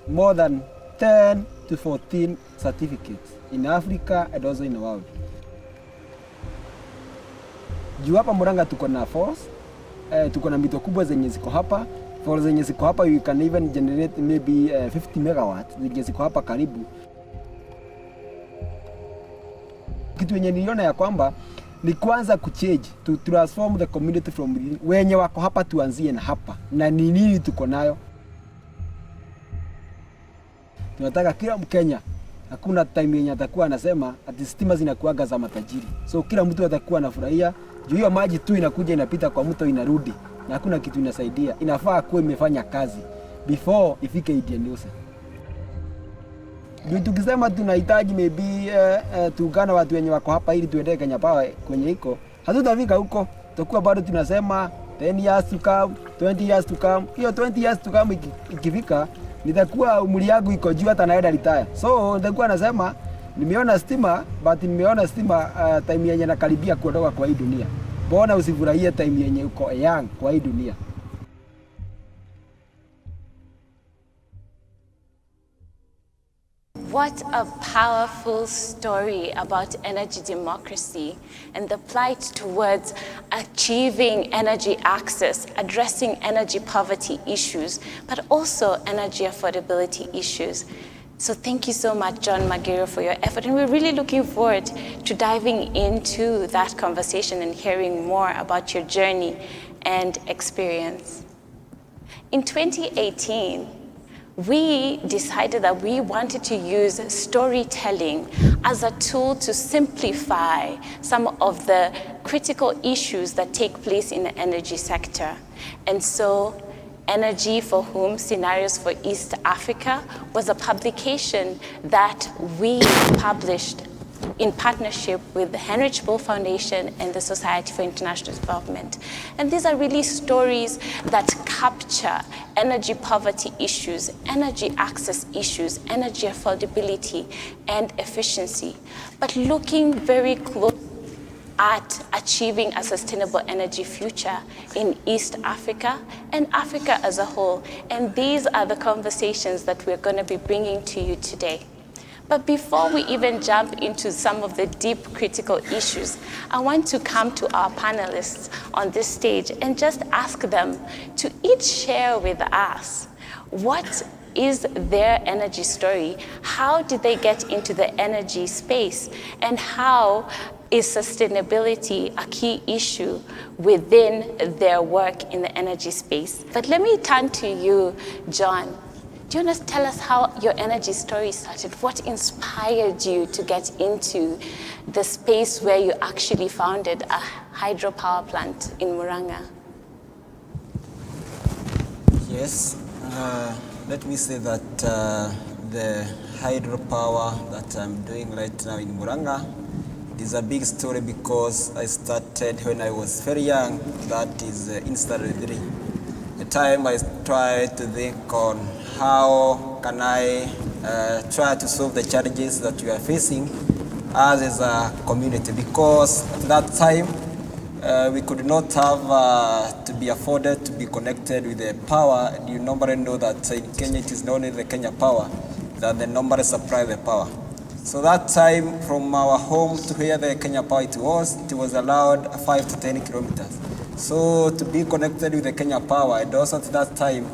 more than 10 to 14 certificates in Africa and also in the world. Juu hapa Murang'a tuko na falls, tuko na mito kubwa zenye ziko hapa. Falls zenye ziko hapa you can even generate maybe 50 megawatts zenye ziko hapa karibu. Kitu yenye niliona ya kwamba ni kwanza kuchange to transform the community from wenye wako hapa tuanzie na hapa na ni nini tuko nayo. Tunataka kila Mkenya, hakuna time yenye atakuwa anasema ati stima zinakuaga za matajiri. So kila mtu atakuwa anafurahia juu hiyo maji tu inakuja inapita kwa mto inarudi na hakuna kitu inasaidia. Inafaa kuwa imefanya kazi before ifike Indian Ocean. Juu tukisema tunahitaji maybe tuungane watu wenye wako hapa ili tuende Kenya Power kwenye iko, hatutafika huko. Tutakuwa bado tunasema 10 years to come, 20 years to come. Hiyo 20 years to come ikifika nitakuwa umri yangu iko juu hata naenda retire. So nitakuwa nasema nimeona stima but nimeona stima time yenye nakaribia kuondoka kwa hii dunia. Mbona usifurahie time yenye uko young kwa hii dunia? What a powerful story about energy democracy and the plight towards achieving energy access, addressing energy poverty issues, but also energy affordability issues. So thank you so much, John Magiro, for your effort. And we're really looking forward to diving into that conversation and hearing more about your journey and experience. In 2018, we decided that we wanted to use storytelling as a tool to simplify some of the critical issues that take place in the energy sector. And so Energy for Whom? Scenarios for East Africa was a publication that we published in partnership with the Heinrich Böll Foundation and the Society for International Development. And these are really stories that capture energy poverty issues, energy access issues, energy affordability, and efficiency, but looking very close at achieving a sustainable energy future in East Africa and Africa as a whole. And these are the conversations that we're going to be bringing to you today. But before we even jump into some of the deep critical issues, I want to come to our panelists on this stage and just ask them to each share with us what is their energy story, how did they get into the energy space, and how is sustainability a key issue within their work in the energy space? But let me turn to you, John. Do you want to tell us how your energy story started? What inspired you to get into the space where you actually founded a hydropower plant in Murang'a? Yes, let me say that the hydropower that I'm doing right now in Murang'a is a big story because I started when I was very young, that is in standard 3. The time I tried to think on how can I try to solve the challenges that we are facing as a community, because at that time we could not have to be afforded to be connected with the power. And you normally know that in Kenya it is not only the Kenya power that the normally supply the power. So that time from our home to where the Kenya power it was allowed 5 to 10 kilometers. So to be connected with the Kenya power, and also at that time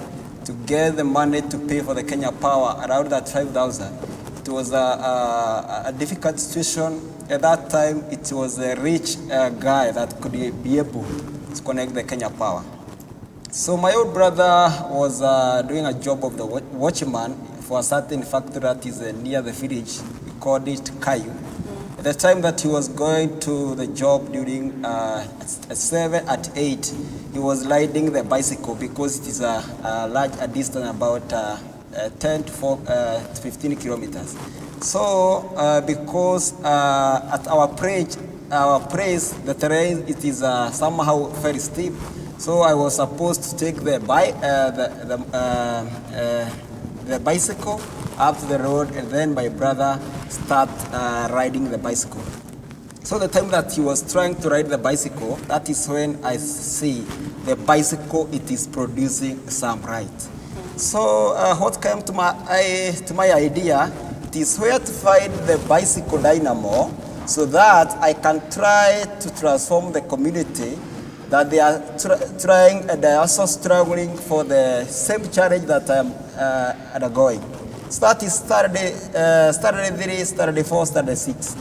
to get the money to pay for the Kenya power around that 5,000, it was a difficult situation. At that time, it was a rich guy that could be able to connect the Kenya power. So my old brother was doing a job of the watchman for a certain factory that is near the village. We called it Kayu. At the time that he was going to the job during at 7, at 8, he was riding the bicycle because it is a distance about 10 to 15 kilometers. So because at our place, the terrain, it is somehow very steep. So I was supposed to take the bicycle up to the road, and then my brother start riding the bicycle. So the time that he was trying to ride the bicycle, that is when I see the bicycle, it is producing some light. So what came to my idea, it is where to find the bicycle dynamo so that I can try to transform the community that they are trying, and they are also struggling for the same challenge that I am undergoing. So that is Saturday 3, Saturday 4, Saturday 6.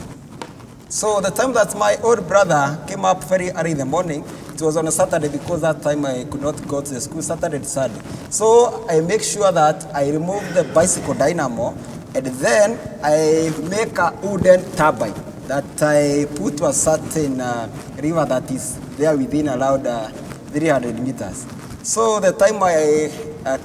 So the time that my old brother came up very early in the morning, it was on a Saturday because that time I could not go to the school, Saturday to Sunday. So I make sure that I remove the bicycle dynamo, and then I make a wooden turbine that I put to a certain river that is there within around 300 meters. So the time I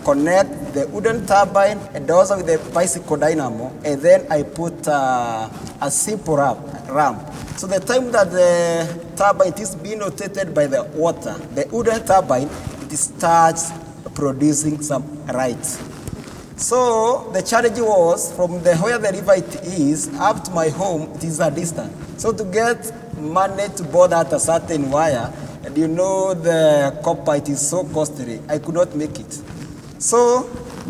connect the wooden turbine and also with the bicycle dynamo, and then I put a simple ramp. So the time that the turbine is being rotated by the water, the wooden turbine, it starts producing some light. So the challenge was from where the river it is up to my home, it is a distance. So to get money to board at a certain wire, and you know the copper, it is so costly, I could not make it. So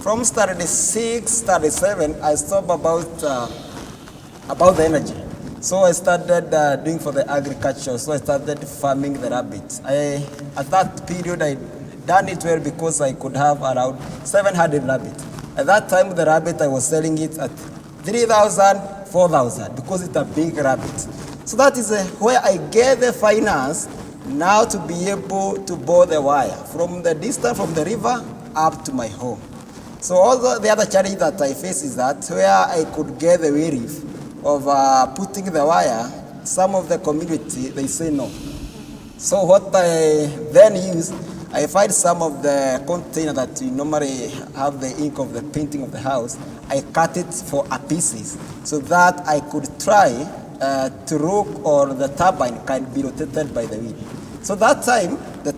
from Saturday 6, Saturday 7, I stopped about the energy. So I started doing for the agriculture, so I started farming the rabbits. At that period, I done it well because I could have around 700 rabbits. At that time, the rabbit, I was selling it at 3,000, 4,000 because it's a big rabbit. So that is where I get the finance now to be able to bore the wire from the distance from the river up to my home. So all the other challenge that I face is that where I could get the relief of putting the wire, some of the community, they say no. So what I then use, I find some of the container that you normally have the ink of the painting of the house, I cut it for a pieces so that I could try to look or the turbine can be rotated by the wind. So that time, the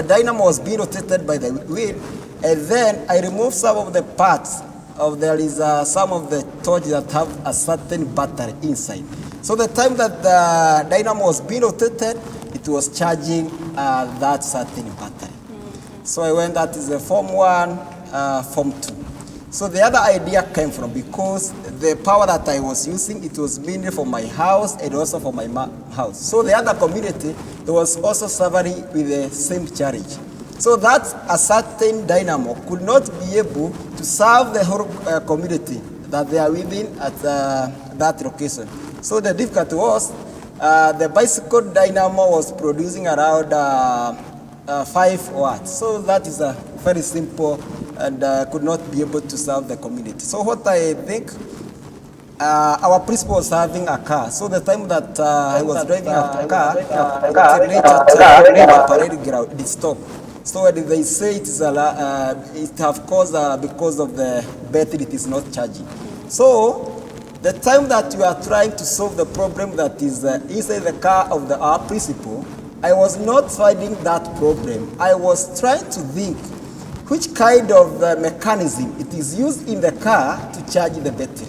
dynamo was being rotated by the wind, and then I removed some of the parts of there is some of the torches that have a certain battery inside. So the time that the dynamo was being rotated, it was charging that certain battery. So I went, that is a Form 1, Form 2. So the other idea came from because the power that I was using, it was mainly for my house and also for my house. So the other community, they was also suffering with the same challenge. So that a certain dynamo could not be able to serve the whole community that they are within at that location. So the difficulty was the bicycle dynamo was producing around 5 watts. So that is a very simple and could not be able to serve the community. So what I think, our principal was having a car. So the time that I was driving a car, the generator at parade ground, it stopped. So when they say it is it have caused because of the battery, it is not charging. So the time that we are trying to solve the problem that is inside the car of our principal, I was not finding that problem. I was trying to think which kind of mechanism it is used in the car to charge the battery.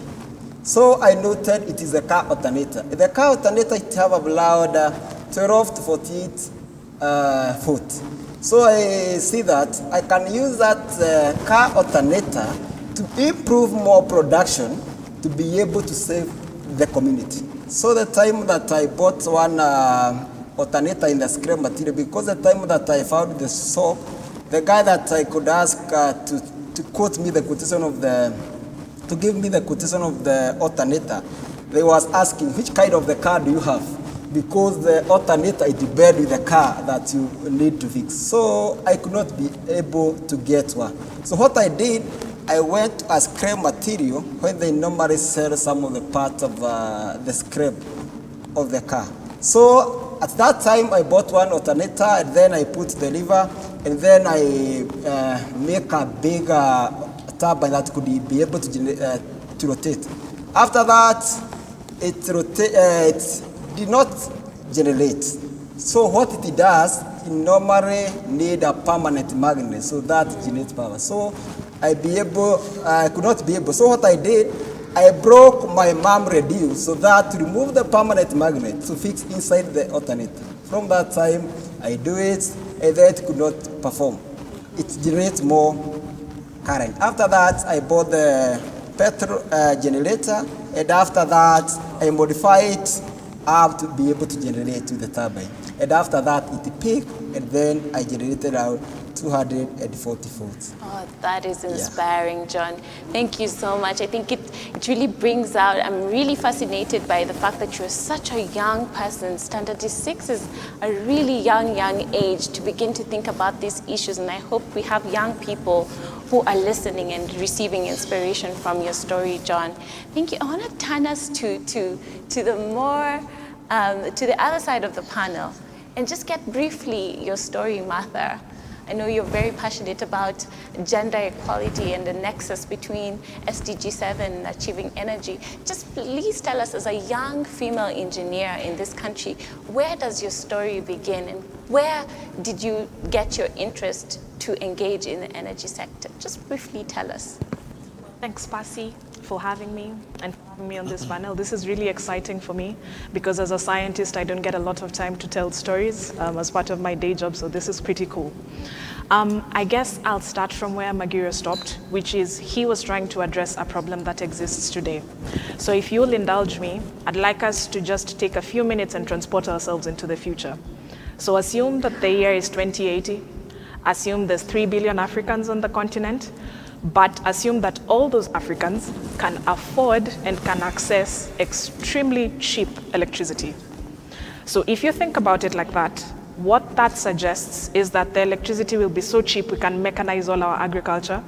So I noted it is a car alternator. The car alternator, it have allowed 12 to 48 foot. So I see that I can use that car alternator to improve more production to be able to save the community. So the time that I bought one alternator in the scrap material, because the time that I found the soap, the guy that I could ask to quote me the quotation of to give me the quotation of the alternator, they was asking which kind of the car do you have, because the alternator is bad with the car that you need to fix. So I could not be able to get one. So what I did, I went to a scrap material where they normally sell some of the parts of the scrap of the car. So at that time I bought one alternator, and then I put the lever, and then I make a bigger turbine that could be able to rotate. After that, it did not generate. So what it does, it normally need a permanent magnet, so that generates power. So I could not be able. So what I did, I broke my mom radio so that to remove the permanent magnet to fix inside the alternator. From that time, I do it, and then it could not perform. It generates more current. After that, I bought the petrol generator, and after that, I modify it up to be able to generate with the turbine. And after that, it peaked, and then I generated out 240 volts. Oh, that is inspiring, John. Thank you so much. I think it really brings out, I'm really fascinated by the fact that you're such a young person. Standard 6 is a really young age to begin to think about these issues, and I hope we have young people who are listening and receiving inspiration from your story, John. Thank you. I want to turn us to the more, to the other side of the panel and just get briefly your story, Mathai. I know you're very passionate about gender equality and the nexus between SDG 7 and achieving energy. Just please tell us, as a young female engineer in this country, where does your story begin, and where did you get your interest to engage in the energy sector? Just briefly tell us. Thanks, Pasi, for having me and having me on this panel. This is really exciting for me because as a scientist, I don't get a lot of time to tell stories as part of my day job, so this is pretty cool. I guess I'll start from where Wanjira stopped, which is he was trying to address a problem that exists today. So if you'll indulge me, I'd like us to just take a few minutes and transport ourselves into the future. So assume that the year is 2080, assume there's 3 billion Africans on the continent, but assume that all those Africans can afford and can access extremely cheap electricity. So if you think about it like that, what that suggests is that the electricity will be so cheap we can mechanize all our agriculture.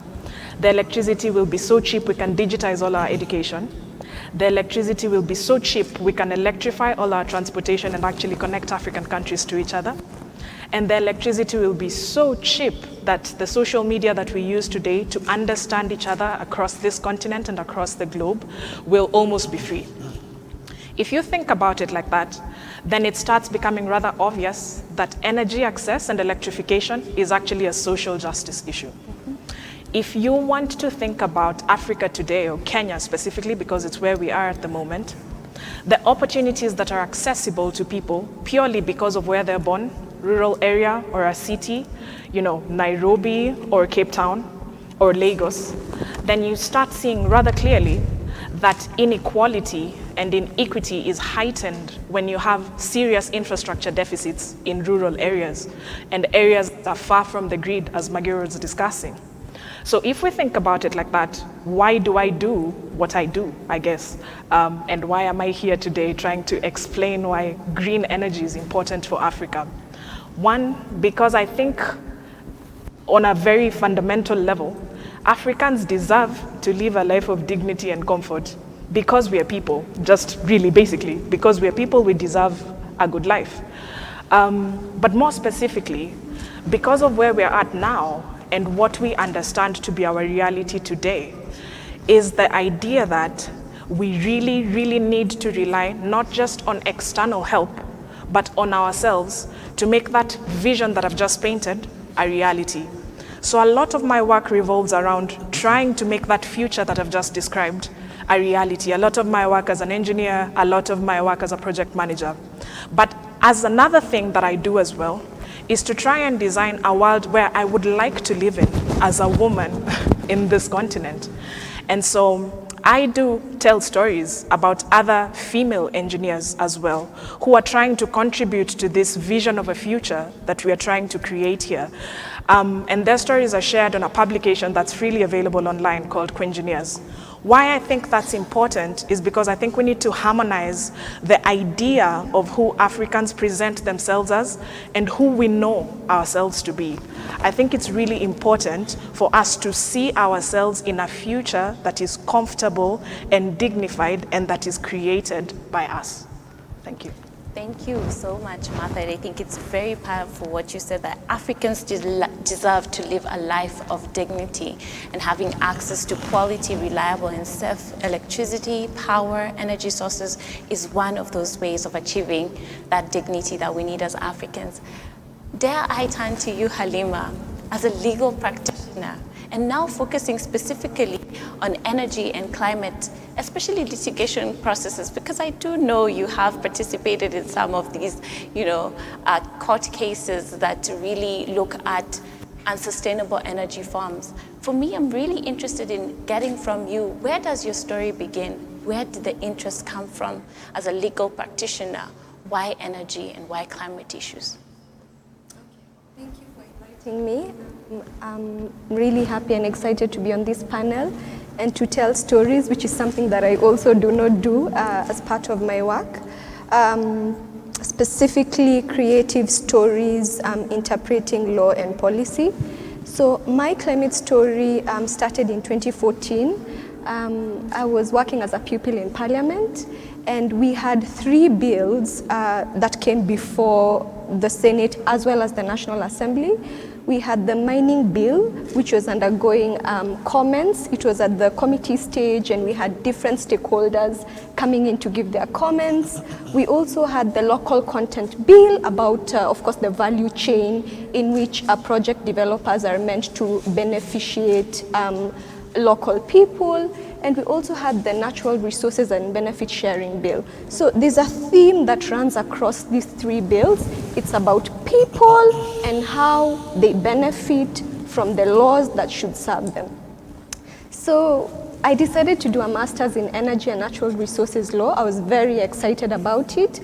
The electricity will be so cheap we can digitize all our education. The electricity will be so cheap we can electrify all our transportation and actually connect African countries to each other. And the electricity will be so cheap that the social media that we use today to understand each other across this continent and across the globe will almost be free. If you think about it like that, then it starts becoming rather obvious that energy access and electrification is actually a social justice issue. If you want to think about Africa today, or Kenya specifically, because it's where we are at the moment, the opportunities that are accessible to people purely because of where they're born, rural area or a city, Nairobi or Cape Town or Lagos, then you start seeing rather clearly that inequality and inequity is heightened when you have serious infrastructure deficits in rural areas and areas that are far from the grid, as Wanjira was discussing. So if we think about it like that, why do I do what I do, I guess? And why am I here today trying to explain why green energy is important for Africa? One, because I think on a very fundamental level, Africans deserve to live a life of dignity and comfort because we are people, just really basically, because we are people, we deserve a good life. But more specifically, because of where we're at now and what we understand to be our reality today, is the idea that we really, really need to rely not just on external help, but on ourselves to make that vision that I've just painted a reality. So a lot of my work revolves around trying to make that future that I've just described a reality. A lot of my work as an engineer, a lot of my work as a project manager. But as another thing that I do as well is to try and design a world where I would like to live in as a woman in this continent. And so I do tell stories about other female engineers as well, who are trying to contribute to this vision of a future that we are trying to create here. And their stories are shared on a publication that's freely available online called Co-Engineers. Why I think that's important is because I think we need to harmonize the idea of who Africans present themselves as and who we know ourselves to be. I think it's really important for us to see ourselves in a future that is comfortable and dignified and that is created by us. Thank you. Thank you so much, Mathai. I think it's very powerful what you said, that Africans deserve to live a life of dignity, and having access to quality, reliable, and safe electricity, power, energy sources is one of those ways of achieving that dignity that we need as Africans. Dare I turn to you, Halima, as a legal practitioner, and now focusing specifically on energy and climate, especially litigation processes, because I do know you have participated in some of these, court cases that really look at unsustainable energy farms. For me, I'm really interested in getting from you, where does your story begin? Where did the interest come from as a legal practitioner? Why energy and why climate issues? Thank you for inviting me. I'm really happy and excited to be on this panel and to tell stories, which is something that I also do not do as part of my work. Specifically creative stories, interpreting law and policy. So my climate story started in 2014. I was working as a pupil in Parliament, and we had 3 bills that came before the Senate as well as the National Assembly. We had the mining bill, which was undergoing comments. It was at the committee stage, and we had different stakeholders coming in to give their comments. We also had the local content bill about, of course, the value chain in which project developers are meant to beneficiate local people. And we also had the natural resources and benefit sharing bill. So there's a theme that runs across these 3 bills. It's about people and how they benefit from the laws that should serve them. So I decided to do a master's in energy and natural resources law. I was very excited about it.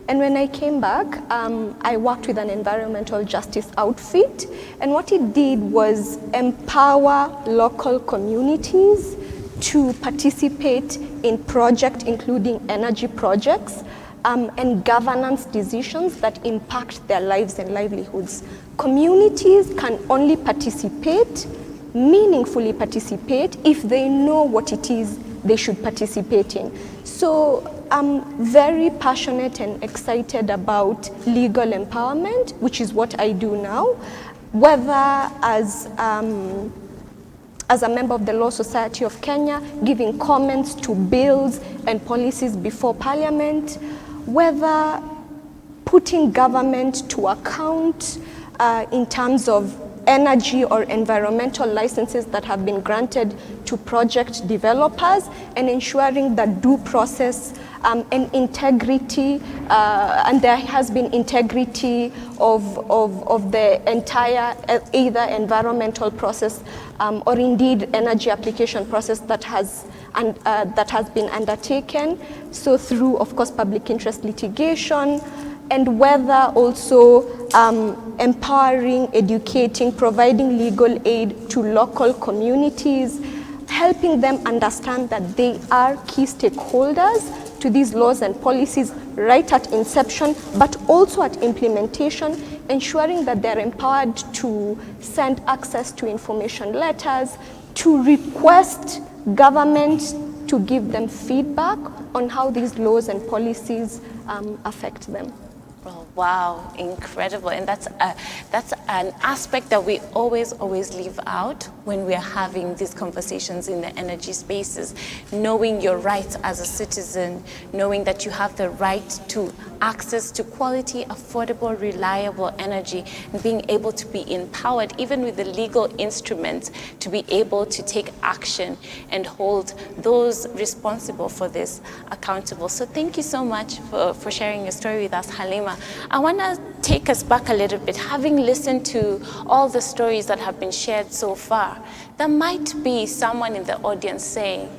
And when I came back, I worked with an environmental justice outfit. And what it did was empower local communities to participate in projects, including energy projects, and governance decisions that impact their lives and livelihoods. Communities can only participate, meaningfully participate, if they know what it is they should participate in. So I'm very passionate and excited about legal empowerment, which is what I do now, whether as a member of the Law Society of Kenya, giving comments to bills and policies before Parliament, whether putting government to account in terms of energy or environmental licenses that have been granted to project developers, and ensuring that due process and integrity, and there has been integrity of the entire either environmental process or indeed energy application process that has been undertaken. So through, of course, public interest litigation, and whether also empowering, educating, providing legal aid to local communities, helping them understand that they are key stakeholders to these laws and policies right at inception, but also at implementation, ensuring that they're empowered to send access to information letters, to request government to give them feedback on how these laws and policies affect them. Oh, wow, incredible. And that's an aspect that we always leave out when we're having these conversations in the energy spaces. Knowing your rights as a citizen, knowing that you have the right to access to quality, affordable, reliable energy, and being able to be empowered, even with the legal instruments, to be able to take action and hold those responsible for this accountable. So thank you so much for sharing your story with us, Halima. I want to take us back a little bit. Having listened to all the stories that have been shared so far, there might be someone in the audience saying,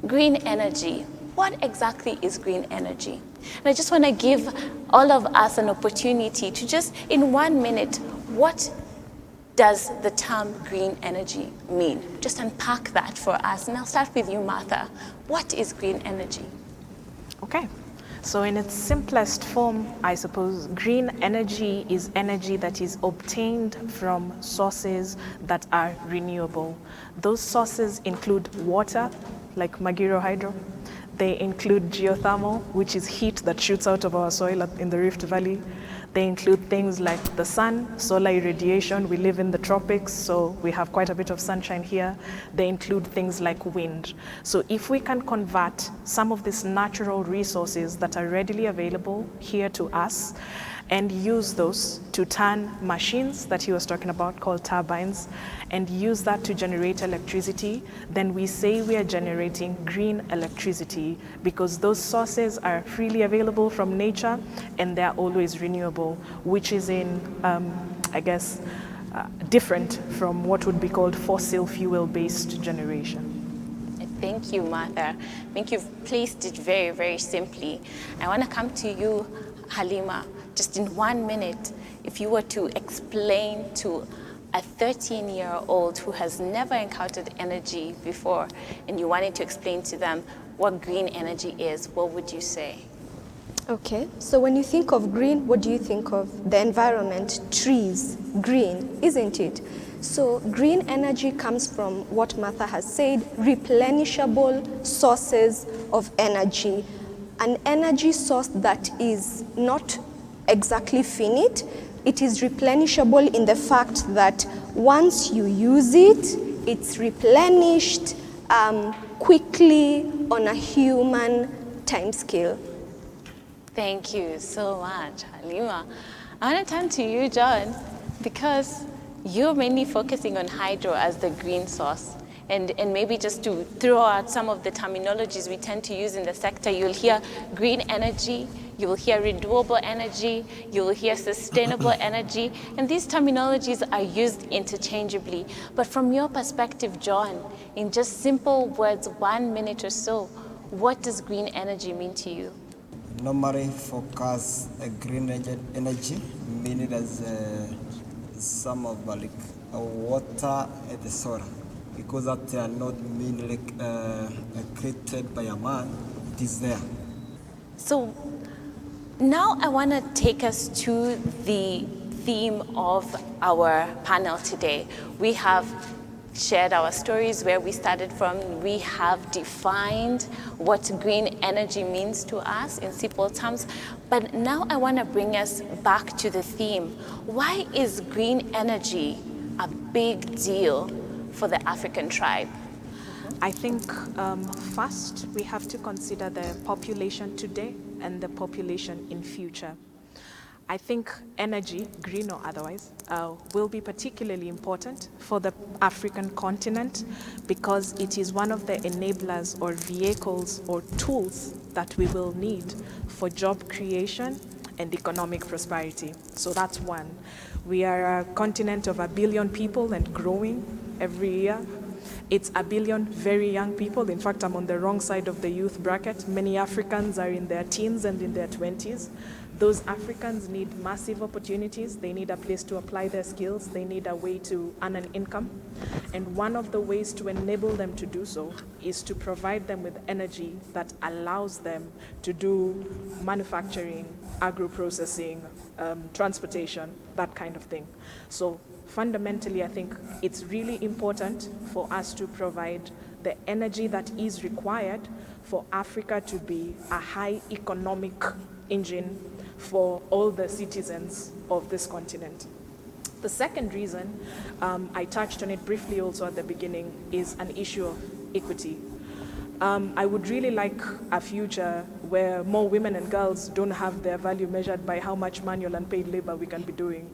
green energy, what exactly is green energy? And I just want to give all of us an opportunity to just, in 1 minute, what does the term green energy mean? Just unpack that for us. And I'll start with you, Martha. What is green energy? Okay. So in its simplest form, I suppose, green energy is energy that is obtained from sources that are renewable. Those sources include water, like Wanjira hydro. They include geothermal, which is heat that shoots out of our soil in the Rift Valley. They include things like the sun, solar irradiation. We live in the tropics, so we have quite a bit of sunshine here. They include things like wind. So if we can convert some of these natural resources that are readily available here to us and use those to turn machines that he was talking about called turbines and use that to generate electricity, then we say we are generating green electricity because those sources are freely available from nature and they're always renewable, which is different from what would be called fossil fuel-based generation. Thank you, Martha. I think you've placed it very, very simply. I want to come to you, Halima. Just in 1 minute, if you were to explain to a 13-year-old who has never encountered energy before and you wanted to explain to them what green energy is, what would you say? Okay, so when you think of green, what do you think of? The environment, trees, green, isn't it? So green energy comes from what Martha has said, replenishable sources of energy. An energy source that is not exactly finite. It is replenishable in the fact that once you use it, it's replenished quickly on a human timescale. Thank you so much, Halima. I want to turn to you, John, because you're mainly focusing on hydro as the green source. And maybe just to throw out some of the terminologies we tend to use in the sector, you'll hear green energy, you will hear renewable energy, you will hear sustainable energy, and these terminologies are used interchangeably. But from your perspective, John, in just simple words, 1 minute or so, what does green energy mean to you? Normally focus green energy, meaning as some of like water and the soil. Because that they are not mainly created by a man, it is there. So now I want to take us to the theme of our panel today. We have shared our stories, where we started from. We have defined what green energy means to us in simple terms. But now I want to bring us back to the theme. Why is green energy a big deal for the African tribe? I think first we have to consider the population today and the population in future. I think energy, green or otherwise, will be particularly important for the African continent because it is one of the enablers or vehicles or tools that we will need for job creation and economic prosperity. So that's one. We are a continent of 1 billion people and growing every year. It's 1 billion very young people. In fact, I'm on the wrong side of the youth bracket. Many Africans are in their teens and in their 20s. Those Africans need massive opportunities. They need a place to apply their skills. They need a way to earn an income. And one of the ways to enable them to do so is to provide them with energy that allows them to do manufacturing, agro-processing, transportation, that kind of thing. So fundamentally, I think it's really important for us to provide the energy that is required for Africa to be a high economic engine for all the citizens of this continent. The second reason, I touched on it briefly also at the beginning, is an issue of equity. I would really like a future where more women and girls don't have their value measured by how much manual and paid labor we can be doing.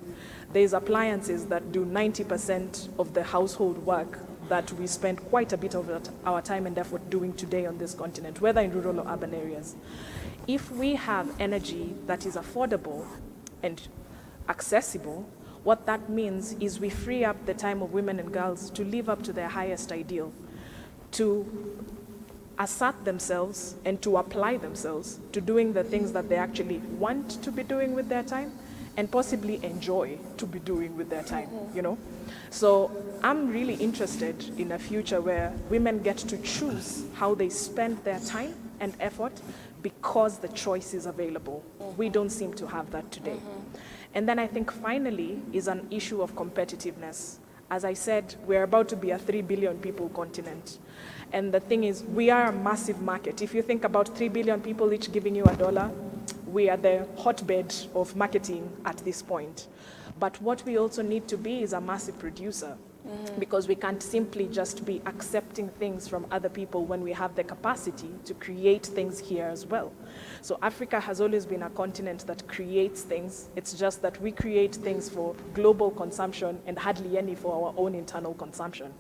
There's appliances that do 90% of the household work that we spend quite a bit of our time and effort doing today on this continent, whether in rural or urban areas. If we have energy that is affordable and accessible, what that means is we free up the time of women and girls to live up to their highest ideal, to assert themselves and to apply themselves to doing the things that they actually want to be doing with their time and possibly enjoy to be doing with their time, you know? So I'm really interested in a future where women get to choose how they spend their time and effort because the choice is available. We don't seem to have that today. And then I think finally is an issue of competitiveness. As I said, we're about to be a 3 billion people continent. And the thing is, we are a massive market. If you think about 3 billion people each giving you $1, we are the hotbed of marketing at this point. But what we also need to be is a massive producer. Because we can't simply just be accepting things from other people when we have the capacity to create things here as well. So Africa has always been a continent that creates things. It's just that we create things for global consumption and hardly any for our own internal consumption.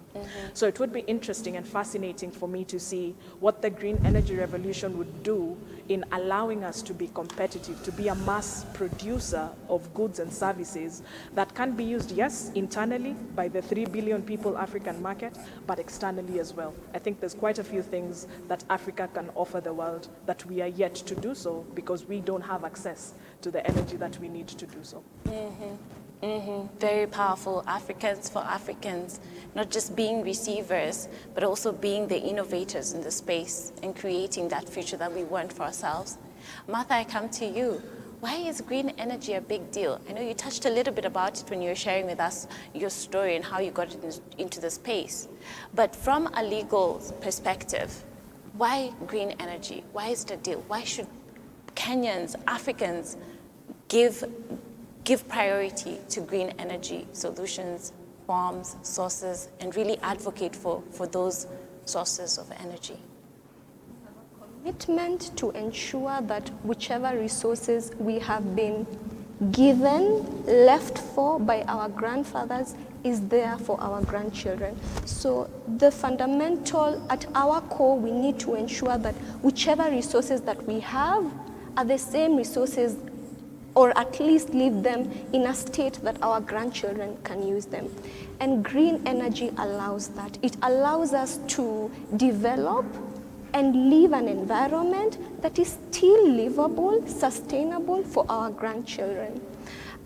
So it would be interesting and fascinating for me to see what the green energy revolution would do in allowing us to be competitive, to be a mass producer of goods and services that can be used, yes, internally by the 3 billion people African market, but externally as well. I think there's quite a few things that Africa can offer the world that we are yet to do so because we don't have access to the energy that we need to do so. Very powerful. Africans for Africans, not just being receivers, but also being the innovators in the space and creating that future that we want for ourselves. Mathai, I come to you. Why is green energy a big deal? I know you touched a little bit about it when you were sharing with us your story and how you got into the space. But from a legal perspective, why green energy? Why is it a deal? Why should Kenyans, Africans give priority to green energy solutions, forms, sources, and really advocate for those sources of energy? Commitment to ensure that whichever resources we have been given, left for by our grandfathers, is there for our grandchildren. So the fundamental, at our core, we need to ensure that whichever resources that we have are the same resources, or at least leave them in a state that our grandchildren can use them. And green energy allows that. It allows us to develop and live an environment that is still livable, sustainable for our grandchildren.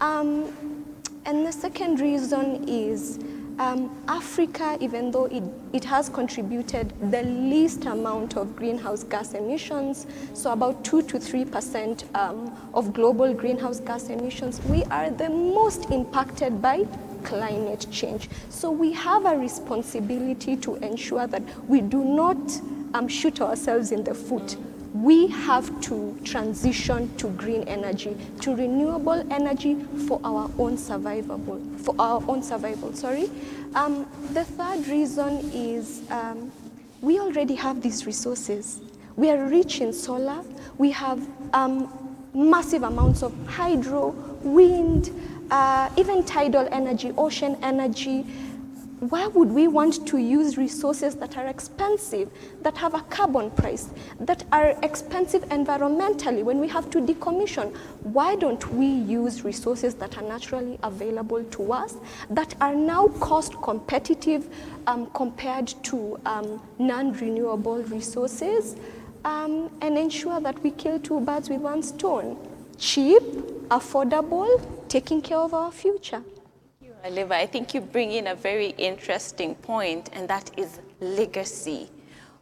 And the second reason is Africa, even though it has contributed the least amount of greenhouse gas emissions, so about 2 to 3% of global greenhouse gas emissions, we are the most impacted by climate change. So we have a responsibility to ensure that we do not shoot ourselves in the foot. We have to transition to green energy, to renewable energy for our own survival. The third reason is we already have these resources. We are rich in solar. We have massive amounts of hydro, wind, even tidal energy, ocean energy. Why would we want to use resources that are expensive, that have a carbon price, that are expensive environmentally when we have to decommission? Why don't we use resources that are naturally available to us, that are now cost competitive compared to non-renewable resources, and ensure that we kill two birds with one stone? cheap, affordable, taking care of our future. Oliver, I think you bring in a very interesting point, and that is legacy.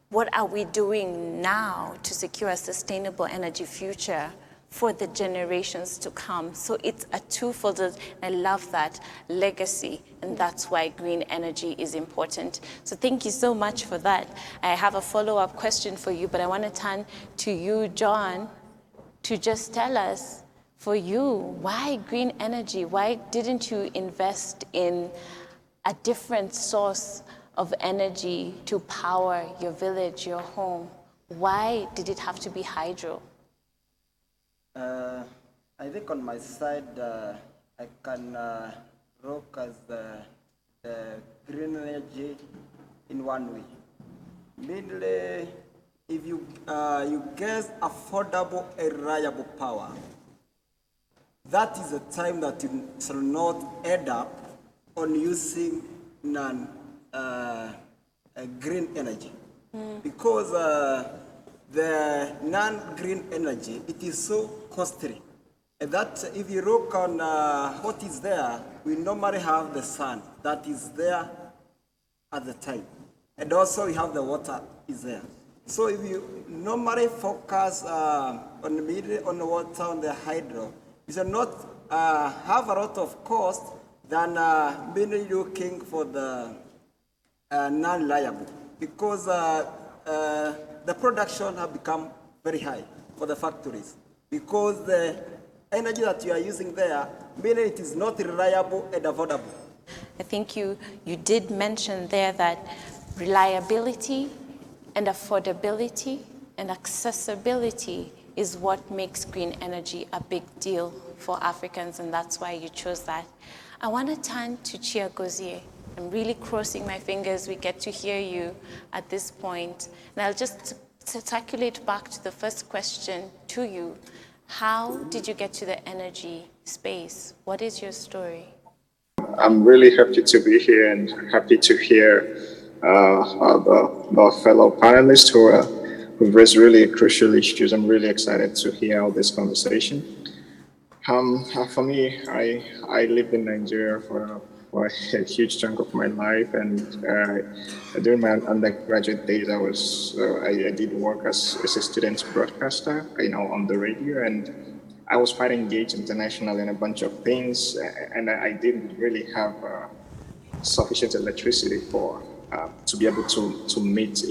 What are we doing now to secure a sustainable energy future for the generations to come? So it's a twofold. I love that, legacy, and that's why green energy is important. So thank you so much for that. I have a follow-up question for you, but I want to turn to you, John, to just tell us, for you, why green energy? Why didn't you invest in a different source of energy to power your village, your home? Why did it have to be hydro? I think on my side, I can rock as the green energy in one way. Mainly, if you get affordable and reliable power, that is a time that you shall not end up on using green energy. Because the non-green energy, it is so costly. And that if you look on what is there, we normally have the sun that is there at the time. And also we have the water is there. So if you normally focus on the water, on the hydro, you should not have a lot of cost than mainly looking for the non-reliable, because the production have become very high for the factories, because the energy that you are using there, mainly it is not reliable and affordable. I think you did mention there that reliability and affordability and accessibility is what makes green energy a big deal for Africans, and that's why you chose that. I want to turn to Chiagozie. I'm really crossing my fingers we get to hear you at this point. And I'll just circulate back to the first question to you. How did you get to the energy space? What is your story? I'm really happy to be here and happy to hear the fellow panelists who've raised really crucial issues. I'm really excited to hear all this conversation. For me, I lived in Nigeria for a huge chunk of my life, and during my undergraduate days, I did work as a student broadcaster, on the radio, and I was quite engaged internationally in a bunch of things, and I didn't really have sufficient electricity to be able to meet,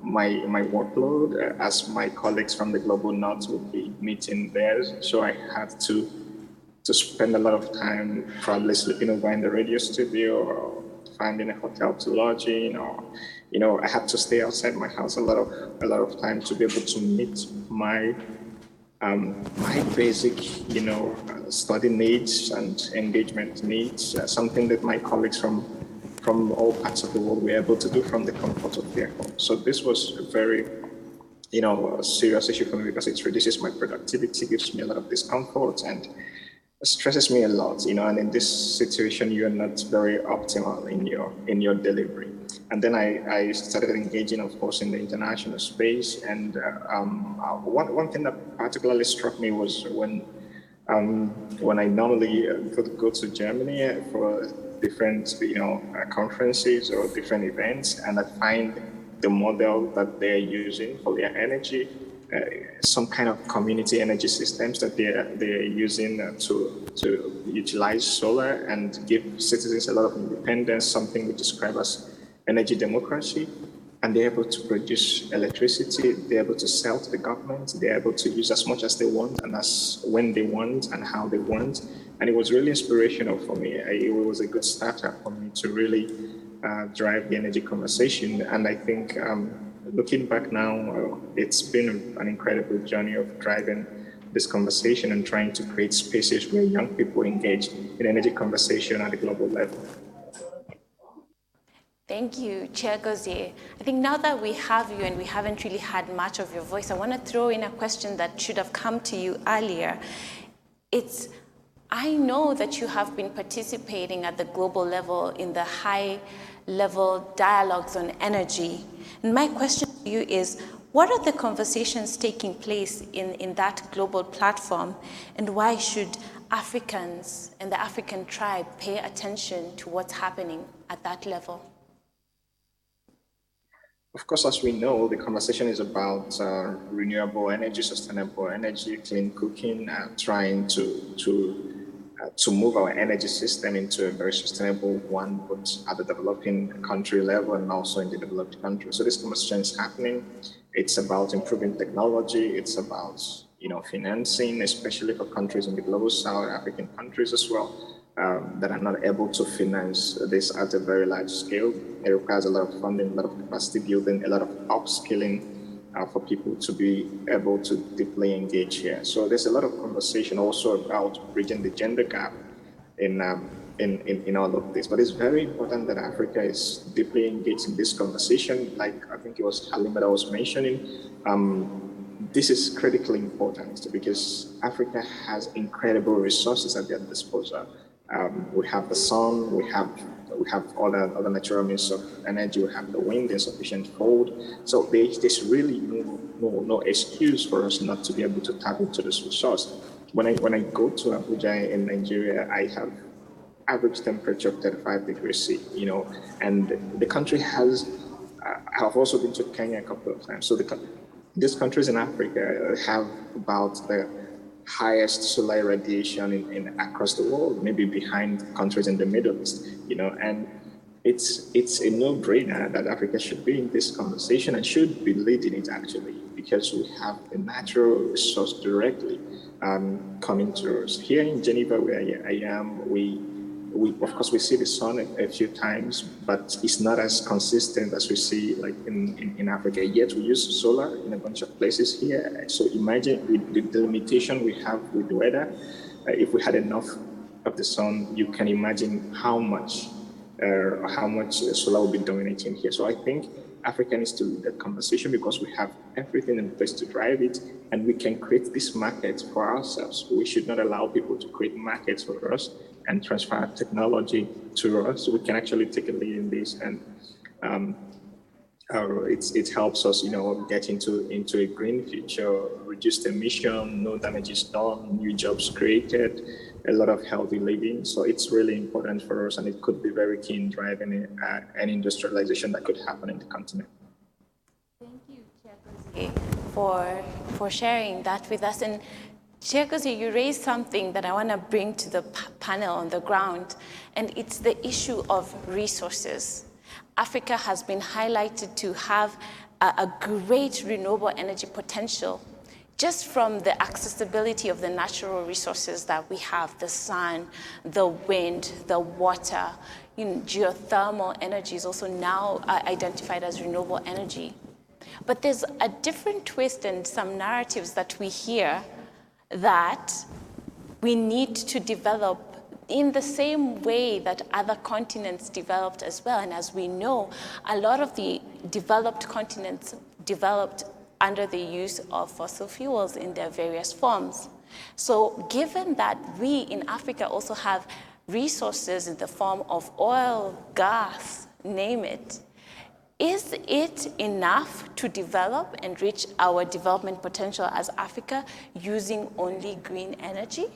my workload as my colleagues from the global north would be meeting theirs. So I had to spend a lot of time probably sleeping over in the radio studio or finding a hotel to lodge in, or I had to stay outside my house a lot of time to be able to meet my basic, study needs and engagement needs, something that my colleagues from all parts of the world were able to do from the comfort of their home. So this was a very, a serious issue for me because it reduces my productivity, gives me a lot of discomfort, and stresses me a lot, and in this situation, you're not very optimal in your delivery. And then I started engaging, of course, in the international space. And one thing that particularly struck me was when I normally could go to Germany for different, conferences or different events, and I find the model that they're using for their energy, some kind of community energy systems that they're using to utilize solar and give citizens a lot of independence, something we describe as energy democracy. And they're able to produce electricity, they're able to sell to the government, they're able to use as much as they want and as when they want and how they want. And it was really inspirational for me. It was a good starter for me to really drive the energy conversation. And I think looking back now, it's been an incredible journey of driving this conversation and trying to create spaces where young people engage in energy conversation at a global level. Thank you, Chair Gozier. I think now that we have you and we haven't really had much of your voice, I want to throw in a question that should have come to you earlier. I know that you have been participating at the global level in the high-level dialogues on energy. And my question to you is, What are the conversations taking place in that global platform, and why should Africans and the African tribe pay attention to what's happening at that level? Of course, as we know, the conversation is about renewable energy, sustainable energy, clean cooking, trying to move our energy system into a very sustainable one, both at the developing country level and also in the developed country. So this conversation is happening. It's about improving technology. It's about financing, especially for countries in the global south, African countries as well, that are not able to finance this at a very large scale. It requires a lot of funding, a lot of capacity building, a lot of upskilling for people to be able to deeply engage here. So there's a lot of conversation also about bridging the gender gap in all of this. But it's very important that Africa is deeply engaged in this conversation. Like I think it was Halima that was mentioning, this is critically important because Africa has incredible resources at their disposal. We have the sun, we have other natural means of energy, we have the wind in sufficient fold. So there's really no excuse for us not to be able to tap into this resource. When I go to Abuja in Nigeria, I have average temperature of 35 degrees C, and the country has, I have also been to Kenya a couple of times. So these countries in Africa have about the highest solar radiation in across the world, maybe behind countries in the Middle East, and it's a no-brainer that Africa should be in this conversation and should be leading it actually, because we have a natural resource directly coming to us. Here in Geneva, where I am, we of course we see the sun a few times, but it's not as consistent as we see like in Africa. Yet we use solar in a bunch of places here. So imagine with the limitation we have with the weather, if we had enough of the sun, you can imagine how much solar will be dominating here. So I think Africa needs to lead that conversation because we have everything in place to drive it, and we can create this market for ourselves. We should not allow people to create markets for us and transfer technology to us. We can actually take a lead in this, and it helps us, get into a green future, reduced emission, no damages done, new jobs created, a lot of healthy living. So it's really important for us, and it could be very key in driving an industrialization that could happen in the continent. Thank you, Chair, for sharing that with us. And Chair, you raised something that I want to bring to the panel on the ground, and it's the issue of resources. Africa has been highlighted to have a great renewable energy potential just from the accessibility of the natural resources that we have, the sun, the wind, the water. Geothermal energy is also now identified as renewable energy. But there's a different twist and some narratives that we hear that we need to develop in the same way that other continents developed as well. And as we know, a lot of the developed continents developed under the use of fossil fuels in their various forms. So given that we in Africa also have resources in the form of oil, gas, name it, is it enough to develop and reach our development potential as Africa using only green energy?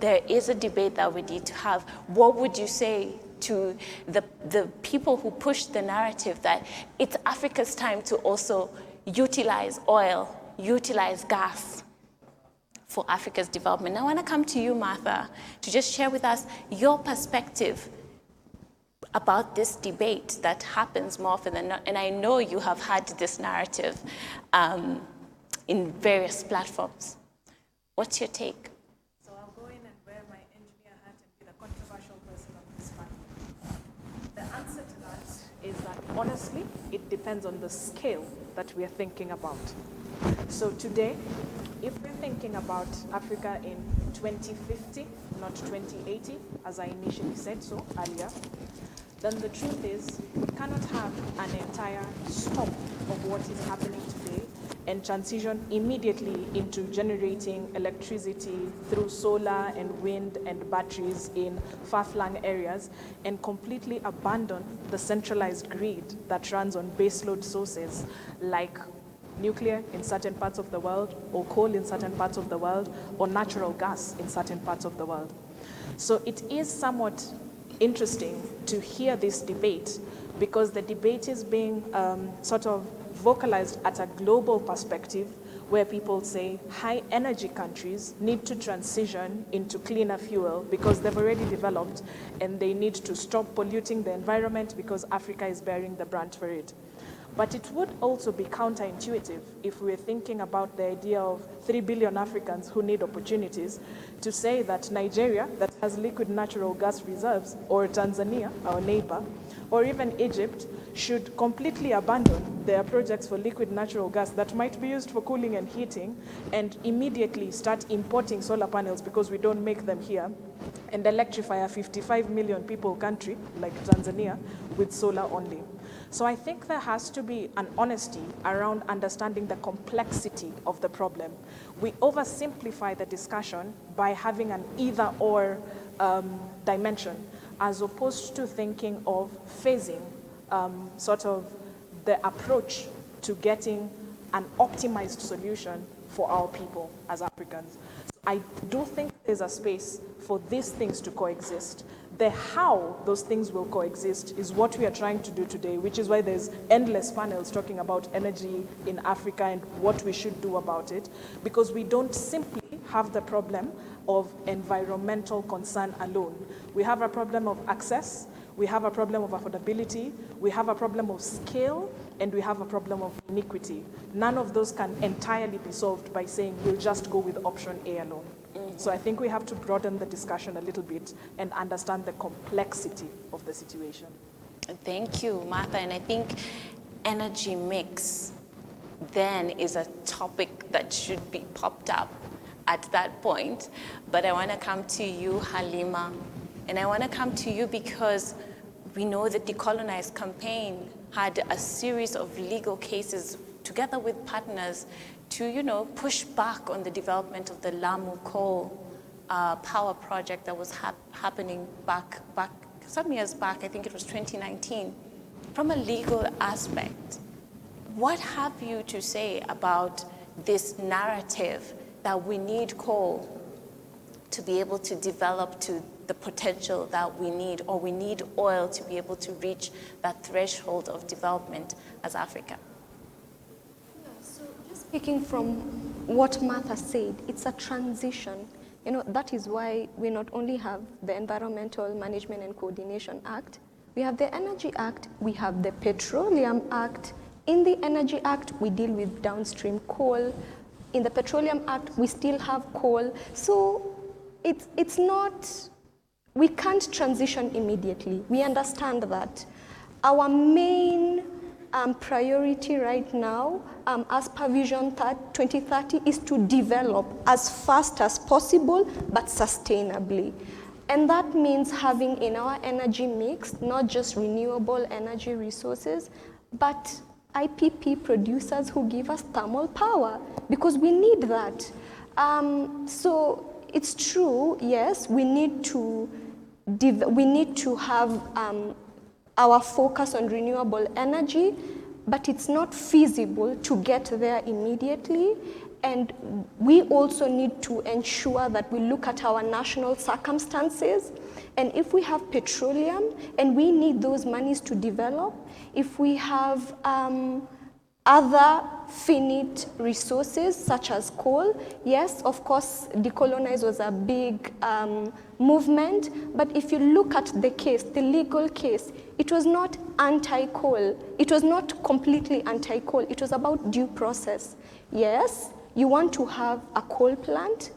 There is a debate that we need to have. What would you say to the people who push the narrative that it's Africa's time to also utilize oil, utilize gas for Africa's development? I want to come to you, Martha, to just share with us your perspective about this debate that happens more often than not. And I know you have had this narrative in various platforms. What's your take? So I'll go in and wear my engineer hat and be the controversial person on this panel. The answer to that is that honestly, it depends on the scale that we are thinking about. So today, if we're thinking about Africa in 2050, not 2080, as I initially said so earlier, then the truth is we cannot have an entire stop of what is happening today and transition immediately into generating electricity through solar and wind and batteries in far-flung areas, and completely abandon the centralized grid that runs on baseload sources like nuclear in certain parts of the world, or coal in certain parts of the world, or natural gas in certain parts of the world. So it is somewhat interesting to hear this debate, because the debate is being sort of vocalized at a global perspective, where people say high energy countries need to transition into cleaner fuel because they've already developed, and they need to stop polluting the environment because Africa is bearing the brunt for it. But it would also be counterintuitive if we're thinking about the idea of 3 billion Africans who need opportunities, to say that Nigeria, that has liquid natural gas reserves, or Tanzania, our neighbor, or even Egypt, should completely abandon their projects for liquid natural gas that might be used for cooling and heating, and immediately start importing solar panels because we don't make them here, and electrify a 55 million people country like Tanzania with solar only. So I think there has to be an honesty around understanding the complexity of the problem. We oversimplify the discussion by having an either-or dimension, as opposed to thinking of phasing sort of the approach to getting an optimized solution for our people as Africans. I do think there's a space for these things to coexist. The how those things will coexist is what we are trying to do today, which is why there's endless panels talking about energy in Africa and what we should do about it, because we don't simply have the problem of environmental concern alone. We have a problem of access, we have a problem of affordability, we have a problem of scale, and we have a problem of inequity. None of those can entirely be solved by saying we'll just go with option A alone. So I think we have to broaden the discussion a little bit and understand the complexity of the situation. Thank you, Martha. And I think energy mix then is a topic that should be popped up at that point. But I want to come to you, Halima. And I want to come to you because we know the Decolonize campaign had a series of legal cases together with partners to, push back on the development of the Lamu coal power project that was happening back some years back. I think it was 2019. From a legal aspect, what have you to say about this narrative that we need coal to be able to develop to the potential that we need, or we need oil to be able to reach that threshold of development as Africa? Speaking from what Martha said, it's a transition. That is why we not only have the Environmental Management and Coordination Act, we have the Energy Act, we have the Petroleum Act. In the Energy Act, we deal with downstream coal. In the Petroleum Act, we still have coal. So it's not, we can't transition immediately. We understand that. Our main priority right now, as per Vision 2030, is to develop as fast as possible, but sustainably. And that means having in our energy mix, not just renewable energy resources, but IPP producers who give us thermal power, because we need that. So it's true, yes, we need to have our focus on renewable energy, but it's not feasible to get there immediately. And we also need to ensure that we look at our national circumstances. And if we have petroleum and we need those monies to develop, if we have other finite resources such as coal, yes, of course, Decolonize was a big movement, but if you look at the case, the legal case, it was not anti-coal. It was not completely anti-coal. It was about due process. Yes, you want to have a coal plant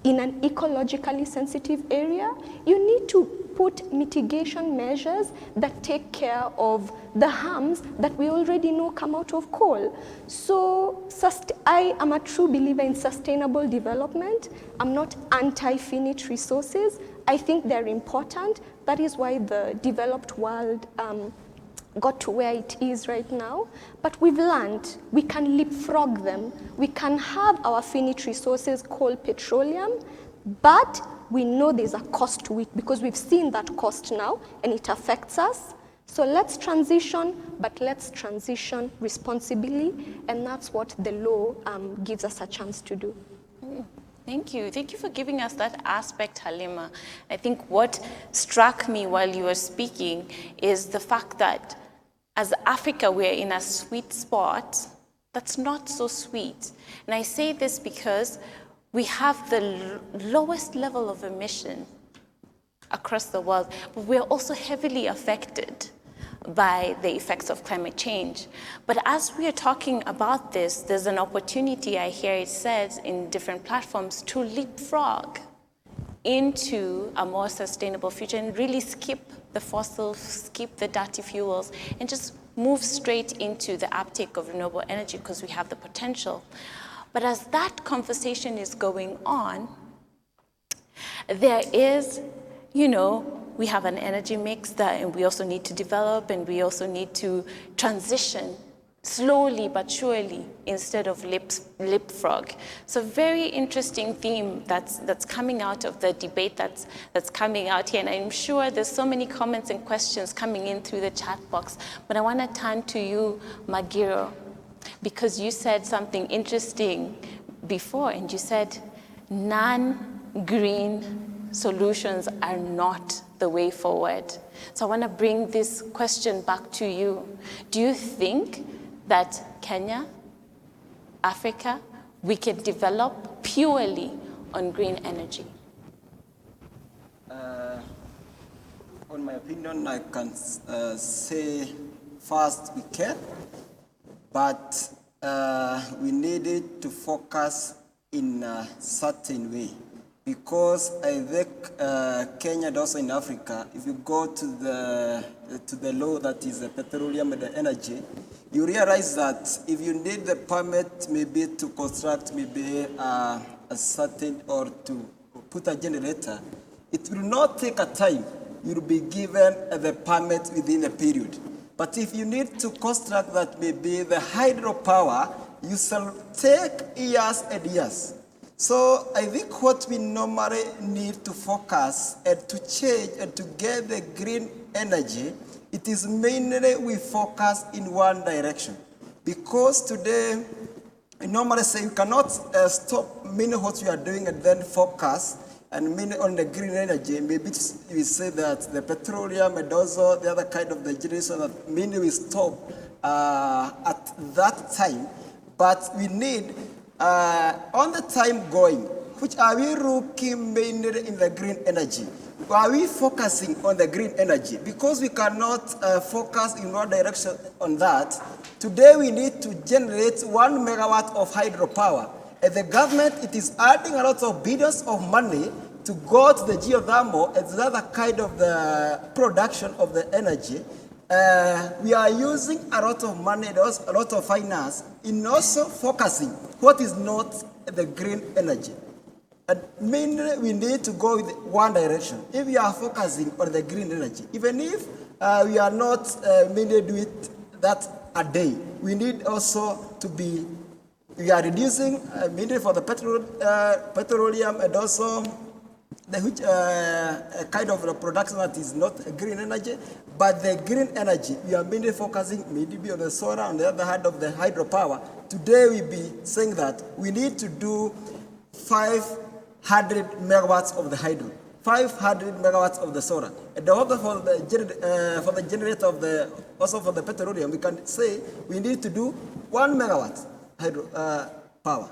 in an ecologically sensitive area, you need to put mitigation measures that take care of the harms that we already know come out of coal. So I am a true believer in sustainable development. I'm not anti-finite resources. I think they're important. That is why the developed world got to where it is right now, but we've learned we can leapfrog them. We can have our finite resources called petroleum, but we know there's a cost to it because we've seen that cost now and it affects us. So let's transition, but let's transition responsibly, and that's what the law gives us a chance to do. Thank you. Thank you for giving us that aspect, Halima. I think what struck me while you were speaking is the fact that as Africa, we're in a sweet spot that's not so sweet. And I say this because we have the lowest level of emission across the world, but we're also heavily affected by the effects of climate change. But as we are talking about this, there's an opportunity, I hear it says in different platforms, to leapfrog into a more sustainable future and really skip the fossils, skip the dirty fuels, and just move straight into the uptake of renewable energy because we have the potential. But as that conversation is going on, there is, we have an energy mix and we also need to develop, and we also need to transition slowly but surely instead of leapfrog. So very interesting theme that's coming out of the debate that's coming out here. And I'm sure there's so many comments and questions coming in through the chat box. But I want to turn to you, Magiro, because you said something interesting before, and you said non-green solutions are not the way forward. So I want to bring this question back to you. Do you think that Kenya, Africa, we can develop purely on green energy? On my opinion, I can say first we can, but we needed to focus in a certain way. Because I think Kenya and also in Africa, if you go to the law that is the petroleum and the energy, you realize that if you need the permit maybe to construct maybe a certain or to put a generator, it will not take a time. You will be given the permit within a period. But if you need to construct that maybe the hydropower, you shall take years and years. So I think what we normally need to focus and to change and to get the green energy, it is mainly we focus in one direction. Because today, we normally say you cannot stop mainly what you are doing and then focus and mainly on the green energy. Maybe we say that the petroleum and also the other kind of the generation that mainly we stop at that time. But we need on the time going, which are we looking mainly in the green energy? Are we focusing on the green energy? Because we cannot focus in one direction on that. Today we need to generate 1 megawatt of hydropower. And the government, it is adding a lot of billions of money to go to the geothermal and the other kind of the production of the energy. We are using a lot of money, a lot of finance in also focusing what is not the green energy. And mainly we need to go with one direction. If we are focusing on the green energy, even if we are not mainly doing that a day, we need also to be, we are reducing mainly for the petroleum and also the which kind of production that is not green energy, but the green energy, we are mainly focusing maybe on the solar, on the other hand of the hydropower. Today we be saying that we need to do 500 megawatts of the hydro, 500 megawatts of the solar. And also for the generator of the, also for the petroleum, we can say we need to do 1 megawatt hydro power.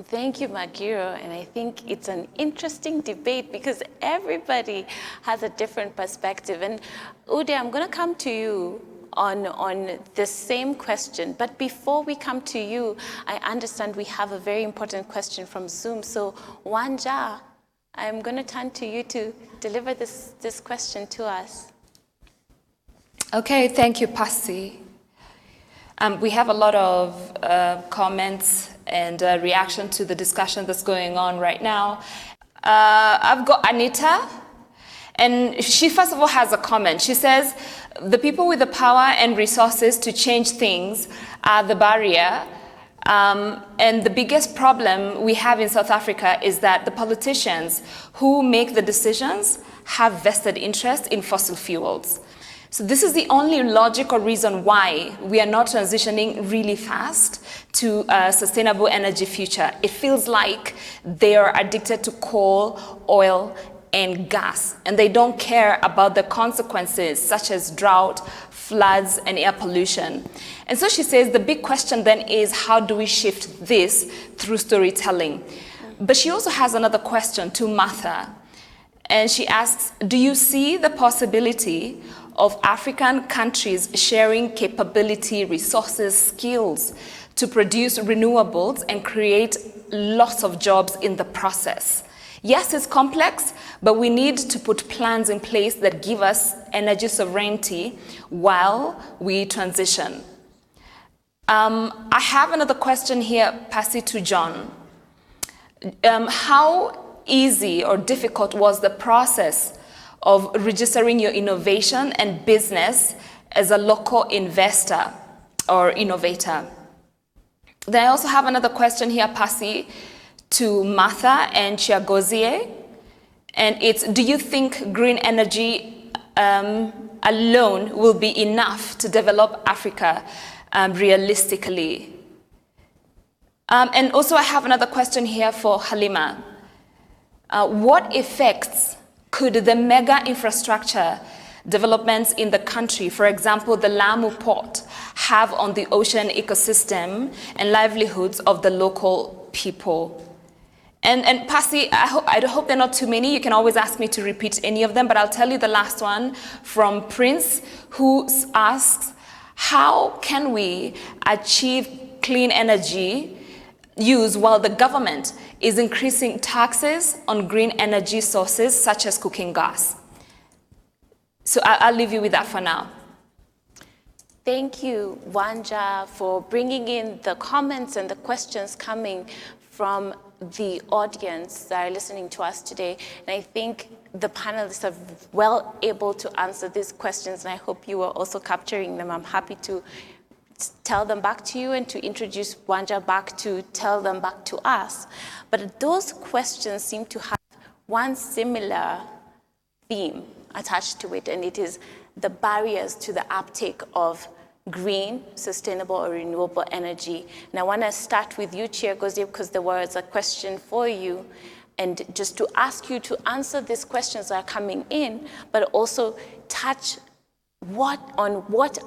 Thank you, Magiro, and I think it's an interesting debate because everybody has a different perspective. And Ude, I'm going to come to you on the same question, but before we come to you, I understand we have a very important question from Zoom. So Wanjira, I'm going to turn to you to deliver this question to us. Okay, thank you, Pasi. We have a lot of comments and reaction to the discussion that's going on right now. I've got Anita, And she first of all has a comment. She says, the people with the power and resources to change things are the barrier. And the biggest problem we have in South Africa is that the politicians who make the decisions have vested interest in fossil fuels. So this is the only logical reason why we are not transitioning really fast to a sustainable energy future. It feels like they are addicted to coal, oil, and gas, and they don't care about the consequences such as drought, floods, and air pollution. And so she says the big question then is, how do we shift this through storytelling? But she also has another question to Mathai, and she asks, do you see the possibility of African countries sharing capability, resources, skills to produce renewables and create lots of jobs in the process? Yes, it's complex, but we need to put plans in place that give us energy sovereignty while we transition. I have another question here, pass it to John. How easy or difficult was the process of registering your innovation and business as a local investor or innovator? Then I also have another question here, Pasi, to Mathai and Chiagozie. And it's, do you think green energy alone will be enough to develop Africa realistically? And also I have another question here for Halima. What effects could the mega infrastructure developments in the country, for example, the Lamu port, have on the ocean ecosystem and livelihoods of the local people? And Pasi, I hope there are not too many. You can always ask me to repeat any of them, but I'll tell you the last one from Prince, who asks, how can we achieve clean energy use while the government is increasing taxes on green energy sources such as cooking gas? So I'll leave you with that for now. Thank you, Wanjira, for bringing in the comments and the questions coming from the audience that are listening to us today. And I think the panelists are well able to answer these questions, and I hope you are also capturing them. I'm happy to tell them back to you and to introduce Wanjira back to tell them back to us. But those questions seem to have one similar theme attached to it, and it is the barriers to the uptake of green, sustainable, or renewable energy. And I want to start with you, Chiagozie, because there was a question for you, and just to ask you to answer these questions that are coming in, but also touch what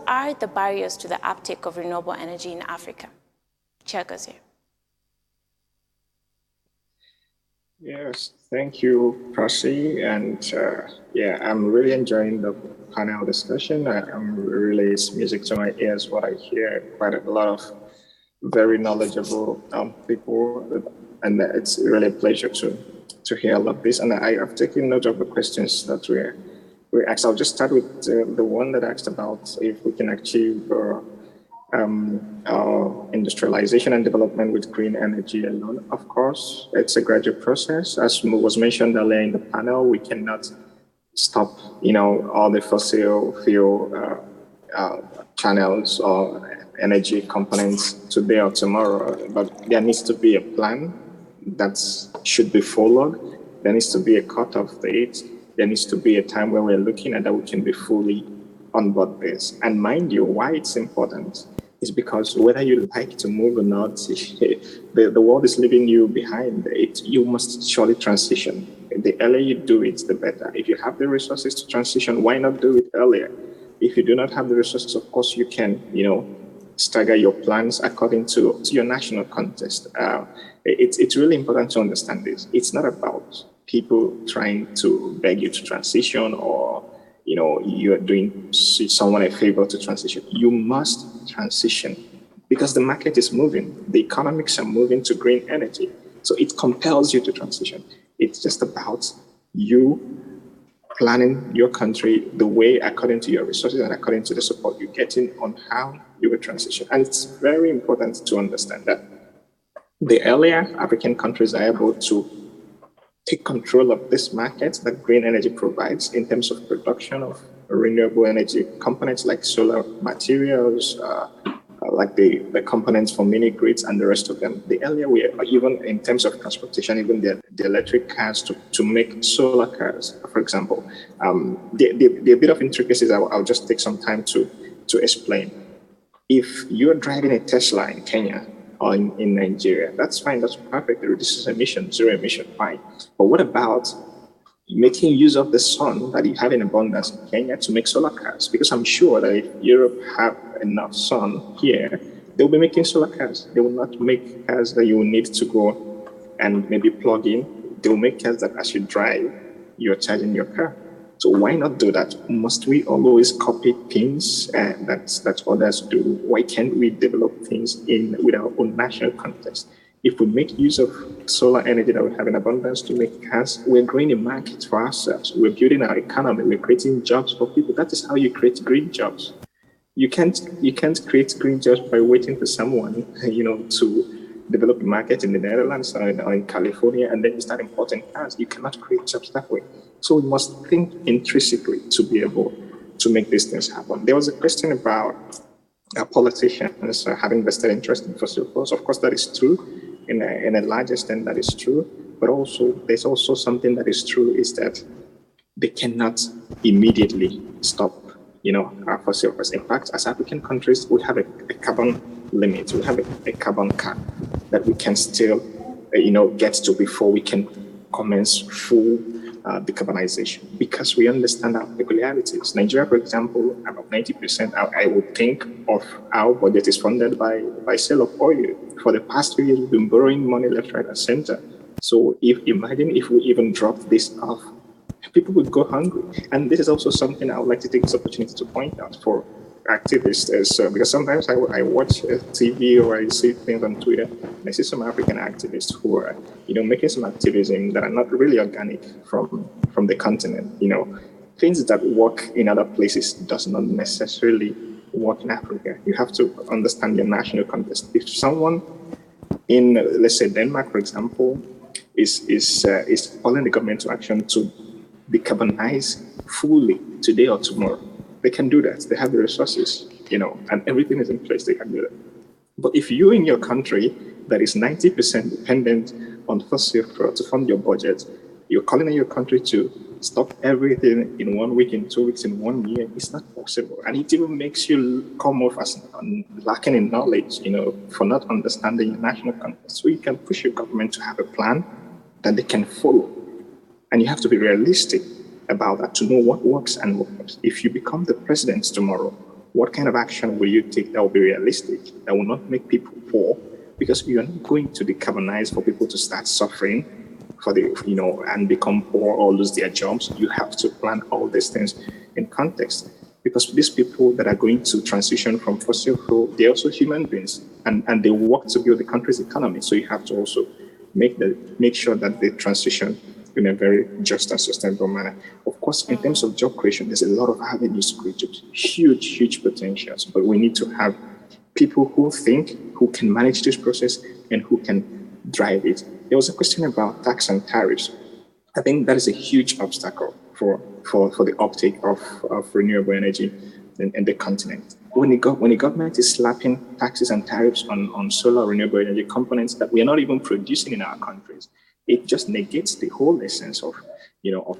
are the barriers to the uptake of renewable energy in Africa? Chiagozie. Yes, thank you, Pasi. And yeah, I'm really enjoying the panel discussion. I'm really, it's music to my ears what I hear. Quite a lot of very knowledgeable people, and it's really a pleasure to hear all of this. And I have taken note of the questions that we asked. I'll just start with the one that asked about if we can achieve industrialization and development with green energy alone. Of course, it's a gradual process. As was mentioned earlier in the panel, we cannot stop, all the fossil fuel channels or energy components today or tomorrow, but there needs to be a plan that should be followed. There needs to be a cutoff date. There needs to be a time where we're looking at that we can be fully on board this. And mind you, why it's important is because whether you like to move or not, the world is leaving you behind. You must surely transition. The earlier you do it, the better. If you have the resources to transition, why not do it earlier? If you do not have the resources, of course, you can, stagger your plans according to your national context. It's really important to understand this. It's not about people trying to beg you to transition or you are doing someone a favor to transition. You must transition because the market is moving. The economics are moving to green energy. So it compels you to transition. It's just about you planning your country the way according to your resources and according to the support you're getting on how you will transition. And it's very important to understand that the earlier African countries are able to take control of this market that green energy provides in terms of production of renewable energy components like solar materials, like the components for mini grids and the rest of them. The earlier we are, even in terms of transportation, even the electric cars to make solar cars, for example. The bit of intricacies I'll just take some time to explain. If you're driving a Tesla in Kenya or in Nigeria, that's fine, that's perfect. It reduces emission, zero emission, fine. But what about making use of the sun that you have in abundance in Kenya to make solar cars? Because I'm sure that if Europe have enough sun here, they'll be making solar cars. They will not make cars that you will need to go and maybe plug in. They will make cars that as you drive, you're charging your car. So why not do that? Must we always copy things that others do? Why can't we develop things with our own national context? If we make use of solar energy that we have in abundance to make cars, we're growing a market for ourselves. We're building our economy. We're creating jobs for people. That is how you create green jobs. You can't create green jobs by waiting for someone, to develop a market in the Netherlands or in California, and then you start importing cars. You cannot create jobs that way. So we must think intrinsically to be able to make these things happen. There was a question about politicians having vested interest in fossil fuels. Of course, that is true. In a large extent, that is true. But also, there's also something that is true is that they cannot immediately stop, our fossil fuels. In fact, as African countries, we have a carbon limit. We have a carbon cap that we can still, get to before we can commence full decarbonization, because we understand our peculiarities. Nigeria, for example, about 90%, I would think, of our budget is funded by sale of oil. For the past 3 years, we've been borrowing money left, right, and center. So imagine if we even dropped this off, people would go hungry. And this is also something I would like to take this opportunity to point out for activists, because sometimes I watch TV or I see things on Twitter, and I see some African activists who are, making some activism that are not really organic from the continent. Things that work in other places does not necessarily work in Africa. You have to understand your national context. If someone in, let's say, Denmark, for example, is calling the government to action to decarbonize fully today or tomorrow, they can do that. They have the resources, and everything is in place. They can do that. But if you in your country that is 90% dependent on fossil fuel to fund your budget, you're calling on your country to stop everything in 1 week, in 2 weeks, in 1 year, it's not possible. And it even makes you come off as lacking in knowledge, for not understanding your national context. So you can push your government to have a plan that they can follow. And you have to be realistic about that to know what works and what works. If you become the president tomorrow, what kind of action will you take that will be realistic, that will not make people poor? Because you're not going to decarbonize for people to start suffering and become poor or lose their jobs. You have to plan all these things in context, because these people that are going to transition from fossil fuel, they're also human beings, and they work to build the country's economy. So you have to also make sure that they transition in a very just and sustainable manner. Of course, in terms of job creation, there's a lot of avenues to create jobs, huge potentials, but we need to have people who think, who can manage this process, and who can drive it. There was a question about tax and tariffs. I think that is a huge obstacle for the uptake of renewable energy in the continent. When the government is slapping taxes and tariffs on solar renewable energy components that we are not even producing in our countries, it just negates the whole essence of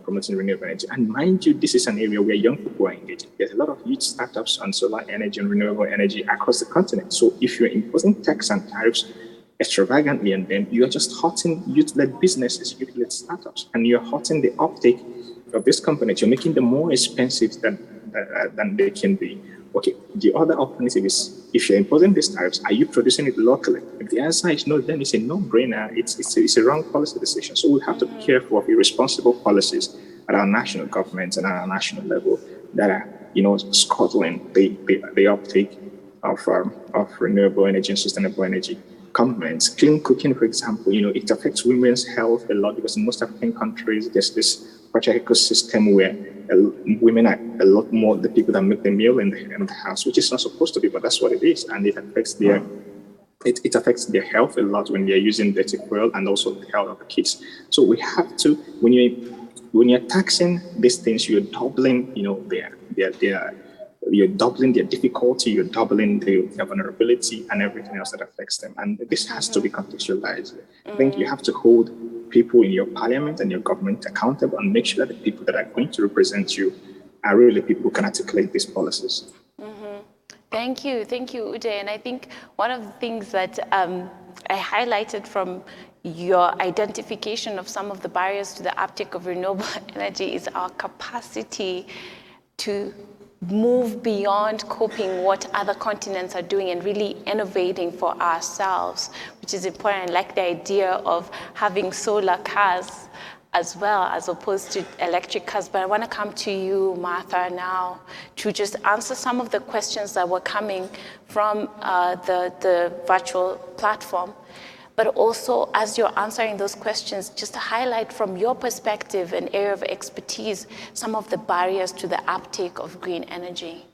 promoting renewable energy. And mind you, this is an area where young people are engaging. There's a lot of huge startups on solar energy and renewable energy across the continent. So if you're imposing tax and tariffs extravagantly on them, you're just hurting youth-led businesses, youth-led startups, and you're hurting the uptake of these companies. You're making them more expensive than they can be. Okay, the other alternative is, if you're imposing these tariffs, are you producing it locally? If the answer is no, then it's a no-brainer. It's a wrong policy decision. So we have to be careful of irresponsible policies at our national governments and at our national level that are, scuttling the uptake of renewable energy and sustainable energy components. Clean cooking, for example, it affects women's health a lot, because in most African countries, there's this patriarchal ecosystem where women are a lot more the people that make the meal in the house, which is not supposed to be, but that's what it is. And it affects their it affects their health a lot when they're using dirty fuel, and also the health of the kids. So we have to, when you're taxing these things, you're doubling, you're doubling their difficulty, you're doubling their vulnerability and everything else that affects them. And this has to be contextualized. I think you have to hold people in your parliament and your government accountable, and make sure that the people that are going to represent you are really people who can articulate these policies. Thank you, Uday. And I think one of the things that I highlighted from your identification of some of the barriers to the uptake of renewable energy is our capacity to move beyond copying what other continents are doing and really innovating for ourselves, which is important. I like the idea of having solar cars as well, as opposed to electric cars. But I want to come to you, Martha, now to just answer some of the questions that were coming from the virtual platform. But also, as you're answering those questions, just to highlight from your perspective and area of expertise, some of the barriers to the uptake of green energy.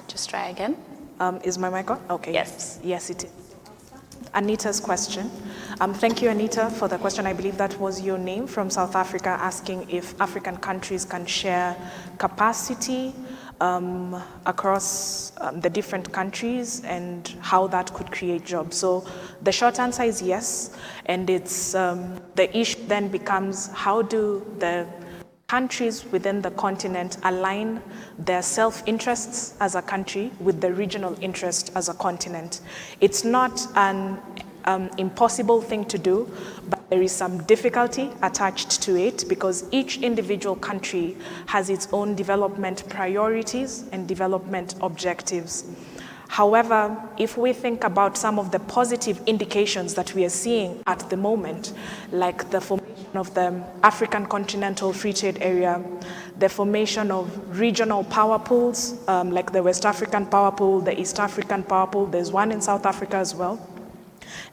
Just try again. Is my mic on? Okay. Yes. Yes, it is. Anita's question. Thank you, Anita, for the question. I believe that was your name from South Africa, asking if African countries can share capacity across the different countries and how that could create jobs. So the short answer is yes, and it's the issue then becomes, how do the countries within the continent align their self-interests as a country with the regional interest as a continent. It's not an impossible thing to do, but there is some difficulty attached to it because each individual country has its own development priorities and development objectives. However, if we think about some of the positive indications that we are seeing at the moment, like the formation of the African Continental Free Trade Area, the formation of regional power pools, like the West African Power Pool, the East African Power Pool, there's one in South Africa as well.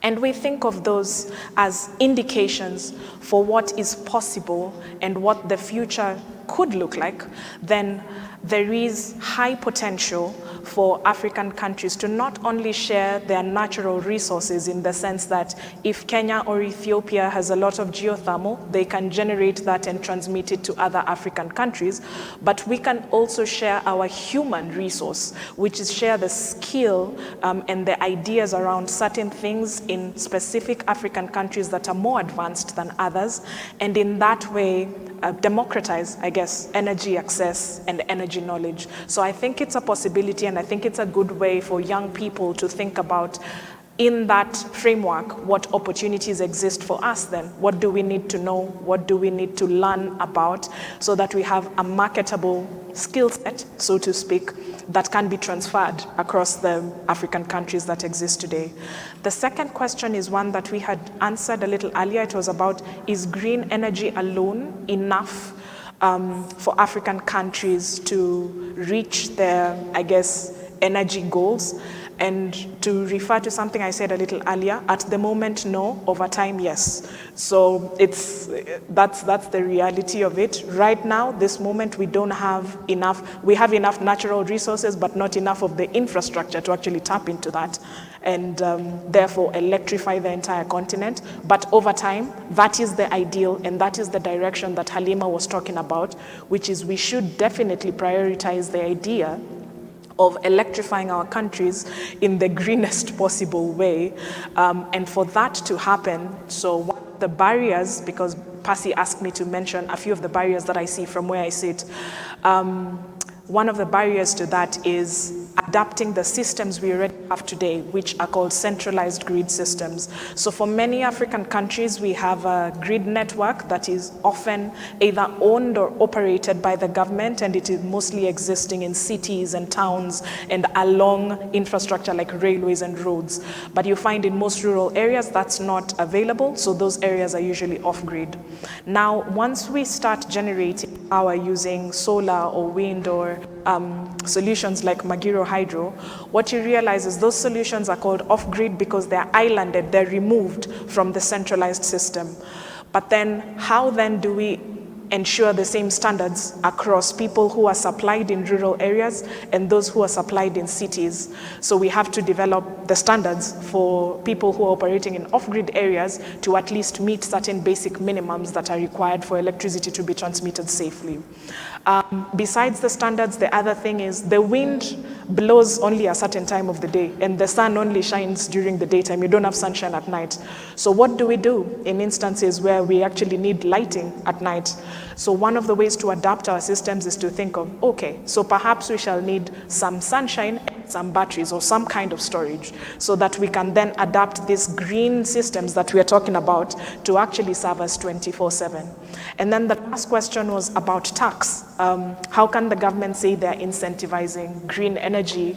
And we think of those as indications for what is possible and what the future could look like, then there is high potential for African countries to not only share their natural resources, in the sense that if Kenya or Ethiopia has a lot of geothermal, they can generate that and transmit it to other African countries, but we can also share our human resource, which is share the skill and the ideas around certain things in specific African countries that are more advanced than others, and in that way democratize, I guess, energy access and energy knowledge. So I think it's a possibility, and I think it's a good way for young people to think about, in that framework, what opportunities exist for us then? What do we need to know? What do we need to learn about, so that we have a marketable skill set, so to speak, that can be transferred across the African countries that exist today? The second question is one that we had answered a little earlier. It was about, is green energy alone enough for African countries to reach their, I guess, energy goals? And to refer to something I said a little earlier, at the moment, no. Over time, yes. So that's the reality of it. Right now, this moment, we don't have enough. We have enough natural resources, but not enough of the infrastructure to actually tap into that, and therefore electrify the entire continent. But over time, that is the ideal, and that is the direction that Halima was talking about, which is we should definitely prioritize the idea of electrifying our countries in the greenest possible way. And for that to happen, so one of the barriers, because Percy asked me to mention a few of the barriers that I see from where I sit, one of the barriers to that is adapting the systems we already have today, which are called centralized grid systems. So for many African countries, we have a grid network that is often either owned or operated by the government, and it is mostly existing in cities and towns and along infrastructure like railways and roads. But you find in most rural areas that's not available, so those areas are usually off-grid. Now, once we start generating power using solar or wind or solutions like Magiro Hydro, what you realize is those solutions are called off-grid because they're islanded, they're removed from the centralized system. But then how then do we ensure the same standards across people who are supplied in rural areas and those who are supplied in cities. So we have to develop the standards for people who are operating in off-grid areas to at least meet certain basic minimums that are required for electricity to be transmitted safely. Besides the standards, the other thing is the wind blows only a certain time of the day and the sun only shines during the daytime. You don't have sunshine at night. So what do we do in instances where we actually need lighting at night? So one of the ways to adapt our systems is to think of, okay, so perhaps we shall need some sunshine and some batteries or some kind of storage so that we can then adapt these green systems that we are talking about to actually serve us 24/7. And then the last question was about tax. How can the government say they're incentivizing green energy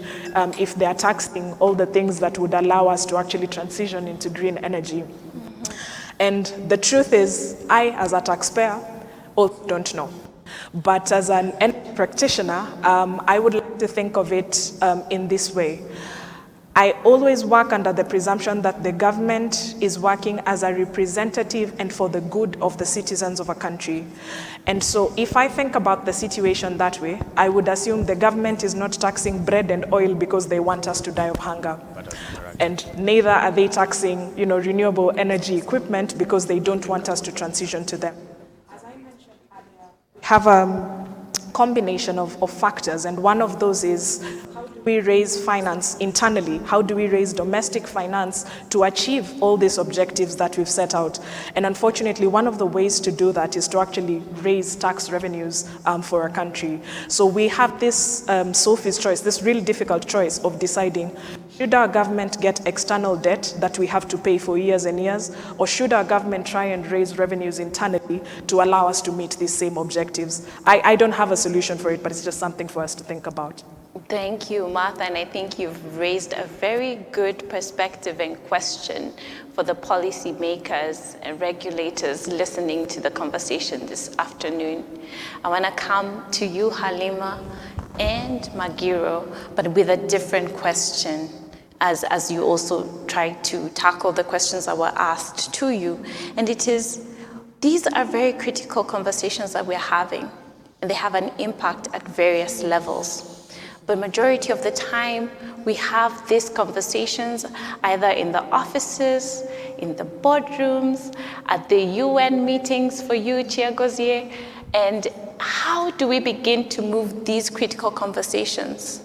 if they're taxing all the things that would allow us to actually transition into green energy? And the truth is, I, as a taxpayer, also don't know. But as an energy practitioner, I would like to think of it in this way. I always work under the presumption that the government is working as a representative and for the good of the citizens of a country. And so if I think about the situation that way, I would assume the government is not taxing bread and oil because they want us to die of hunger. And neither are they taxing, renewable energy equipment because they don't want us to transition to them. As I mentioned earlier, we have a combination of factors, and one of those is how do we raise finance internally? How do we raise domestic finance to achieve all these objectives that we've set out? And unfortunately, one of the ways to do that is to actually raise tax revenues for our country. So we have this Sophie's choice, this really difficult choice of deciding, should our government get external debt that we have to pay for years and years, or should our government try and raise revenues internally to allow us to meet these same objectives? I don't have a solution for it, but it's just something for us to think about. Thank you, Martha, and I think you've raised a very good perspective and question for the policymakers and regulators listening to the conversation this afternoon. I want to come to you, Halima, and Magiro, but with a different question, as you also try to tackle the questions that were asked to you. And it is, these are very critical conversations that we're having, and they have an impact at various levels. But majority of the time, we have these conversations either in the offices, in the boardrooms, at the UN meetings for you, Chair Gozier. And how do we begin to move these critical conversations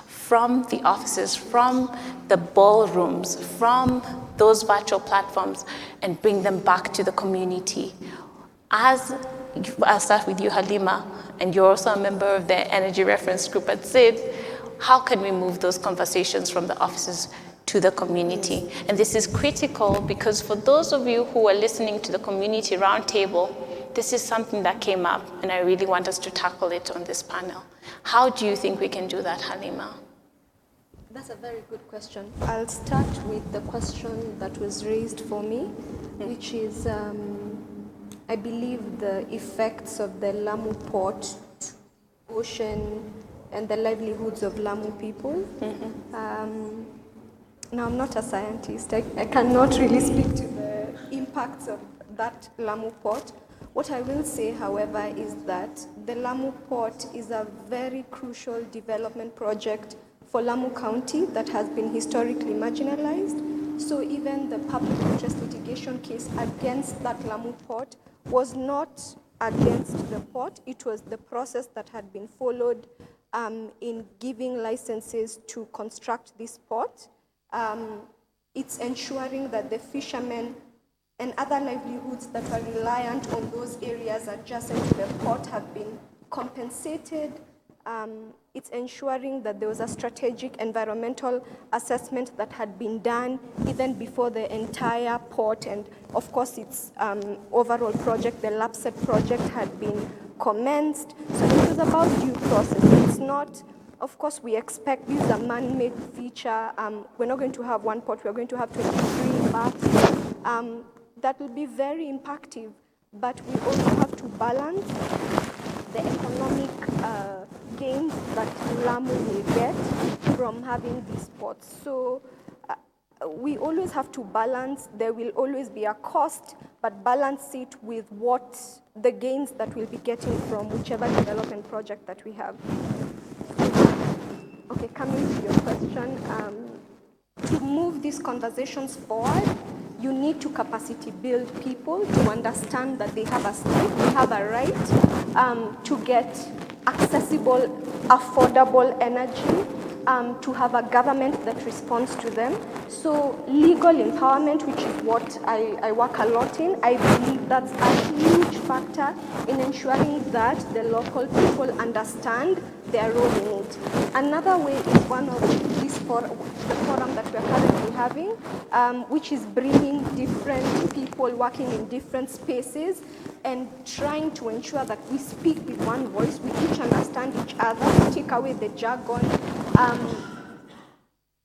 from the offices, from the ballrooms, from those virtual platforms, and bring them back to the community? I'll start with you, Halima, and you're also a member of the Energy Reference Group at SID. How can we move those conversations from the offices to the community? And this is critical because for those of you who are listening to the community roundtable, this is something that came up, and I really want us to tackle it on this panel. How do you think we can do that, Halima? That's a very good question. I'll start with the question that was raised for me, which is, I believe the effects of the Lamu port, ocean, and the livelihoods of Lamu people. Now, I'm not a scientist. I cannot really speak to the impacts of that Lamu port. What I will say, however, is that the Lamu port is a very crucial development project for Lamu County that has been historically marginalized. So even the public interest litigation case against that Lamu port was not against the port. It was the process that had been followed in giving licenses to construct this port. It's ensuring that the fishermen and other livelihoods that are reliant on those areas adjacent to the port have been compensated. It's ensuring that there was a strategic environmental assessment that had been done even before the entire port, and of course its overall project, the LAPSET project, had been commenced. So it was about due process. It's not, of course we expect this is a man-made feature. We're not going to have one port, we're going to have 23 parts. That will be very impactful, but we also have to balance the economic gains that Lamu will get from having these ports. So we always have to balance. There will always be a cost, but balance it with what the gains that we'll be getting from whichever development project that we have. Okay, coming to your question, to move these conversations forward, you need to capacity build people to understand that they have a stake, they have a right to get accessible, affordable energy, to have a government that responds to them. So legal empowerment, which is what I work a lot in, I believe that's a huge factor in ensuring that the local people understand their role in it. Another way is one of this the forum that we're currently having, which is bringing different people working in different spaces and trying to ensure that we speak with one voice, we each understand each other, take away the jargon,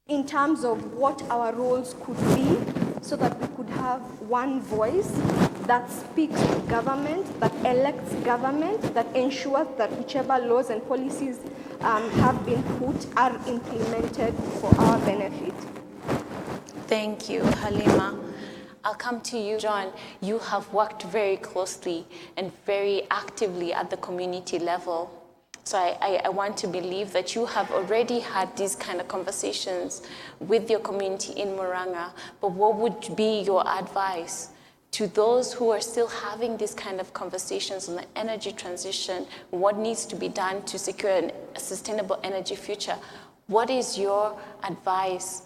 in terms of what our roles could be, so that we could have one voice that speaks to government, that elects government, that ensures that whichever laws and policies have been put are implemented for our benefit. Thank you, Halima. I'll come to you, John. You have worked very closely and very actively at the community level. So I want to believe that you have already had these kind of conversations with your community in Murang'a, but what would be your advice to those who are still having these kind of conversations on the energy transition, what needs to be done to secure a sustainable energy future? What is your advice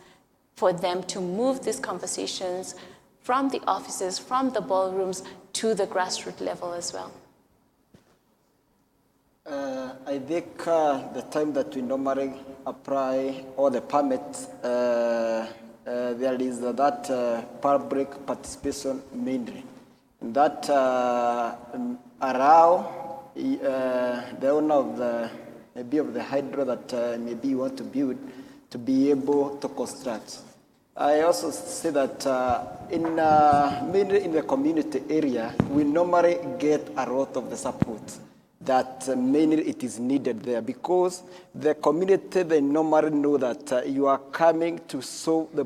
for them to move these conversations from the offices, from the ballrooms, to the grassroots level as well? I think the time that we normally apply all the permits, there is that public participation mainly. That allow the owner of the hydro that maybe you want to build to be able to construct. I also say that mainly in the community area, we normally get a lot of the support that mainly it is needed there, because the community, they normally know that you are coming to solve the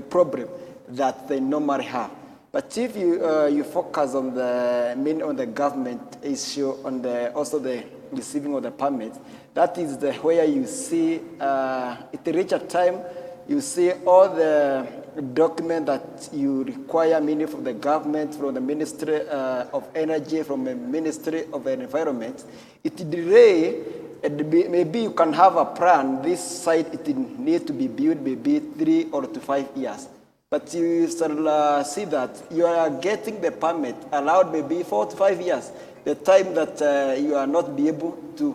problem that they normally have. But if you focus on the government issue, on also the receiving of the permits, that is where you see it reach a time you see all the documents that you require, mainly from the government, from the Ministry of Energy, from the Ministry of Environment. It delay, maybe you can have a plan, this site, it needs to be built maybe 3 or 5 years. But you shall see that you are getting the permit allowed maybe 4 to 5 years, the time that you are not be able to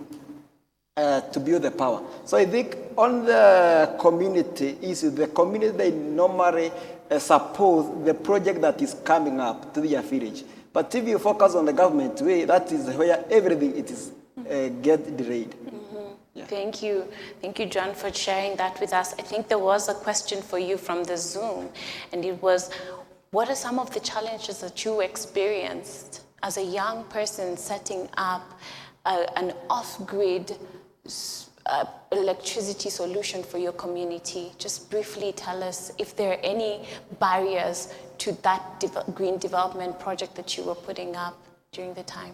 build the power. So I think on the community issue, the community, they normally support the project that is coming up to their village. But if you focus on the government way, that is where everything it is get delayed. Yeah. Thank you, John, for sharing that with us. I think there was a question for you from the Zoom, and it was, what are some of the challenges that you experienced as a young person setting up an off-grid electricity solution for your community? Just briefly tell us if there are any barriers to that green development project that you were putting up during the time.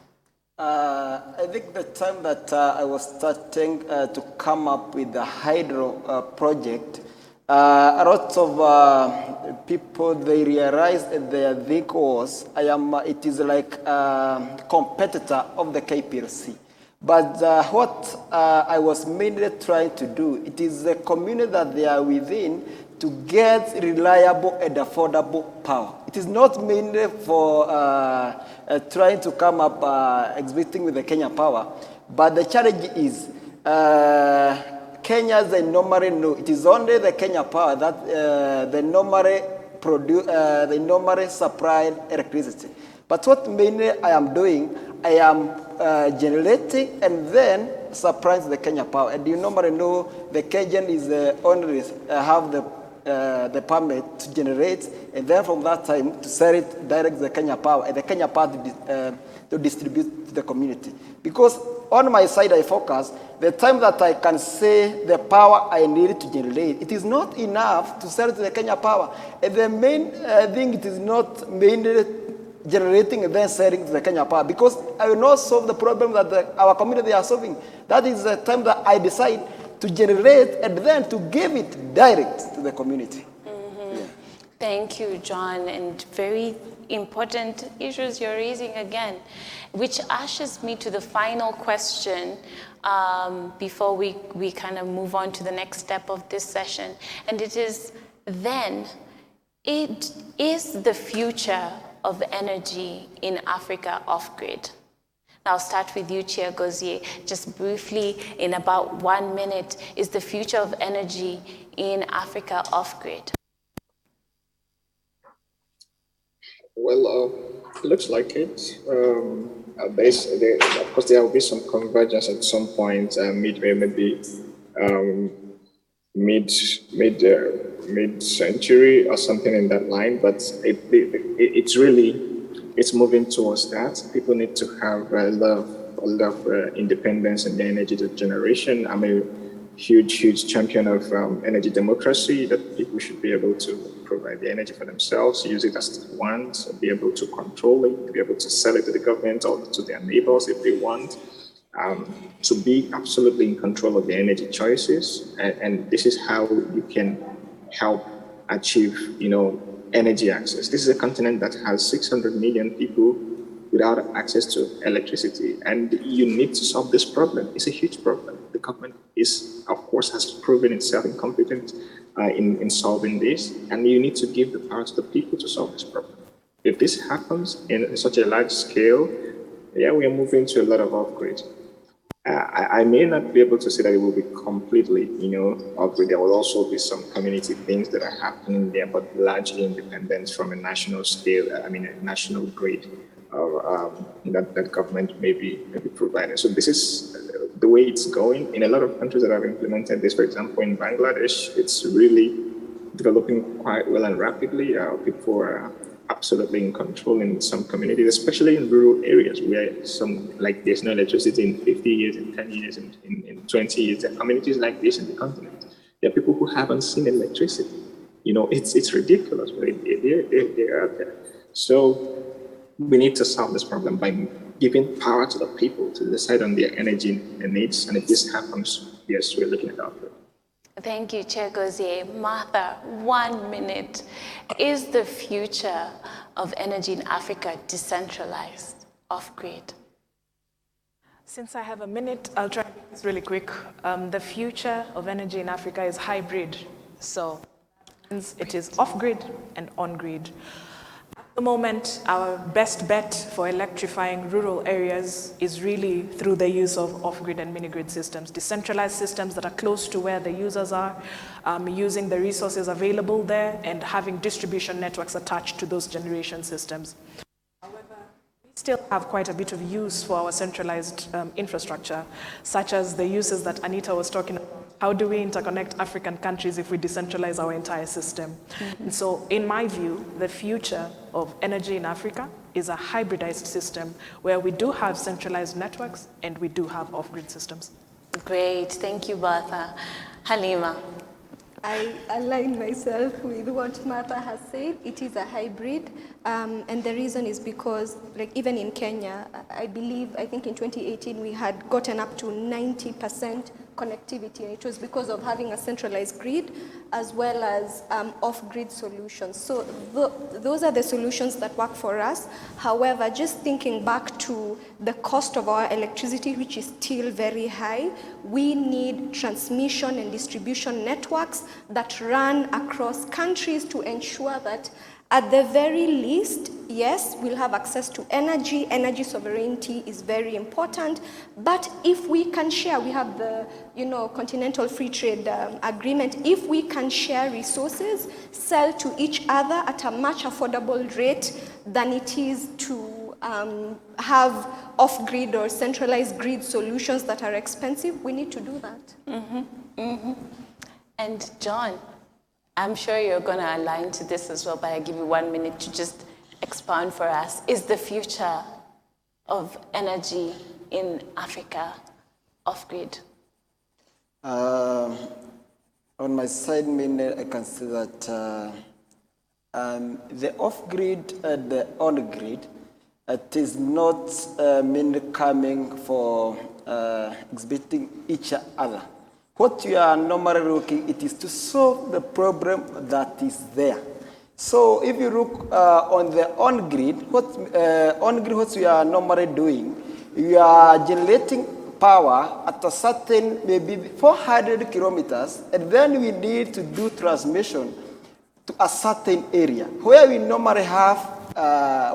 I think the time that I was starting to come up with the hydro project, a lot of people, they realized that their vehicles, it is like a competitor of the KPLC. But what I was mainly trying to do, it is the community that they are within to get reliable and affordable power. It is not mainly for trying to come up exhibiting with the Kenya Power, but the challenge is Kenyans, they normally know it is only the Kenya Power that they normally produce, they normally supply electricity. But what mainly I am doing, I am generating and then supplying the Kenya Power. And you normally know the Kenyan is only have the permit to generate, and then from that time to sell it direct to the Kenya Power, and the Kenya Power to distribute to the community. Because on my side I focus, the time that I can say the power I need to generate, it is not enough to sell to the Kenya Power. The main thing, it is not mainly generating and then selling to the Kenya Power, because I will not solve the problem that our community are solving. That is the time that I decide to generate and then to give it direct to the community. Yeah. Thank you, John, and very important issues you're raising again, which ushers me to the final question before we kind of move on to the next step of this session. And it is then, it is the future of energy in Africa off-grid? Now, I'll start with you, Chair Gozie. Just briefly, in about 1 minute, is the future of energy in Africa off-grid? Well, it looks like it. Of course, there will be some convergence at some point, mid-century or something in that line. But it's moving towards that. People need to have a lot of independence in the energy generation. I'm a huge champion of energy democracy, that people should be able to provide the energy for themselves, use it as they want, be able to control it, be able to sell it to the government or to their neighbors if they want, to be absolutely in control of the energy choices. And this is how you can help achieve, energy access. This is a continent that has 600 million people without access to electricity, and you need to solve this problem. It's a huge problem. The government has proven itself incompetent in solving this, and you need to give the power to the people to solve this problem. If this happens in such a large scale, we are moving to a lot of off-grid. I may not be able to say that it will be completely, off-grid. There will also be some community things that are happening there, but largely independent from a national scale, a national grid that government may be providing. So this is the way it's going. In a lot of countries that have implemented this, for example, in Bangladesh, it's really developing quite well and rapidly. People are absolutely in control in some communities, especially in rural areas where there's no electricity in 50 years, in 10 years, in 20 years. There are communities like this in the continent. There are people who haven't seen electricity. It's ridiculous, but they're out there. So we need to solve this problem by giving power to the people to decide on their energy needs. And if this happens, yes, we're looking at output. Thank you, Chair Gozie. Martha, 1 minute. Is the future of energy in Africa decentralized, off-grid? Since I have a minute, I'll try to make this really quick. The future of energy in Africa is hybrid. So it is off-grid and on-grid. At the moment, our best bet for electrifying rural areas is really through the use of off-grid and mini-grid systems, decentralized systems that are close to where the users are, using the resources available there and having distribution networks attached to those generation systems. However, we still have quite a bit of use for our centralized infrastructure, such as the uses that Anita was talking about. How do we interconnect African countries if we decentralize our entire system? Mm-hmm. And so, in my view, the future of energy in Africa is a hybridized system where we do have centralized networks and we do have off-grid systems. Great, thank you, Martha. Halima. I align myself with what Martha has said. It is a hybrid, and the reason is because, even in Kenya, I think in 2018 we had gotten up to 90% connectivity, and it was because of having a centralized grid as well as off-grid solutions. So those are the solutions that work for us. However, just thinking back to the cost of our electricity, which is still very high, we need transmission and distribution networks that run across countries to ensure that at the very least, yes, we'll have access to energy. Energy sovereignty is very important. But if we can share, we have the Continental Free Trade Agreement. If we can share resources, sell to each other at a much affordable rate than it is to have off-grid or centralized grid solutions that are expensive, we need to do that. Mm-hmm. Mm-hmm. And John, I'm sure you're going to align to this as well, but I give you 1 minute to just expound for us. Is the future of energy in Africa off-grid? On my side, mainly, I can say that the off-grid and the on-grid, it is not mainly coming for exhibiting each other. What you are normally looking, it is to solve the problem that is there. So if you look on the on-grid, what we are normally doing, we are generating power at a certain, maybe 400 kilometers, and then we need to do transmission to a certain area where we normally have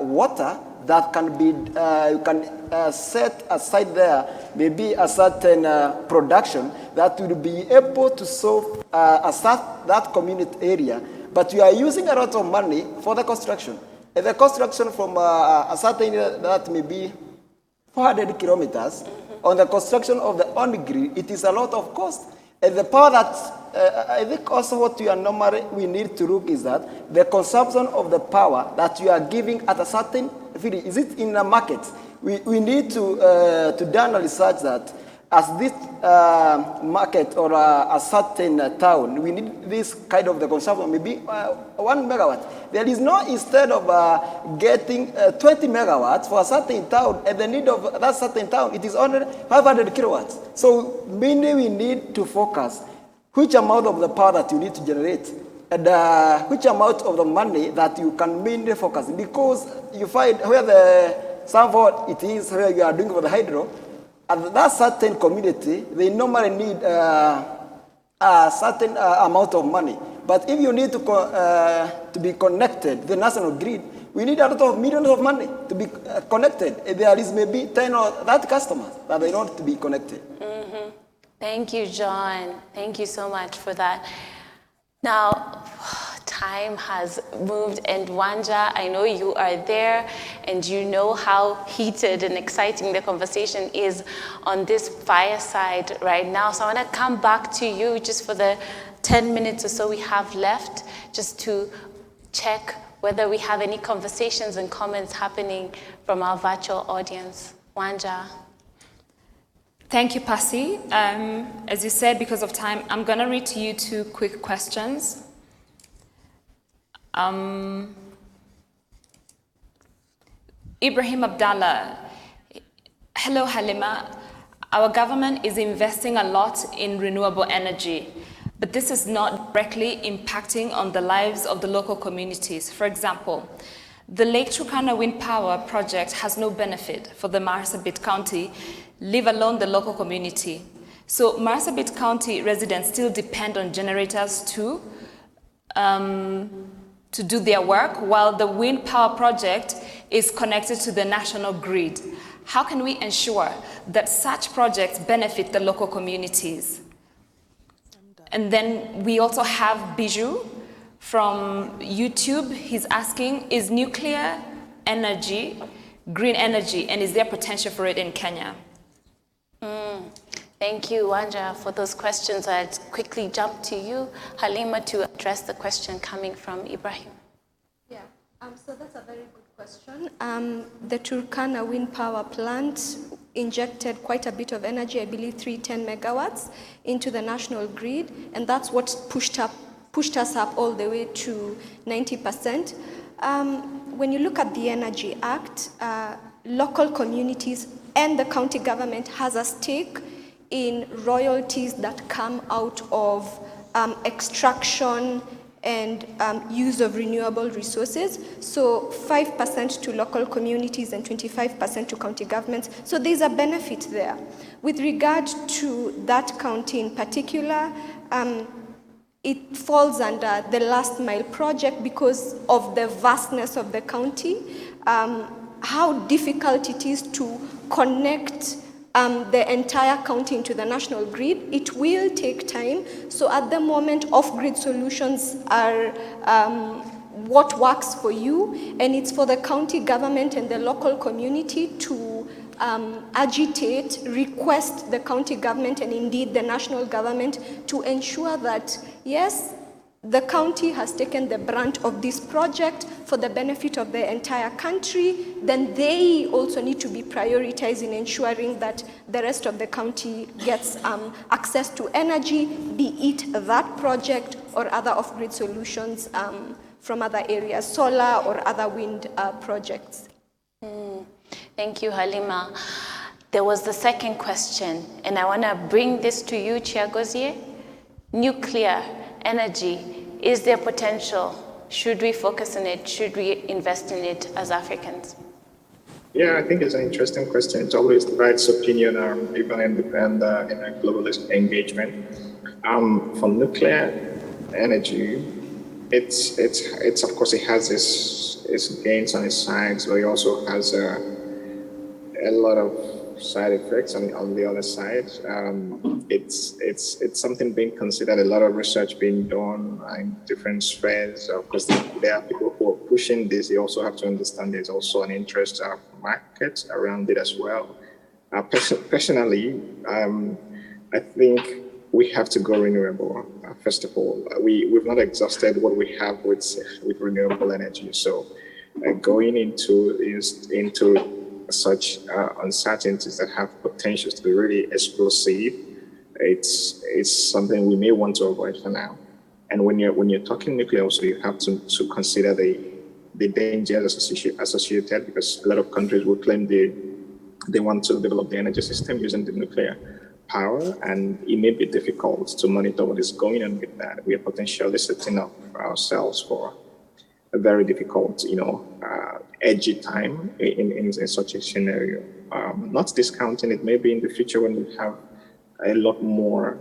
water that can be, you can set aside there, maybe a certain production that will be able to solve that community area. But you are using a lot of money for the construction. And the construction from a certain area that may be 400 kilometers, on the construction of the on-grid, it is a lot of cost. And the power that, I think also what we need to look is that the consumption of the power that you are giving at a certain field, is it in the market? We need to done a research that as this market or a certain town, we need this kind of the consumption, maybe 1 megawatt. There is no, instead of getting 20 megawatts for a certain town, and the need of that certain town, it is only 500 kilowatts. So mainly we need to focus which amount of the power that you need to generate, and which amount of the money that you can mainly focus. Because you find where the somewhat it is, where you are doing for the hydro, at that certain community, they normally need a certain amount of money. But if you need to be connected to the national grid, we need a lot of millions of money to be connected. There is maybe 10 or 30 customers that they want to be connected. Mm-hmm. Thank you, John. Thank you so much for that. Now, time has moved, and Wanja, I know you are there, and you know how heated and exciting the conversation is on this fireside right now. So I want to come back to you just for the 10 minutes or so we have left, just to check whether we have any conversations and comments happening from our virtual audience. Wanja. Thank you, Pasi. As you said, because of time, I'm going to read to you 2 quick questions. Ibrahim Abdallah. Hello, Halima. Our government is investing a lot in renewable energy, but this is not directly impacting on the lives of the local communities. For example, the Lake Turkana Wind Power Project has no benefit for the Marsabit County, leave alone the local community. So Marsabit County residents still depend on generators to do their work, while the wind power project is connected to the national grid. How can we ensure that such projects benefit the local communities? And then we also have Biju from YouTube. He's asking, is nuclear energy green energy, and is there potential for it in Kenya? Thank you, Wanja, for those questions. I'll quickly jump to you, Halima, to address the question coming from Ibrahim. Yeah, so that's a very good question. The Turkana wind power plant injected quite a bit of energy, I believe 310 megawatts, into the national grid, and that's what pushed us up all the way to 90%. When you look at the Energy Act, local communities and the county government has a stake in royalties that come out of extraction and use of renewable resources. So 5% to local communities and 25% to county governments. So there's a benefit there. With regard to that county in particular, it falls under the last mile project because of the vastness of the county, how difficult it is to connect the entire county into the national grid. It will take time. So at the moment, off-grid solutions are what works for you, and it's for the county government and the local community to agitate, request the county government and indeed the national government to ensure that, yes, the county has taken the brunt of this project for the benefit of the entire country, then they also need to be prioritized in ensuring that the rest of the county gets access to energy, be it that project or other off-grid solutions from other areas, solar or other wind projects. Thank you, Halima. There was the second question, and I want to bring this to you, Chiagozie. Nuclear energy, is there potential? Should we focus on it? Should we invest in it as Africans? Yeah, I think it's an interesting question. It always divides opinion, even in a global engagement. For nuclear energy, it's of course it has its gains on its sides, but it also has a lot of side effects on the other side. It's something being considered, a lot of research being done in different spheres. Of course, there are people who are pushing this. You also have to understand there's also an interest market around it as well. Personally, I think we have to go renewable. First of all, we've not exhausted what we have with renewable energy. So going into such uncertainties that have potentials to be really explosive, it's something we may want to avoid for now. And when you're talking nuclear, also you have to consider the dangers associated, because a lot of countries will claim they want to develop the energy system using the nuclear power, and it may be difficult to monitor what is going on with that. We are potentially setting up ourselves for a very difficult, edgy time in such a scenario. Not discounting it, maybe in the future when we have a lot more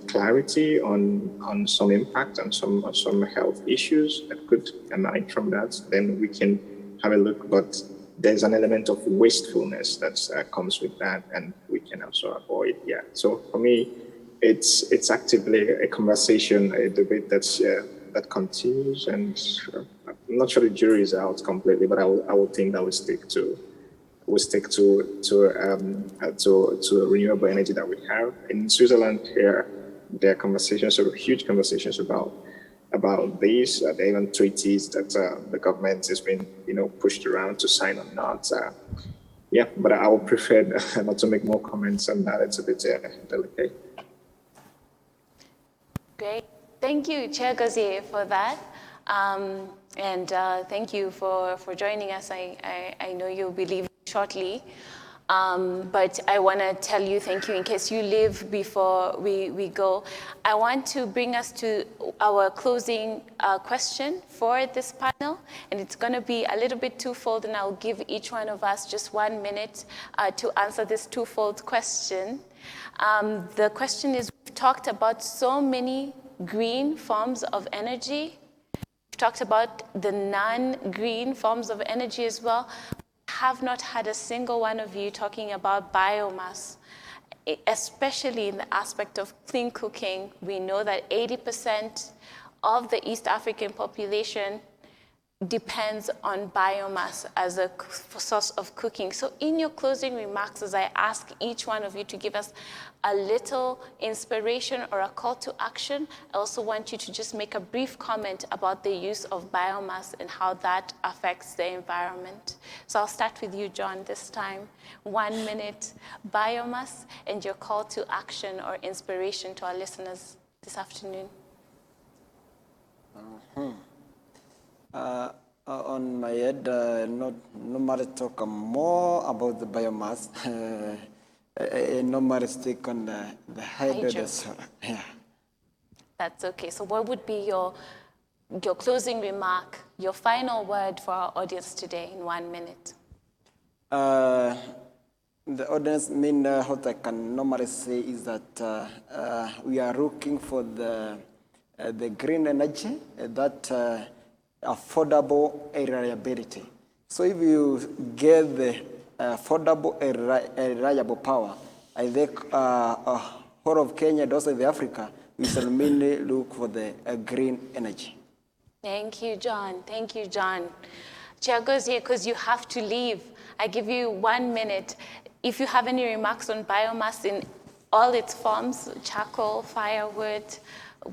clarity on some impact and some health issues that could emanate from that, then we can have a look. But there's an element of wastefulness that comes with that, and we can also avoid. Yeah. So for me, it's actively a conversation, a debate that continues, and I'm not sure the jury is out completely, but I would think that we stick to renewable energy that we have. In Switzerland here, there are conversations, sort of huge conversations about these. There are even treaties that the government has been, pushed around to sign or not. But I would prefer not to make more comments on that. It's a bit delicate. Great. Thank you, Chair Gazier, for that. And thank you for joining us. I know you'll be leaving shortly. But I want to tell you thank you in case you leave before we go. I want to bring us to our closing question for this panel. And it's going to be a little bit twofold, and I'll give each one of us just 1 minute to answer this twofold question. The question is, we've talked about so many green forms of energy. We've talked about the non-green forms of energy as well. Have not had a single one of you talking about biomass, especially in the aspect of clean cooking. We know that 80% of the East African population depends on biomass as a source of cooking. So in your closing remarks, as I ask each one of you to give us a little inspiration or a call to action, I also want you to just make a brief comment about the use of biomass and how that affects the environment. So I'll start with you, John, this time. 1 minute, biomass, and your call to action or inspiration to our listeners this afternoon. On my head, normally talk more about the biomass. Normally stick on the hydrogen. Yeah. That's okay. So what would be your closing remark, your final word for our audience today in 1 minute? The audience, what I can normally say is that we are looking for the green energy that affordable and reliability. So if you get the affordable and reliable power, I think whole of Kenya and also the Africa, we shall mainly look for the green energy. Thank you, John. Thank you, John. Chair goes here because you have to leave. I give you 1 minute. If you have any remarks on biomass in all its forms, charcoal, firewood,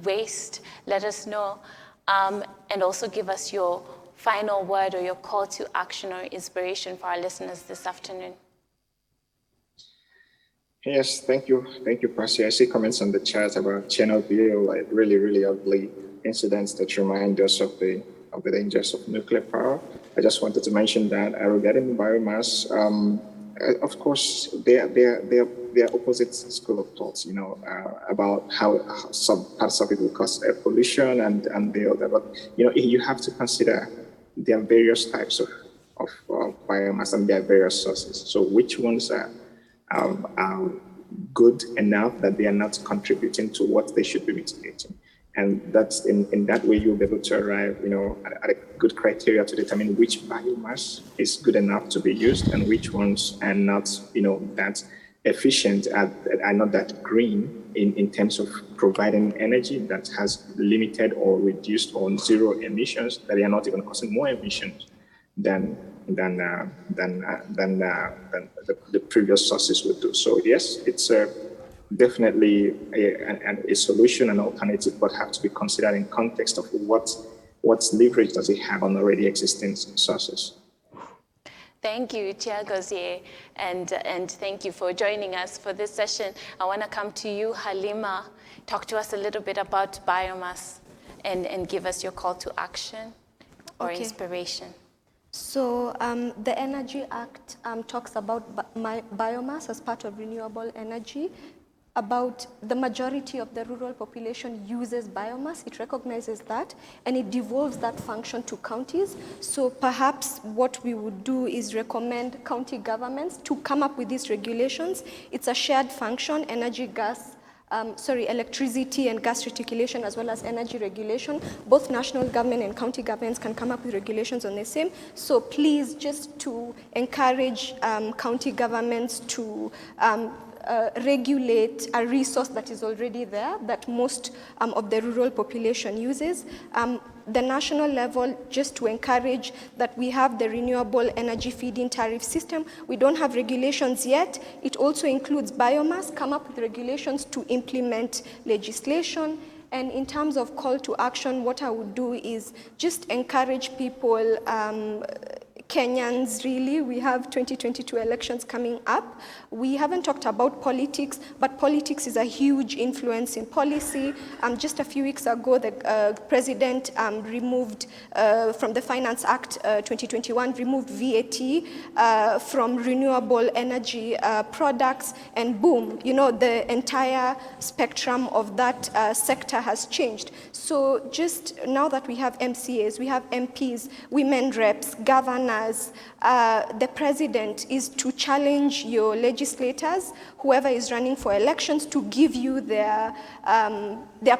waste, let us know. And also give us your final word or your call to action or inspiration for our listeners this afternoon. Yes, thank you. Thank you, Percy. I see comments on the chat about Chernobyl, like really, really ugly incidents that remind us of the dangers of nuclear power. I just wanted to mention that regarding biomass, of course, they are opposite school of thoughts, about how some parts of it will cause air pollution and the other. But, you have to consider there are various types of biomass and there are various sources. So which ones are good enough that they are not contributing to what they should be mitigating? And that's in that way you'll be able to arrive, at a good criteria to determine which biomass is good enough to be used and which ones are not, that efficient, are not that green in terms of providing energy that has limited or reduced or zero emissions, that they are not even causing more emissions than the previous sources would do. So yes, it's definitely a solution, an alternative, but have to be considered in context of what leverage does it have on already existing sources. Thank you, Chair Gozier, and thank you for joining us for this session. I want to come to you, Halima. Talk to us a little bit about biomass and give us your call to action or inspiration. So the Energy Act talks about biomass as part of renewable energy. About the majority of the rural population uses biomass. It recognizes that, and it devolves that function to counties. So perhaps what we would do is recommend county governments to come up with these regulations. It's a shared function, electricity and gas reticulation, as well as energy regulation. Both national government and county governments can come up with regulations on the same. So please, just to encourage county governments to regulate a resource that is already there, that most of the rural population uses. The national level, just to encourage that we have the renewable energy feed-in tariff system. We don't have regulations yet. It also includes biomass. Come up with regulations to implement legislation. And in terms of call to action, what I would do is just encourage people, Kenyans, really. We have 2022 elections coming up. We haven't talked about politics, but politics is a huge influence in policy. Just a few weeks ago, the president removed from the Finance Act 2021, removed VAT from renewable energy products, and boom, the entire spectrum of that sector has changed. So just now that we have MCAs, we have MPs, women reps, governors, the president is to challenge your legislators, whoever is running for elections, to give you their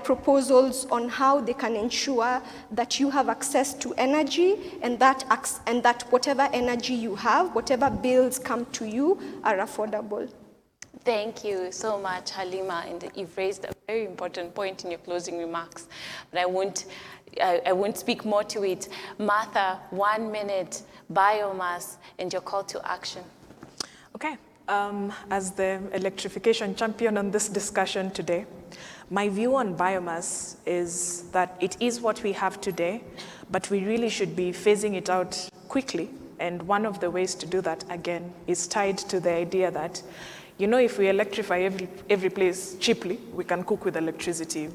proposals on how they can ensure that you have access to energy, and that whatever energy you have, whatever bills come to you, are affordable. Thank you so much, Halima, and you've raised a very important point in your closing remarks, but I won't speak more to it. Martha, 1 minute, biomass, and your call to action. Okay, as the electrification champion on this discussion today, my view on biomass is that it is what we have today, but we really should be phasing it out quickly. And one of the ways to do that, again, is tied to the idea that, if we electrify every place cheaply, we can cook with electricity.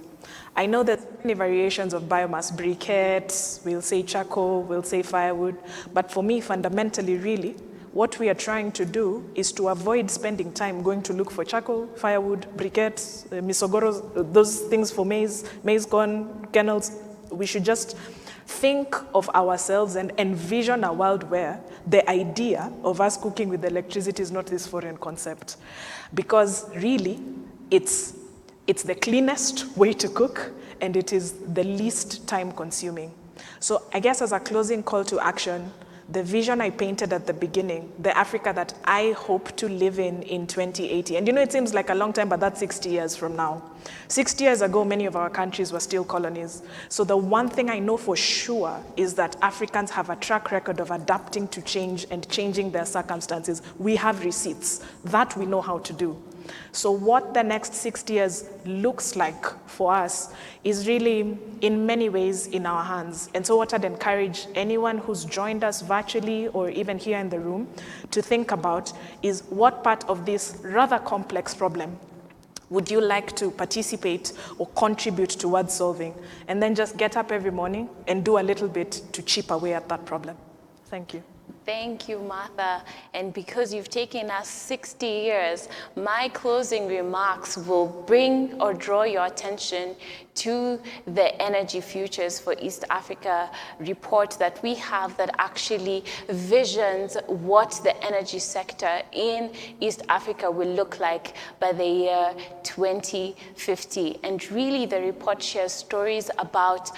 I know there's many variations of biomass, briquettes, we'll say charcoal, we'll say firewood, but for me, fundamentally, really, what we are trying to do is to avoid spending time going to look for charcoal, firewood, briquettes, misogoros, those things for maize corn, kernels. We should just think of ourselves and envision a world where the idea of us cooking with electricity is not this foreign concept. Because really, it's the cleanest way to cook, and it is the least time consuming. So I guess as a closing call to action, the vision I painted at the beginning, the Africa that I hope to live in 2080. And it seems like a long time, but that's 60 years from now. 60 years ago, many of our countries were still colonies. So the one thing I know for sure is that Africans have a track record of adapting to change and changing their circumstances. We have receipts. That we know how to do. So what the next 60 years looks like for us is really, in many ways, in our hands. And so what I'd encourage anyone who's joined us virtually or even here in the room to think about is what part of this rather complex problem would you like to participate or contribute towards solving? And then just get up every morning and do a little bit to chip away at that problem. Thank you. Thank you, Martha. And because you've taken us 60 years, my closing remarks will bring or draw your attention to the Energy Futures for East Africa report that we have that actually visions what the energy sector in East Africa will look like by the year 2050. And really the report shares stories about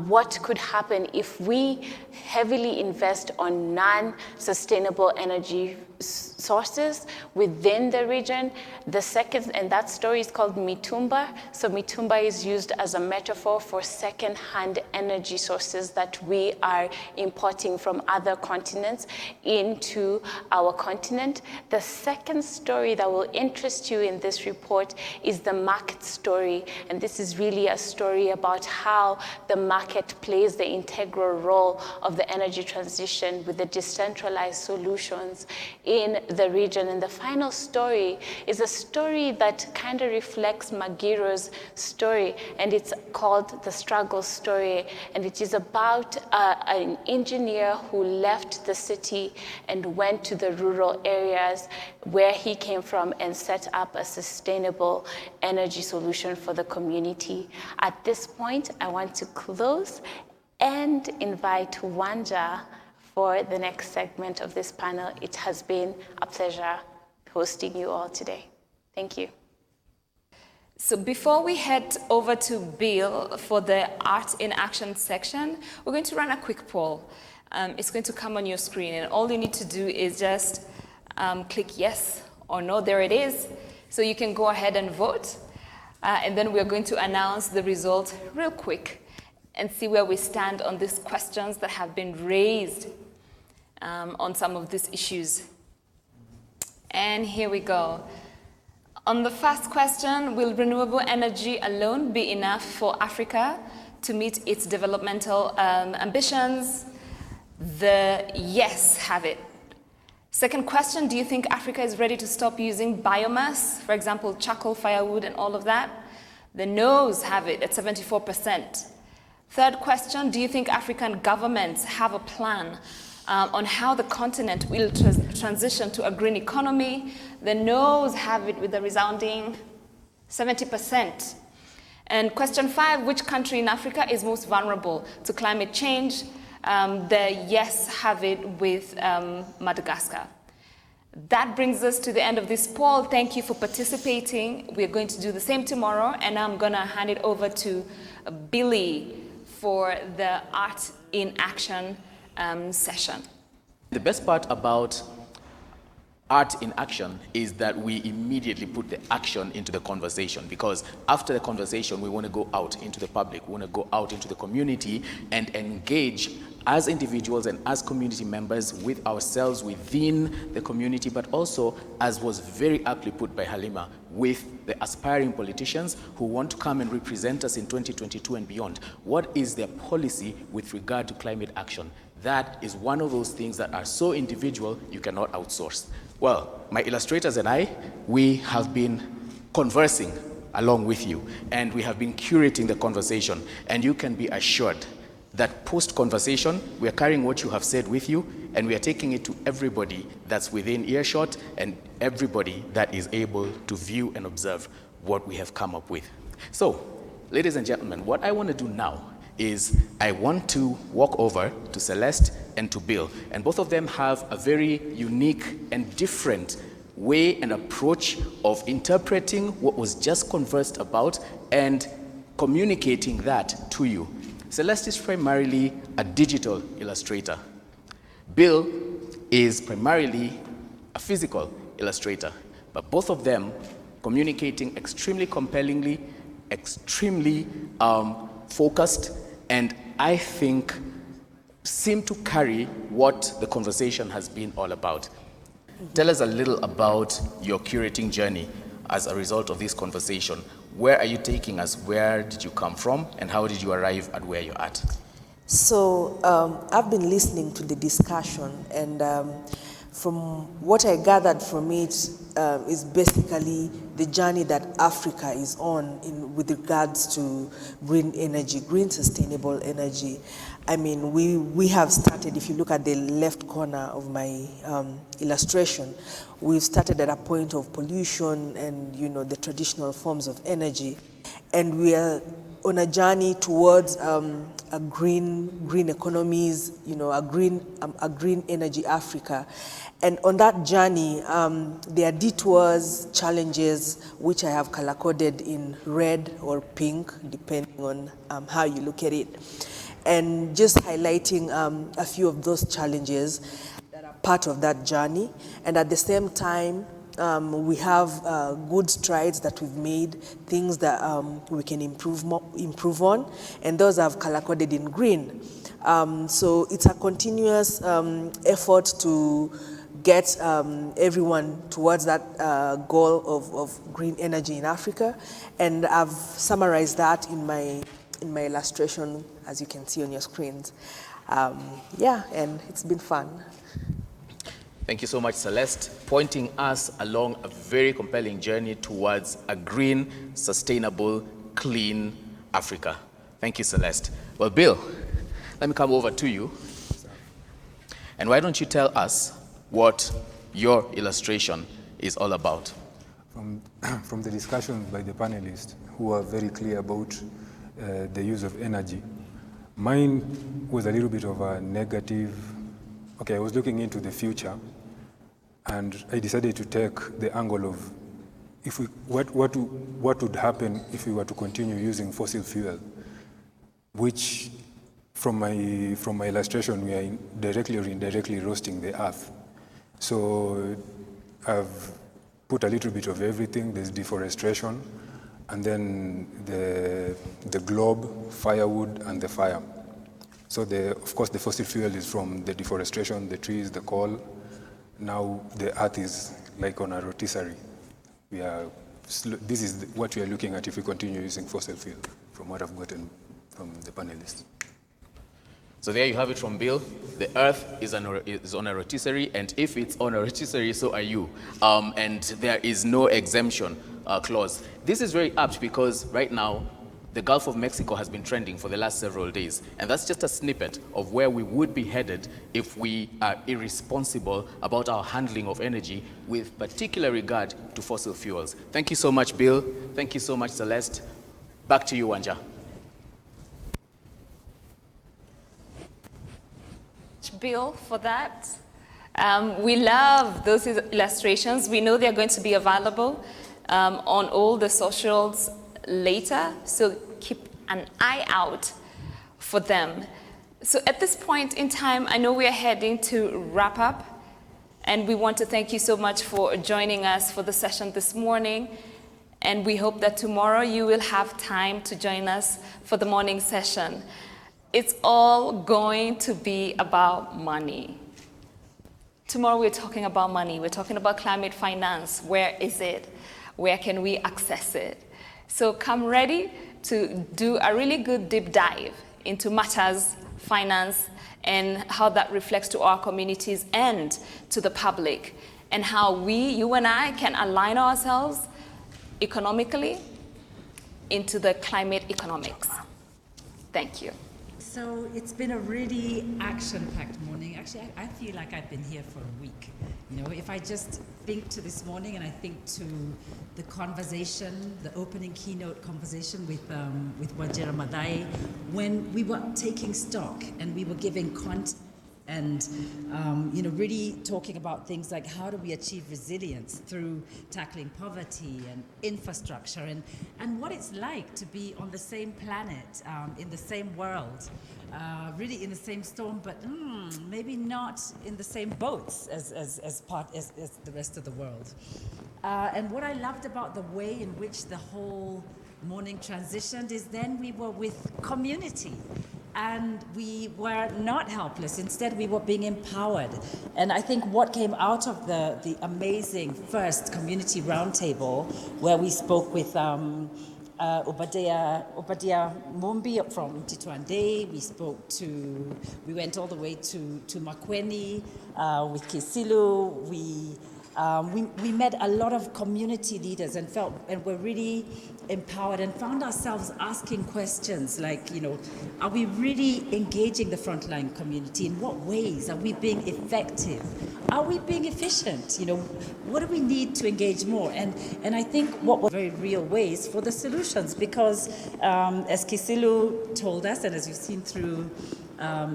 what could happen if we heavily invest on non-sustainable energy sources within the region. The second, and that story is called Mitumba. So Mitumba is used as a metaphor for second-hand energy sources that we are importing from other continents into our continent. The second story that will interest you in this report is the market story. And this is really a story about how the market plays the integral role of the energy transition with the decentralized solutions in the region. And the final story is a story that kind of reflects Magiro's story, and it's called The Struggle Story. And it is about an engineer who left the city and went to the rural areas where he came from and set up a sustainable energy solution for the community. At this point, I want to close and invite Wanjira for the next segment of this panel. It has been a pleasure hosting you all today. Thank you. So before we head over to Bill for the Art in Action section, we're going to run a quick poll. It's going to come on your screen, and all you need to do is just click yes or no. There it is. So you can go ahead and vote. And then we're going to announce the result real quick and see where we stand on these questions that have been raised on some of these issues. And here we go. On the first question, will renewable energy alone be enough for Africa to meet its developmental ambitions? The yes have it. Second question, do you think Africa is ready to stop using biomass, for example, charcoal, firewood, and all of that? The no's have it at 74%. Third question, do you think African governments have a plan on how the continent will transition to a green economy? The no's have it with a resounding 70%. And question 5, which country in Africa is most vulnerable to climate change? The yes have it with Madagascar. That brings us to the end of this poll. Thank you for participating. We're going to do the same tomorrow, and I'm gonna hand it over to Billy for the Art in Action session. The best part about Art in Action is that we immediately put the action into the conversation, because after the conversation, we want to go out into the public, we want to go out into the community and engage as individuals and as community members with ourselves within the community, but also, as was very aptly put by Halima, with the aspiring politicians who want to come and represent us in 2022 and beyond. What is their policy with regard to climate action? That is one of those things that are so individual, you cannot outsource. Well, my illustrators and I, we have been conversing along with you, and we have been curating the conversation, and you can be assured that post-conversation, we are carrying what you have said with you, and we are taking it to everybody that's within earshot and everybody that is able to view and observe what we have come up with. So, ladies and gentlemen, what I want to do now is I want to walk over to Celeste and to Bill, and both of them have a very unique and different way and approach of interpreting what was just conversed about and communicating that to you. Celeste is primarily a digital illustrator. Bill is primarily a physical illustrator, but both of them communicating extremely compellingly, extremely focused, and I think seem to carry what the conversation has been all about. Tell us a little about your curating journey. as a result of this conversation. Where are you taking us? Where did you come from? And how did you arrive at where you're at? So I've been listening to the discussion, and from what I gathered from it is basically the journey that Africa is on with regards to green energy, green sustainable energy. I mean, we have started, if you look at the left corner of my illustration, we've started at a point of pollution and, the traditional forms of energy. And we are on a journey towards a green economies, a green energy Africa. And on that journey, there are detours, challenges, which I have color-coded in red or pink, depending on how you look at it. And just highlighting a few of those challenges that are part of that journey. And at the same time, we have good strides that we've made, things that we can improve on, and those I've color-coded in green. So it's a continuous effort to get everyone towards that goal of green energy in Africa, and I've summarized that in my illustration, as you can see on your screens. And it's been fun. Thank you so much, Celeste, pointing us along a very compelling journey towards a green, sustainable, clean Africa. Thank you, Celeste. Well, Bill, let me come over to you. And why don't you tell us what your illustration is all about? From the discussions by the panelists, who are very clear about the use of energy, mine was a little bit of a negative. Okay, I was looking into the future, and I decided to take the angle of what would happen if we were to continue using fossil fuel, which from my illustration, we are directly or indirectly roasting the earth. So I've put a little bit of everything. There's deforestation, and then the globe, firewood, and the fire. So of course the fossil fuel is from the deforestation, the trees, the coal. Now the earth is like on a rotisserie. This is what we are looking at if we continue using fossil fuel, from what I've gotten from the panelists. So there you have it from Bill. The earth is on a rotisserie, and if it's on a rotisserie, so are you. And there is no exemption clause. This is very apt because right now, the Gulf of Mexico has been trending for the last several days, and that's just a snippet of where we would be headed if we are irresponsible about our handling of energy, with particular regard to fossil fuels. Thank you so much, Bill. Thank you so much, Celeste. Back to you, Wanja. Bill, for that. We love those illustrations. We know they're going to be available on all the socials later, so keep an eye out for them. So at this point in time, I know we are heading to wrap up, and we want to thank you so much for joining us for the session this morning, and we hope that tomorrow you will have time to join us for the morning session. It's all going to be about money. Tomorrow we're talking about money. We're talking about climate finance. Where is it? Where can we access it? So come ready to do a really good deep dive into matters, finance, and how that reflects to our communities and to the public, and how you and I, can align ourselves economically into the climate economics. Thank you. So it's been a really action-packed morning. Actually, I feel like I've been here for a week. If I just think to this morning, and I think to the conversation, the opening keynote conversation with Wanjira Mathai, when we were taking stock and we were giving context and really talking about things like how do we achieve resilience through tackling poverty and infrastructure, and what it's like to be on the same planet, in the same world, really in the same storm, but maybe not in the same boats as the rest of the world. And what I loved about the way in which the whole morning transitioned is then we were with community. and we were not helpless. Instead, we were being empowered. And I think what came out of the amazing first community roundtable, where we spoke with Obadiah Mumbi from Titwande, we went all the way to Makweni with Kisilu, we met a lot of community leaders and were really empowered and found ourselves asking questions like, are we really engaging the frontline community? In what ways? Are we being effective? Are we being efficient? What do we need to engage more? And I think what were very real ways for the solutions, because as Kisilu told us, and as you've seen through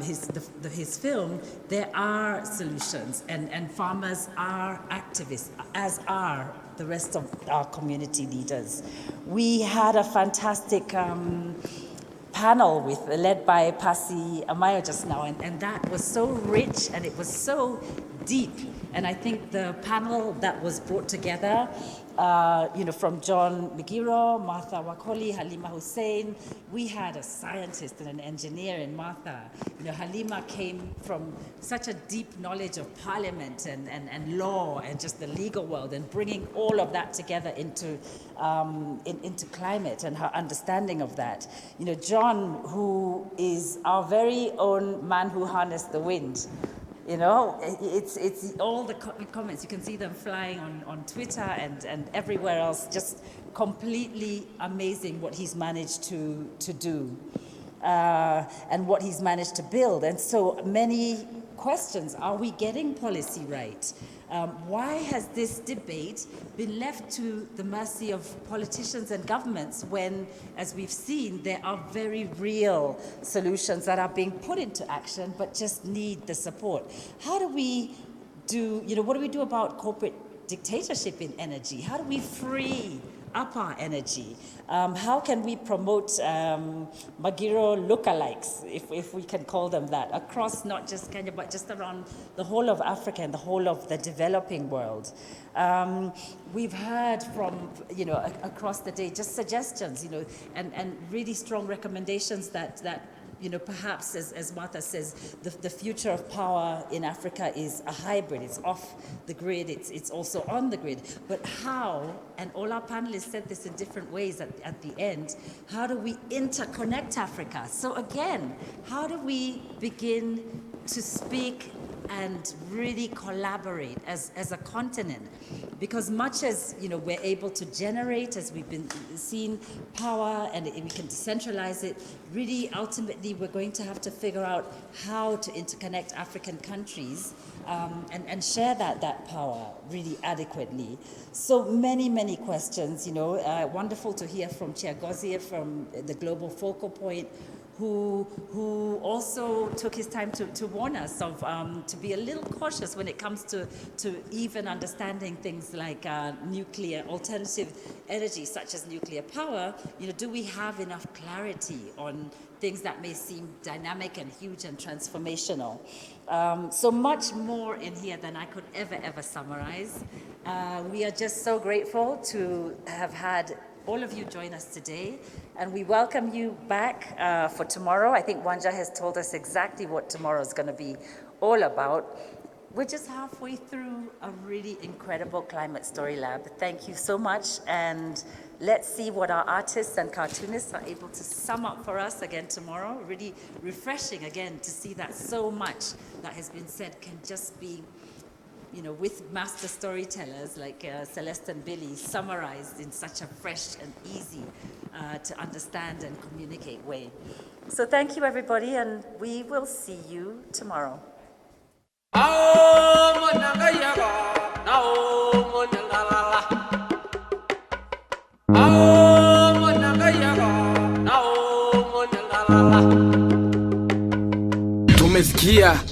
his film, there are solutions, and farmers are activists, as are the rest of our community leaders. We had a fantastic panel led by Pasi Amayo just now, and that was so rich and it was so deep. And I think the panel that was brought together, from John Migiro, Martha Wakoli, Halima Hussein, we had a scientist and an engineer in Martha. Halima came from such a deep knowledge of parliament and law and just the legal world, and bringing all of that together into climate and her understanding of that. John, who is our very own man who harnessed the wind. It's all the comments. You can see them flying on Twitter and everywhere else. Just completely amazing what he's managed to do and what he's managed to build. And so many questions. Are we getting policy right? Why has this debate been left to the mercy of politicians and governments when, as we've seen, there are very real solutions that are being put into action but just need the support? How do we what do we do about corporate dictatorship in energy? How do we free up our energy? How can we promote Magiro lookalikes, if we can call them that, across not just Kenya, but just around the whole of Africa and the whole of the developing world? We've heard from, across the day, just suggestions, and really strong recommendations that perhaps, as Martha says, the future of power in Africa is a hybrid. It's off the grid, it's also on the grid. But how, and all our panelists said this in different ways at the end, how do we interconnect Africa? So again, how do we begin to speak and really collaborate as a continent? Because much as we're able to generate, as we've been seeing, power, and we can decentralize it, really ultimately we're going to have to figure out how to interconnect African countries and share that power really adequately. So many questions. Wonderful to hear from Chair Gozie from the Global Focal Point, who also took his time to warn us of to be a little cautious when it comes to even understanding things like nuclear, alternative energy such as nuclear power. Do we have enough clarity on things that may seem dynamic and huge and transformational? So much more in here than I could ever summarize. We are just so grateful to have had all of you join us today, and we welcome you back for tomorrow. I think Wanjira has told us exactly what tomorrow is going to be all about. We're just halfway through a really incredible Climate Story Lab. Thank you so much, and let's see what our artists and cartoonists are able to sum up for us again tomorrow. Really refreshing again to see that so much that has been said can just be with master storytellers like Celeste and Billy, summarized in such a fresh and easy to understand and communicate way. So thank you, everybody, and we will see you tomorrow.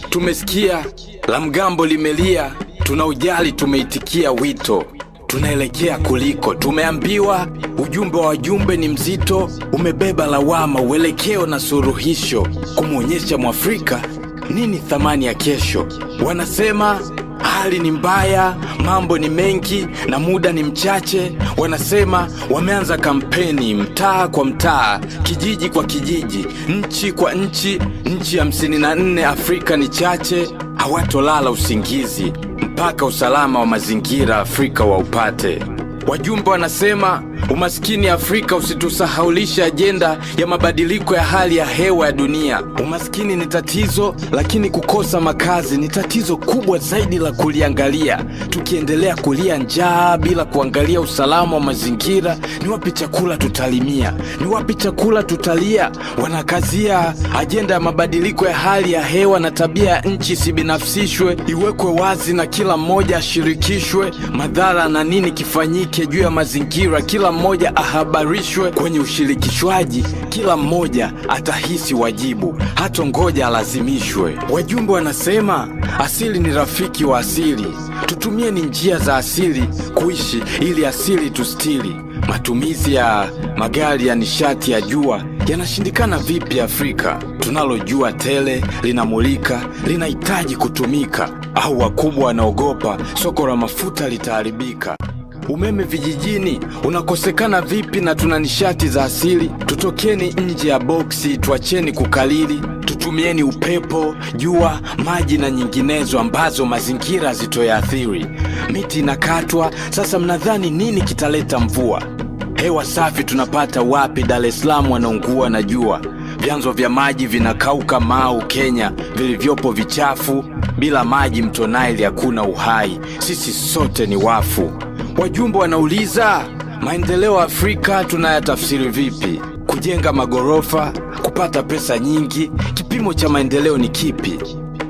Tumesikia, la mgambo limelia, tunaujali, tumeitikia wito, tunaelekea kuliko, tumeambiwa ujumbe wa wajumbe ni mzito, umebeba lawama, uelekeo na suluhisho, kumwonyesha Mwafrika nini thamani ya kesho. Wanasema Hali ni mbaya, mambo ni mengi na muda ni mchache. Wanasema wameanza kampeni mtaa kwa mtaa, kijiji kwa kijiji, nchi kwa nchi. Nchi 54 Afrika ni chache, hawatolala usingizi mpaka usalama wa mazingira Afrika waupate. Wajumbe wanasema umaskini Afrika usitusahaulisha ajenda ya mabadiliko ya hali ya hewa ya dunia. Umaskini ni tatizo, lakini kukosa makazi ni tatizo kubwa zaidi la kuliangalia. Tukiendelea kulia njaa bila kuangalia usalama wa mazingira, ni wapi chakula tutalimia? Ni wapi chakula tutalia? Wanakazia ajenda ya mabadiliko ya hali ya hewa na tabia ya nchi sibinafsishwe, iwekwe wazi na kila mmoja ashirikishwe. Madhara na nini kifanyike juu ya mazingira, kila mmoja ahabarishwe. Kwenye ushirikishwaji kila mmoja atahisi wajibu, hata ngoja alazimishwe. Wajumbe wanasema asili ni rafiki wa asili, tutumie ni njia za asili kuishi ili asili tustiri. Matumizi ya magari ya nishati ya jua yanashindikana vipi Afrika? Tunalo jua tele, linamulika, linahitaji kutumika. Au wakubwa wanaogopa soko la mafuta litaharibika? Umeme vijijini unakosekana vipi na tuna nishati za asili? Tutokeni nje ya boksi, tuacheni kukalili. Tutumieni upepo, jua, maji na nyinginezo ambazo mazingira zitoyaathiri. Miti inakatwa, sasa mnadhani nini kitaleta mvua? Hewa safi tunapata wapi? Dar es Salaam wanaungua na jua. Vyanzo vya maji vinakauka Mau, Kenya, vilivyopo vichafu. Bila maji mto Nile hakuna uhai, sisi sote ni wafu. Wajumbe wanauliza maendeleo Afrika tunayatafsiri vipi? Kujenga magorofa, kupata pesa nyingi, kipimo cha maendeleo ni kipi?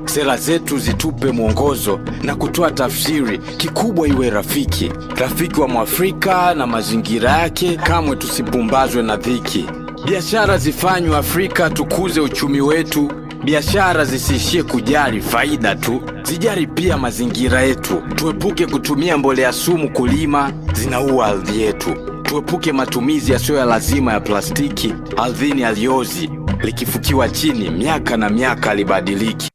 Sera zetu zitupe mwongozo na kutoa tafsiri, kikubwa iwe rafiki wa Mwafrika na mazingira yake. Kamwe tusipumbazwe na dhiki. Biashara zifanywe Afrika, tukuze uchumi wetu. Biashara zisiishie kujali faida tu, zijali pia mazingira yetu. Tuepuke kutumia mbolea sumu kulima, zinaua ardhi yetu. Tuepuke matumizi yasiyo ya lazima ya plastiki, ardhini aliozi, likifukiwa chini miaka na miaka libadiliki.